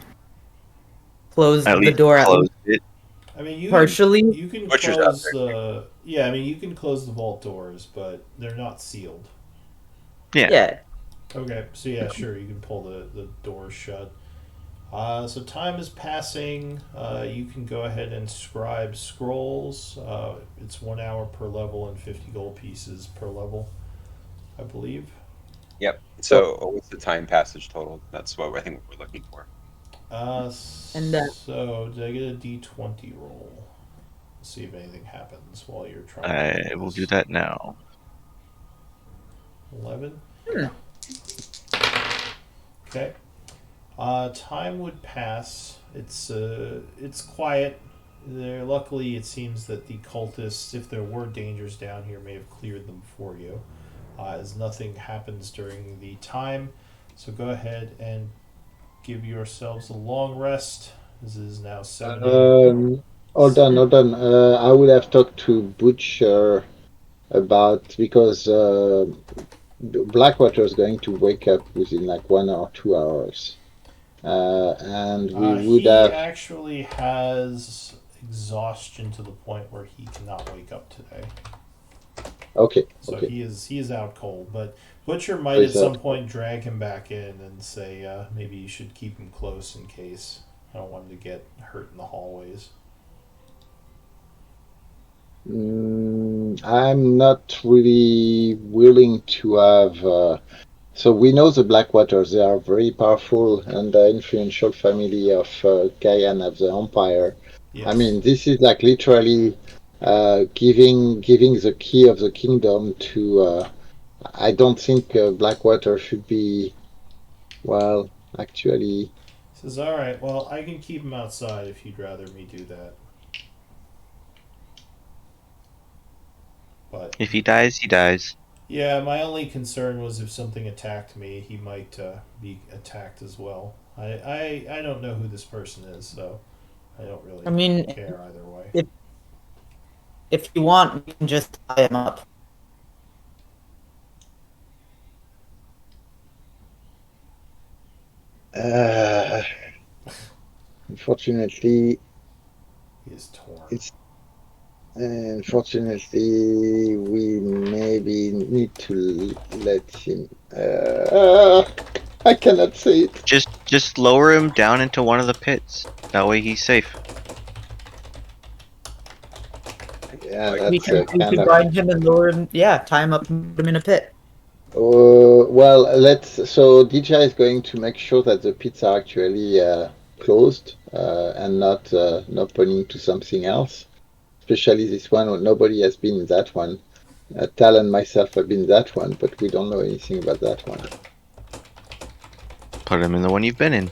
S2: closed
S5: At
S2: the
S5: least
S2: door
S5: closed it.
S1: I mean, you
S2: partially.
S1: you can
S4: Butcher's out
S1: close the yeah. I mean, you can close the vault doors, but they're not sealed.
S2: Yeah.
S1: Okay, so yeah, sure, you can pull the doors shut. So time is passing. You can go ahead and scribe scrolls. It's 1 hour per level and 50 gold pieces per level, I believe.
S4: Yep. So what's the time passage total? That's what I think we're looking for.
S1: So did I get a d20 roll? Let's see if anything happens while you're trying to
S5: I
S1: do
S5: will
S1: this.
S5: do that now.
S1: 11. Okay. Time would pass. It's quiet. Luckily, it seems that the cultists, if there were dangers down here, may have cleared them for you. As nothing happens during the time, so go ahead and give yourselves a long rest. This is now 7 a.m.
S6: Hold on. I would have talked to Butcher about because Blackwater is going to wake up within like 1 or 2 hours, and we would
S1: He
S6: have.
S1: actually has exhaustion to the point where he cannot wake up today.
S6: Okay.
S1: So
S6: Okay.
S1: he is out cold. But Butcher might
S6: He's
S1: at some
S6: out.
S1: point drag him back in and say maybe you should keep him close in case I don't want him to get hurt in the hallways.
S6: I'm not really willing to have. So we know the Blackwaters. They are very powerful and influential family of Gaian of the Empire. I
S1: Yes.
S6: mean, this is like literally giving the key of the kingdom to. I don't think Blackwater should be. Well, actually,
S1: He says, all right, well, I can keep him outside if you'd rather me do that. But
S5: If he dies, he dies.
S1: yeah, my only concern was if something attacked me, he might be attacked as well. I don't know who this person is, so I don't really
S2: I mean,
S1: care either way.
S2: if if you want, we can just tie him up.
S6: uh, unfortunately,
S1: He is torn.
S6: it's unfortunately we maybe need to let him. I cannot say it.
S5: Just lower him down into one of the pits. That way he's safe.
S6: Yeah,
S4: Like,
S2: We
S6: that's
S2: can we
S6: kind
S2: can
S6: of.
S2: bind him and lower him. Yeah, tie him up and put him in a pit.
S6: Well, let's. So DJ is going to make sure that the pits are actually closed and not pointing to something else. Especially this one. Nobody has been in that one. Tal and myself have been in that one, but we don't know anything about that one.
S5: Put him in the one you've been in.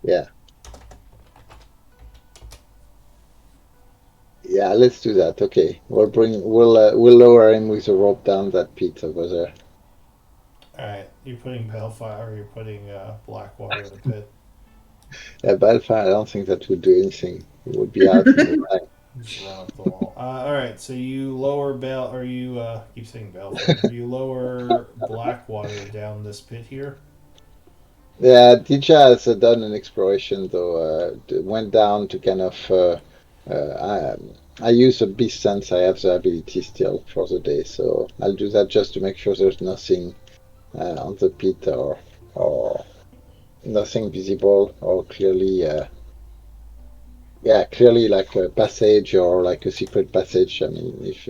S6: Yeah. Yeah, let's do that. Okay, we'll lower him with a rope down that pit over there.
S1: All right, you're putting Balefire or you're putting Blackwater in a pit.
S6: Balefire, I don't think that would do anything. It would be out in the night.
S1: Just run up the wall. All right, so you lower Bale, or you keep saying Balefire. You lower Blackwater down this pit here.
S6: Yeah, Dija has done an exploration though. Went down to kind of. I use a beast sense. I have the ability still for the day, so I'll do that just to make sure there's nothing on the pit or nothing visible or clearly. Yeah, clearly like a passage or like a secret passage. I mean, if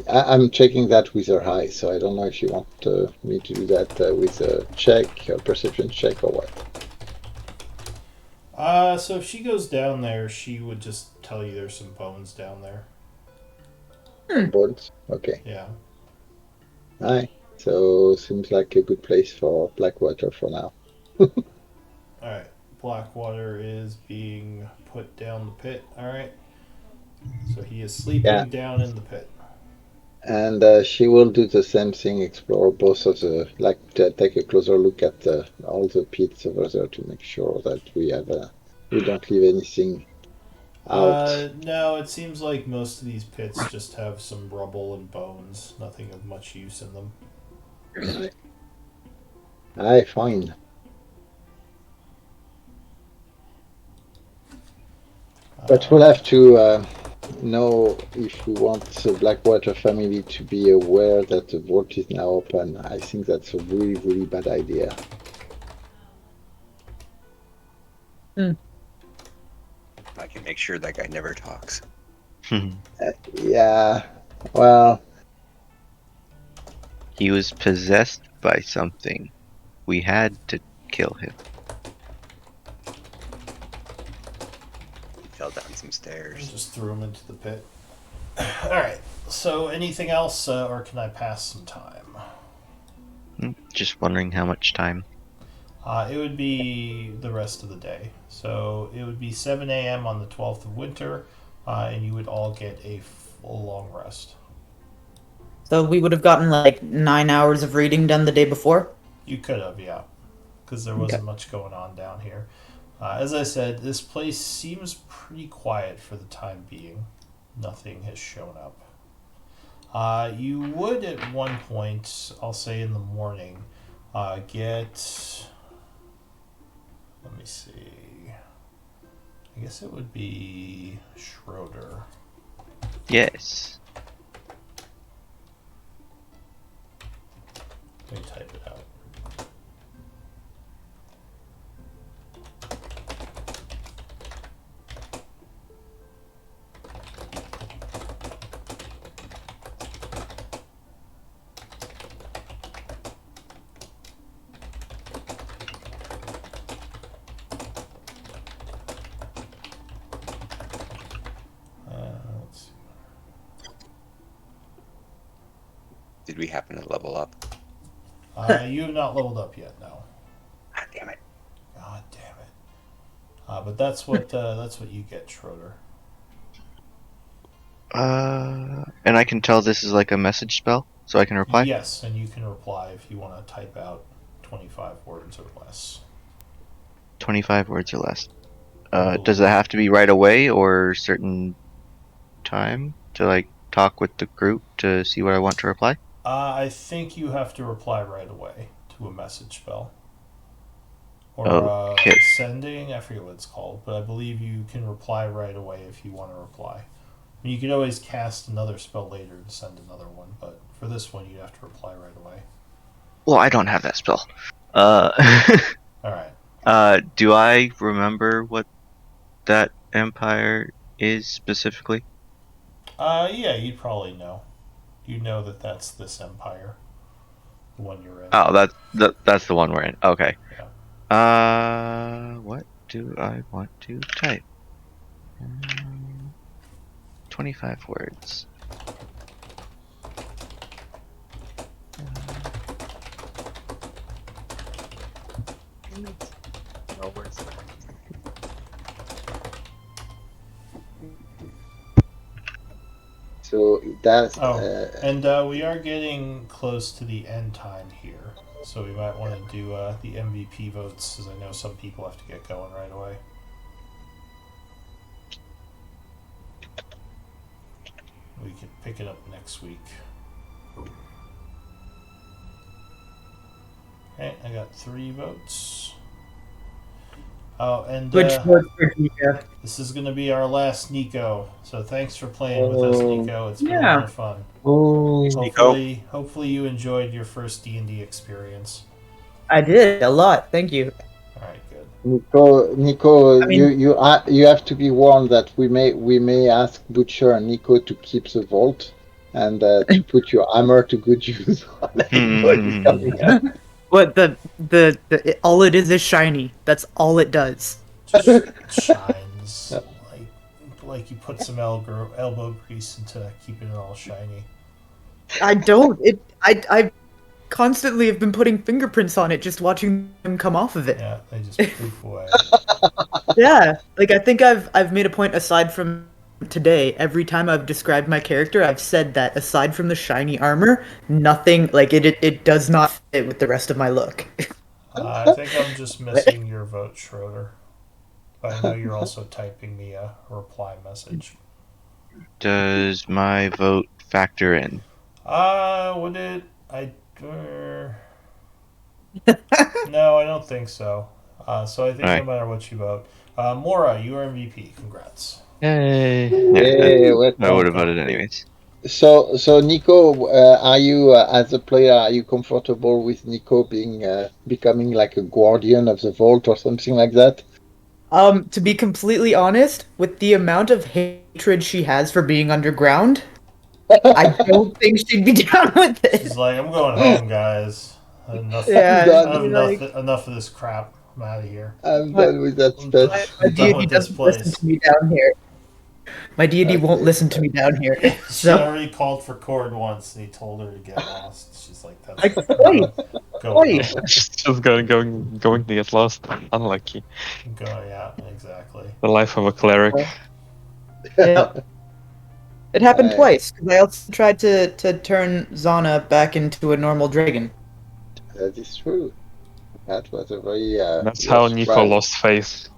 S6: I'm checking that with her eye, so I don't know if you want me to do that with a check, a perception check, or what.
S1: So if she goes down there, she would just tell you there's some bones down there.
S6: Bones. Okay.
S1: Yeah.
S6: Aye. So seems like a good place for Blackwater for now.
S1: All right. Blackwater is being put down the pit. All right. So he is sleeping down in the pit.
S6: And she will do the same thing, explore both of the, like take a closer look at all the pits over there to make sure that we don't leave anything out.
S1: No, it seems like most of these pits just have some rubble and bones. Nothing of much use in them.
S6: Aye, fine. But we'll have to know if we want the Blackwater family to be aware that the vault is now open. I think that's a really, really bad idea.
S4: I can make sure that guy never talks.
S6: Yeah, well,
S5: He was possessed by something. We had to kill him.
S4: He fell down some
S1: I
S4: stairs.
S1: just threw him into the pit. All right. So anything else, or can I pass some time?
S5: Just wondering how much time.
S1: It would be the rest of the day. So it would be 7 a.m. on the 12th of winter, and you would all get a full long rest.
S2: So we would have gotten like 9 hours of reading done the day before.
S1: You could have, yeah, because there wasn't
S2: Okay.
S1: much going on down here. As I said, this place seems pretty quiet for the time being. Nothing has shown up. You would at one point, I'll say in the morning, get. Let me see. I guess it would be Schroeder.
S5: Yes.
S1: me type it out. Let's see.
S4: Did we happen to level up?
S1: You have not leveled up yet, no.
S4: God damn it.
S1: God damn it. But that's what you get, Schroeder.
S5: And I can tell this is like a message spell, so I can reply?
S1: Yes, and you can reply if you want to type out 25 words or less.
S5: 25 words or less. Does it have to be right away or certain time to like talk with the group to see what I want to reply?
S1: I think you have to reply right away to a message spell. Or
S5: Okay.
S1: sending, I forget what it's called, but I believe you can reply right away if you want to reply. I mean, you can always cast another spell later to send another one, but for this one you have to reply right away.
S5: Well, I don't have that spell.
S1: Alright.
S5: Do I remember what that empire is specifically?
S1: Yeah, you'd probably know. You know that that's this empire. The one you're in.
S5: Oh, that's the one we're in. Okay.
S1: Yeah.
S5: What do I want to type? 25 words. No words.
S6: So that's
S1: And we are getting close to the end time here. So we might want to do the MVP votes, as I know some people have to get going right away. We can pick it up next week. Okay, I got 3 votes. Oh, and
S2: Which vote for Nico?
S1: this is going to be our last Nico. So thanks for playing with us, Nico. It's been a
S2: Yeah.
S1: lot of fun.
S4: Nico.
S1: Hopefully you enjoyed your first D&D experience.
S2: I did a lot. Thank you.
S1: All right, good.
S6: Nico,
S2: I mean-
S6: you have to be warned that we may ask Butcher and Nico to keep the vault and to put your hammer to good use on anybody coming up.
S2: What the all it is shiny. That's all it does.
S1: Just shines like you put some elbow grease into keeping it all shiny.
S2: I don't. I constantly have been putting fingerprints on it, just watching them come off of it.
S1: Yeah, they just poof away.
S2: Yeah, like I think I've made a point aside from today. Every time I've described my character, I've said that aside from the shiny armor, nothing like it does not fit with the rest of my look.
S1: I think I'm just missing your vote, Schroeder. But I know you're also typing me a reply message.
S5: Does my vote factor in?
S1: Would it? No, I don't think so. So I think no
S5: Alright.
S1: matter what you vote, Mora, you are MVP. Congrats.
S5: Yay!
S6: Hey, welcome.
S5: I would have voted anyways.
S6: So Nico, are you as a player, are you comfortable with Nico becoming like a guardian of the vault or something like that?
S2: To be completely honest, with the amount of hatred she has for being underground, I don't think she'd be down with
S1: She's
S2: it.
S1: like, I'm going home, guys. Enough,
S2: Yeah,
S6: I'm
S2: like,
S1: enough of this crap. I'm out of here.
S6: I'm done with that
S1: I'm
S6: stuff.
S2: my
S1: done
S2: deity
S1: with this
S2: doesn't listen
S1: place.
S2: to me down here. My deity won't
S6: Okay.
S2: listen to me down here.
S1: She
S2: So
S1: already called for Cord once, and he told her to get lost. She's like, "That's
S2: I wait,
S1: go
S2: wait.
S3: Just going to get lost. Unlucky.
S1: going out exactly."
S3: The life of a cleric.
S2: Yeah. It happened
S6: Right.
S2: twice. 'Cause I also tried to turn Zana back into a normal dragon.
S6: That is true. That was a very
S3: That's how Nico
S6: surprise.
S3: lost faith.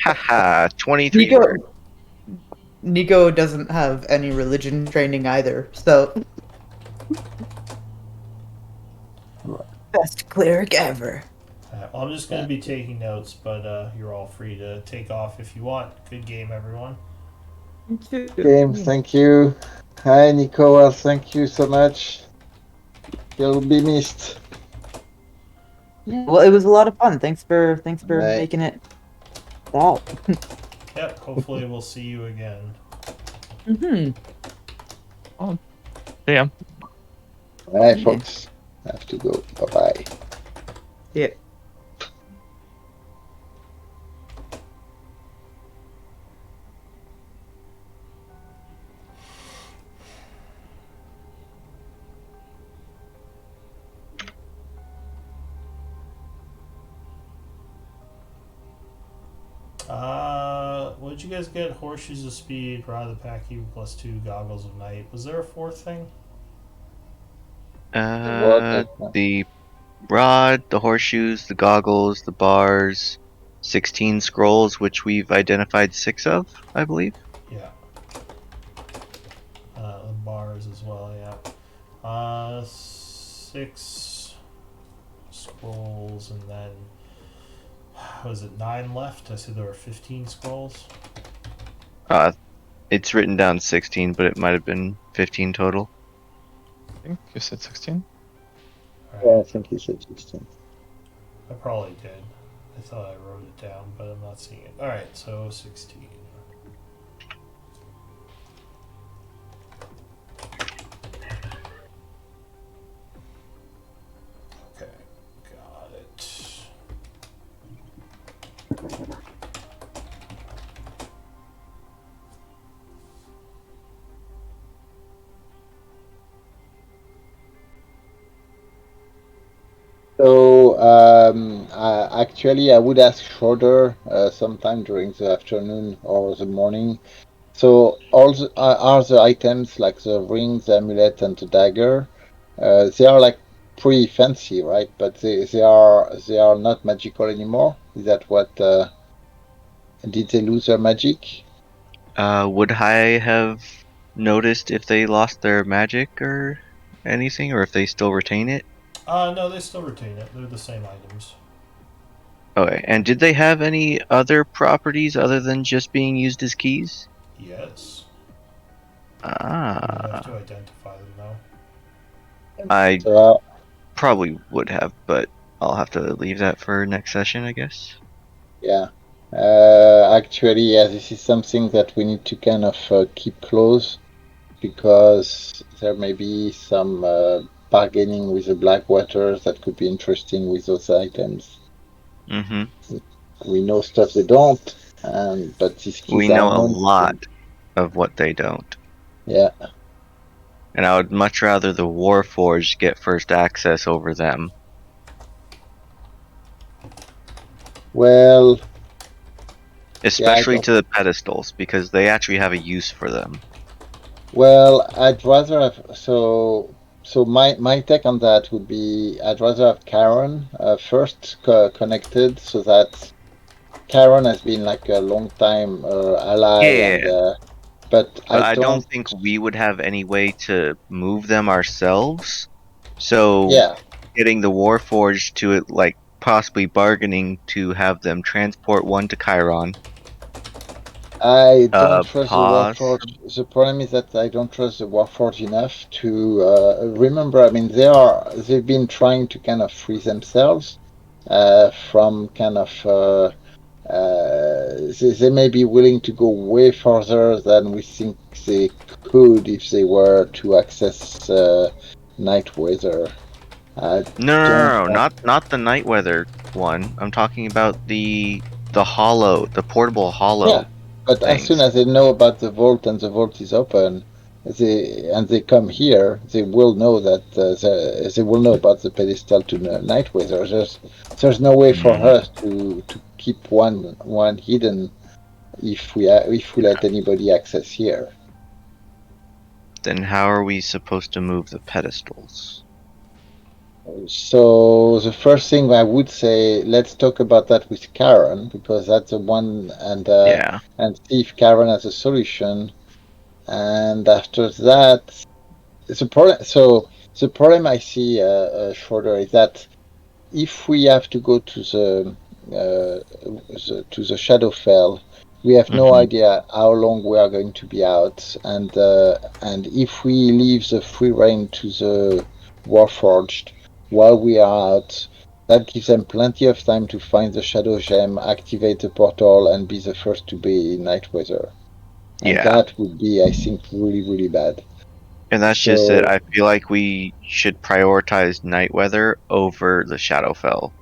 S5: Haha, 23 words.
S2: Nico doesn't have any religion training either, so best cleric ever.
S1: Well, I'm just going to be taking notes, but you're all free to take off if you want. Good game, everyone.
S6: Game, thank you. Hi, Nico. Well, thank you so much. You'll be missed.
S2: Well, it was a lot of fun. Thanks for
S6: Right.
S2: making it that.
S1: Yep, hopefully we'll see you again.
S3: Oh, yeah.
S6: Alright,
S2: Yeah.
S6: folks. I have to go. Bye-bye.
S2: Yeah.
S1: What did you guys get? Horseshoes of Speed, Rod of the Pack Cube, +2, Goggles of Night. Was there a fourth thing?
S5: The rod, the horseshoes, the goggles, the bars, 16 scrolls, which we've identified 6 of, I believe.
S1: Yeah. The bars as well, yeah. 6 scrolls, and then was it 9 left? I said there were 15 scrolls.
S5: It's written down 16, but it might have been 15 total.
S3: I think you said 16.
S6: Yeah, I think he said 16.
S1: I probably did. I thought I wrote it down, but I'm not seeing it. Alright, so 16. Okay, got it.
S6: So, actually, I would ask Schroeder sometime during the afternoon or the morning. So, are the items like the ring, the amulet, and the dagger? They are like pretty fancy, right? But they are not magical anymore. Is that what? Did they lose their magic?
S5: Would I have noticed if they lost their magic or anything, or if they still retain it?
S1: No, they still retain it. They're the same items.
S5: Okay, and did they have any other properties other than just being used as keys?
S1: Yes. You have to identify them, though.
S5: I
S6: So,
S5: probably would have, but I'll have to leave that for next session, I guess.
S6: yeah. Actually, yeah, this is something that we need to kind of keep close because there may be some bargaining with the Blackwaters that could be interesting with those items.
S5: Mm-hmm.
S6: We know stuff they don't, but these keys
S5: We know
S6: are
S5: a
S6: known.
S5: lot of what they don't.
S6: Yeah.
S5: And I would much rather the Warforged get first access over them.
S6: Well,
S5: Especially
S6: yeah,
S5: to the pedestals, because they actually have a use for them.
S6: well, I'd rather have so my take on that would be I'd rather have Karen first connected so that Karen has been like a long time ally
S5: Yeah,
S6: and but
S5: I don't think we would have any way to move them ourselves. So
S6: yeah
S5: getting the Warforged to it, like possibly bargaining to have them transport one to Chiron.
S6: I don't trust the
S5: Pause.
S6: Warforged. The problem is that I don't trust the Warforged enough to remember. I mean, they've been trying to kind of free themselves from kind of. They may be willing to go way further than we think they could if they were to access night weather.
S5: No, not the night weather one. I'm talking about the hollow, the portable hollow.
S6: Yeah, but as
S5: things.
S6: soon as they know about the vault and the vault is open, they come here, they will know that they will know about the pedestal to night weather. There's no way for us to keep one hidden if we let anybody access here.
S5: Then how are we supposed to move the pedestals?
S6: So the first thing I would say, let's talk about that with Karen because that's the one, and see if Karen has a solution. And after that, the problem I see, Schroeder, is that if we have to go to the Shadowfell, we have no idea how long we are going to be out, and if we leave the free reign to Warforged while we are out. That gives them plenty of time to find the Shadow Gem, activate the portal, and be the first to be Nightweather. And
S5: Yeah.
S6: that would be, I think, really, really bad.
S5: And that's
S6: So,
S5: just it. I feel like we should prioritize Nightweather over the Shadowfell.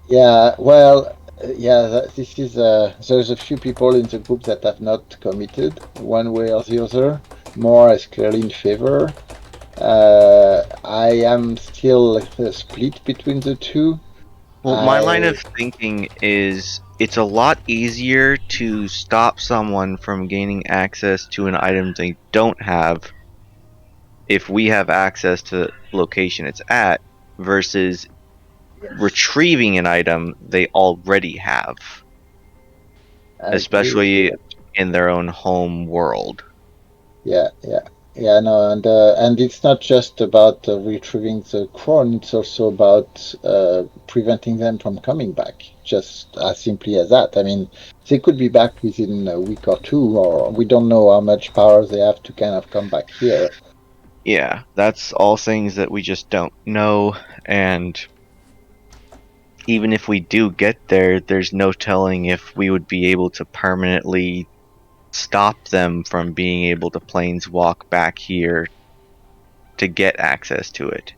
S6: yeah, well, this is. There's a few people in the group that have not committed one way or the other. More is clearly in favor. I am still split between the two.
S5: Well, my line of thinking is it's a lot easier to stop someone from gaining access to an item they don't have if we have access to the location it's at versus retrieving an item they already have,
S6: I agree with
S5: especially
S6: you.
S5: in their own home world.
S6: Yeah. No, and it's not just about retrieving the crown. It's also about preventing them from coming back. Just as simply as that. I mean, they could be back within a week or two, or we don't know how much power they have to kind of come back here.
S5: Yeah, that's all things that we just don't know, and even if we do get there, there's no telling if we would be able to permanently stop them from being able to planeswalk back here to get access to it.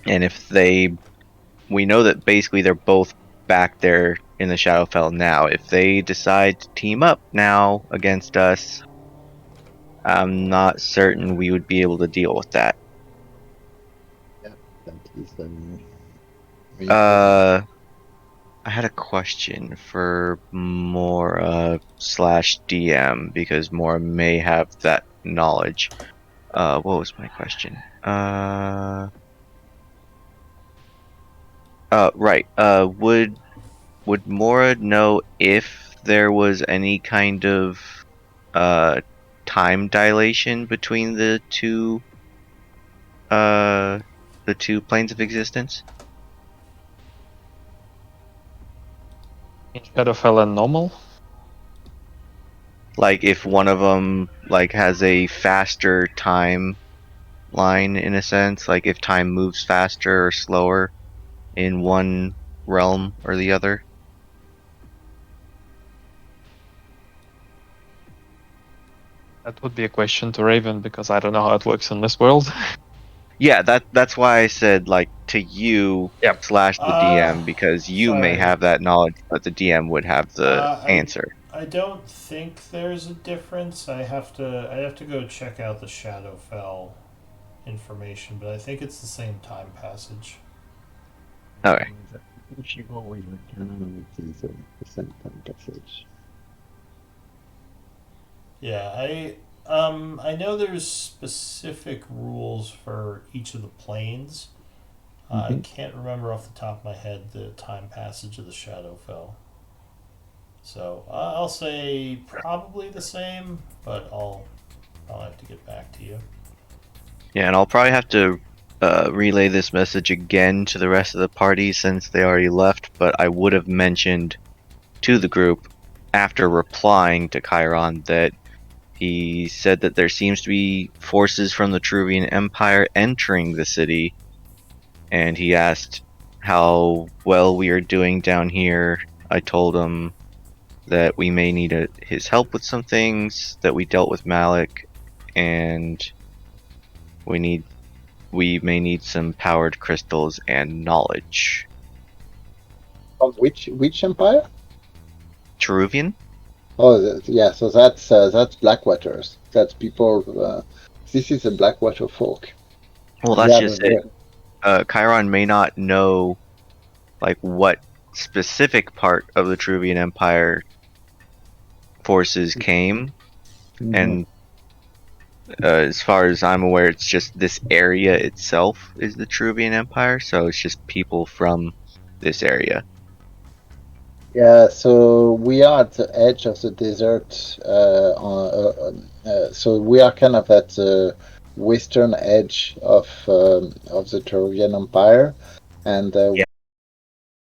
S5: And if we know that basically they're both back there in the Shadowfell now. If they decide to team up now against us, I'm not certain we would be able to deal with that.
S6: That is
S5: I had a question for Mora / DM because Mora may have that knowledge. What was my question? Right. Would Mora know if there was any kind of time dilation between the two planes of existence?
S3: In Shadowfell and normal?
S5: Like if one of them like has a faster time line in a sense, like if time moves faster or slower in one realm or the other.
S3: That would be a question to Raven because I don't know how it works in this world.
S5: Yeah, that's why I said like to you
S3: Yep.
S5: / the DM because you may
S1: Sorry.
S5: have that knowledge, but the DM would have the answer.
S1: I don't think there's a difference. I have to go check out the Shadowfell information, but I think it's the same time passage.
S5: Okay.
S6: She always return the same time passage.
S1: Yeah, I know there's specific rules for each of the planes. I can't remember off the top of my head the time passage of the Shadowfell. So I'll say probably the same, but I'll have to get back to you.
S5: Yeah, and I'll probably have to relay this message again to the rest of the party since they already left, but I would have mentioned to the group after replying to Chiron that he said that there seems to be forces from the Truvian Empire entering the city, and he asked how well we are doing down here. I told him that we may need his help with some things, that we dealt with Malik, and we may need some powered crystals and knowledge.
S6: From which empire?
S5: Cheruvian?
S6: Oh, yeah. So that's Blackwaters. That's people. This is a Blackwater folk.
S5: Well, that's just it. Chiron may not know like what specific part of the Cheruvian Empire forces came, and as far as I'm aware, it's just this area itself is the Cheruvian Empire, so it's just people from this area.
S6: Yeah, so we are at the edge of the desert. So we are kind of at the western edge of the Cheruvian Empire, and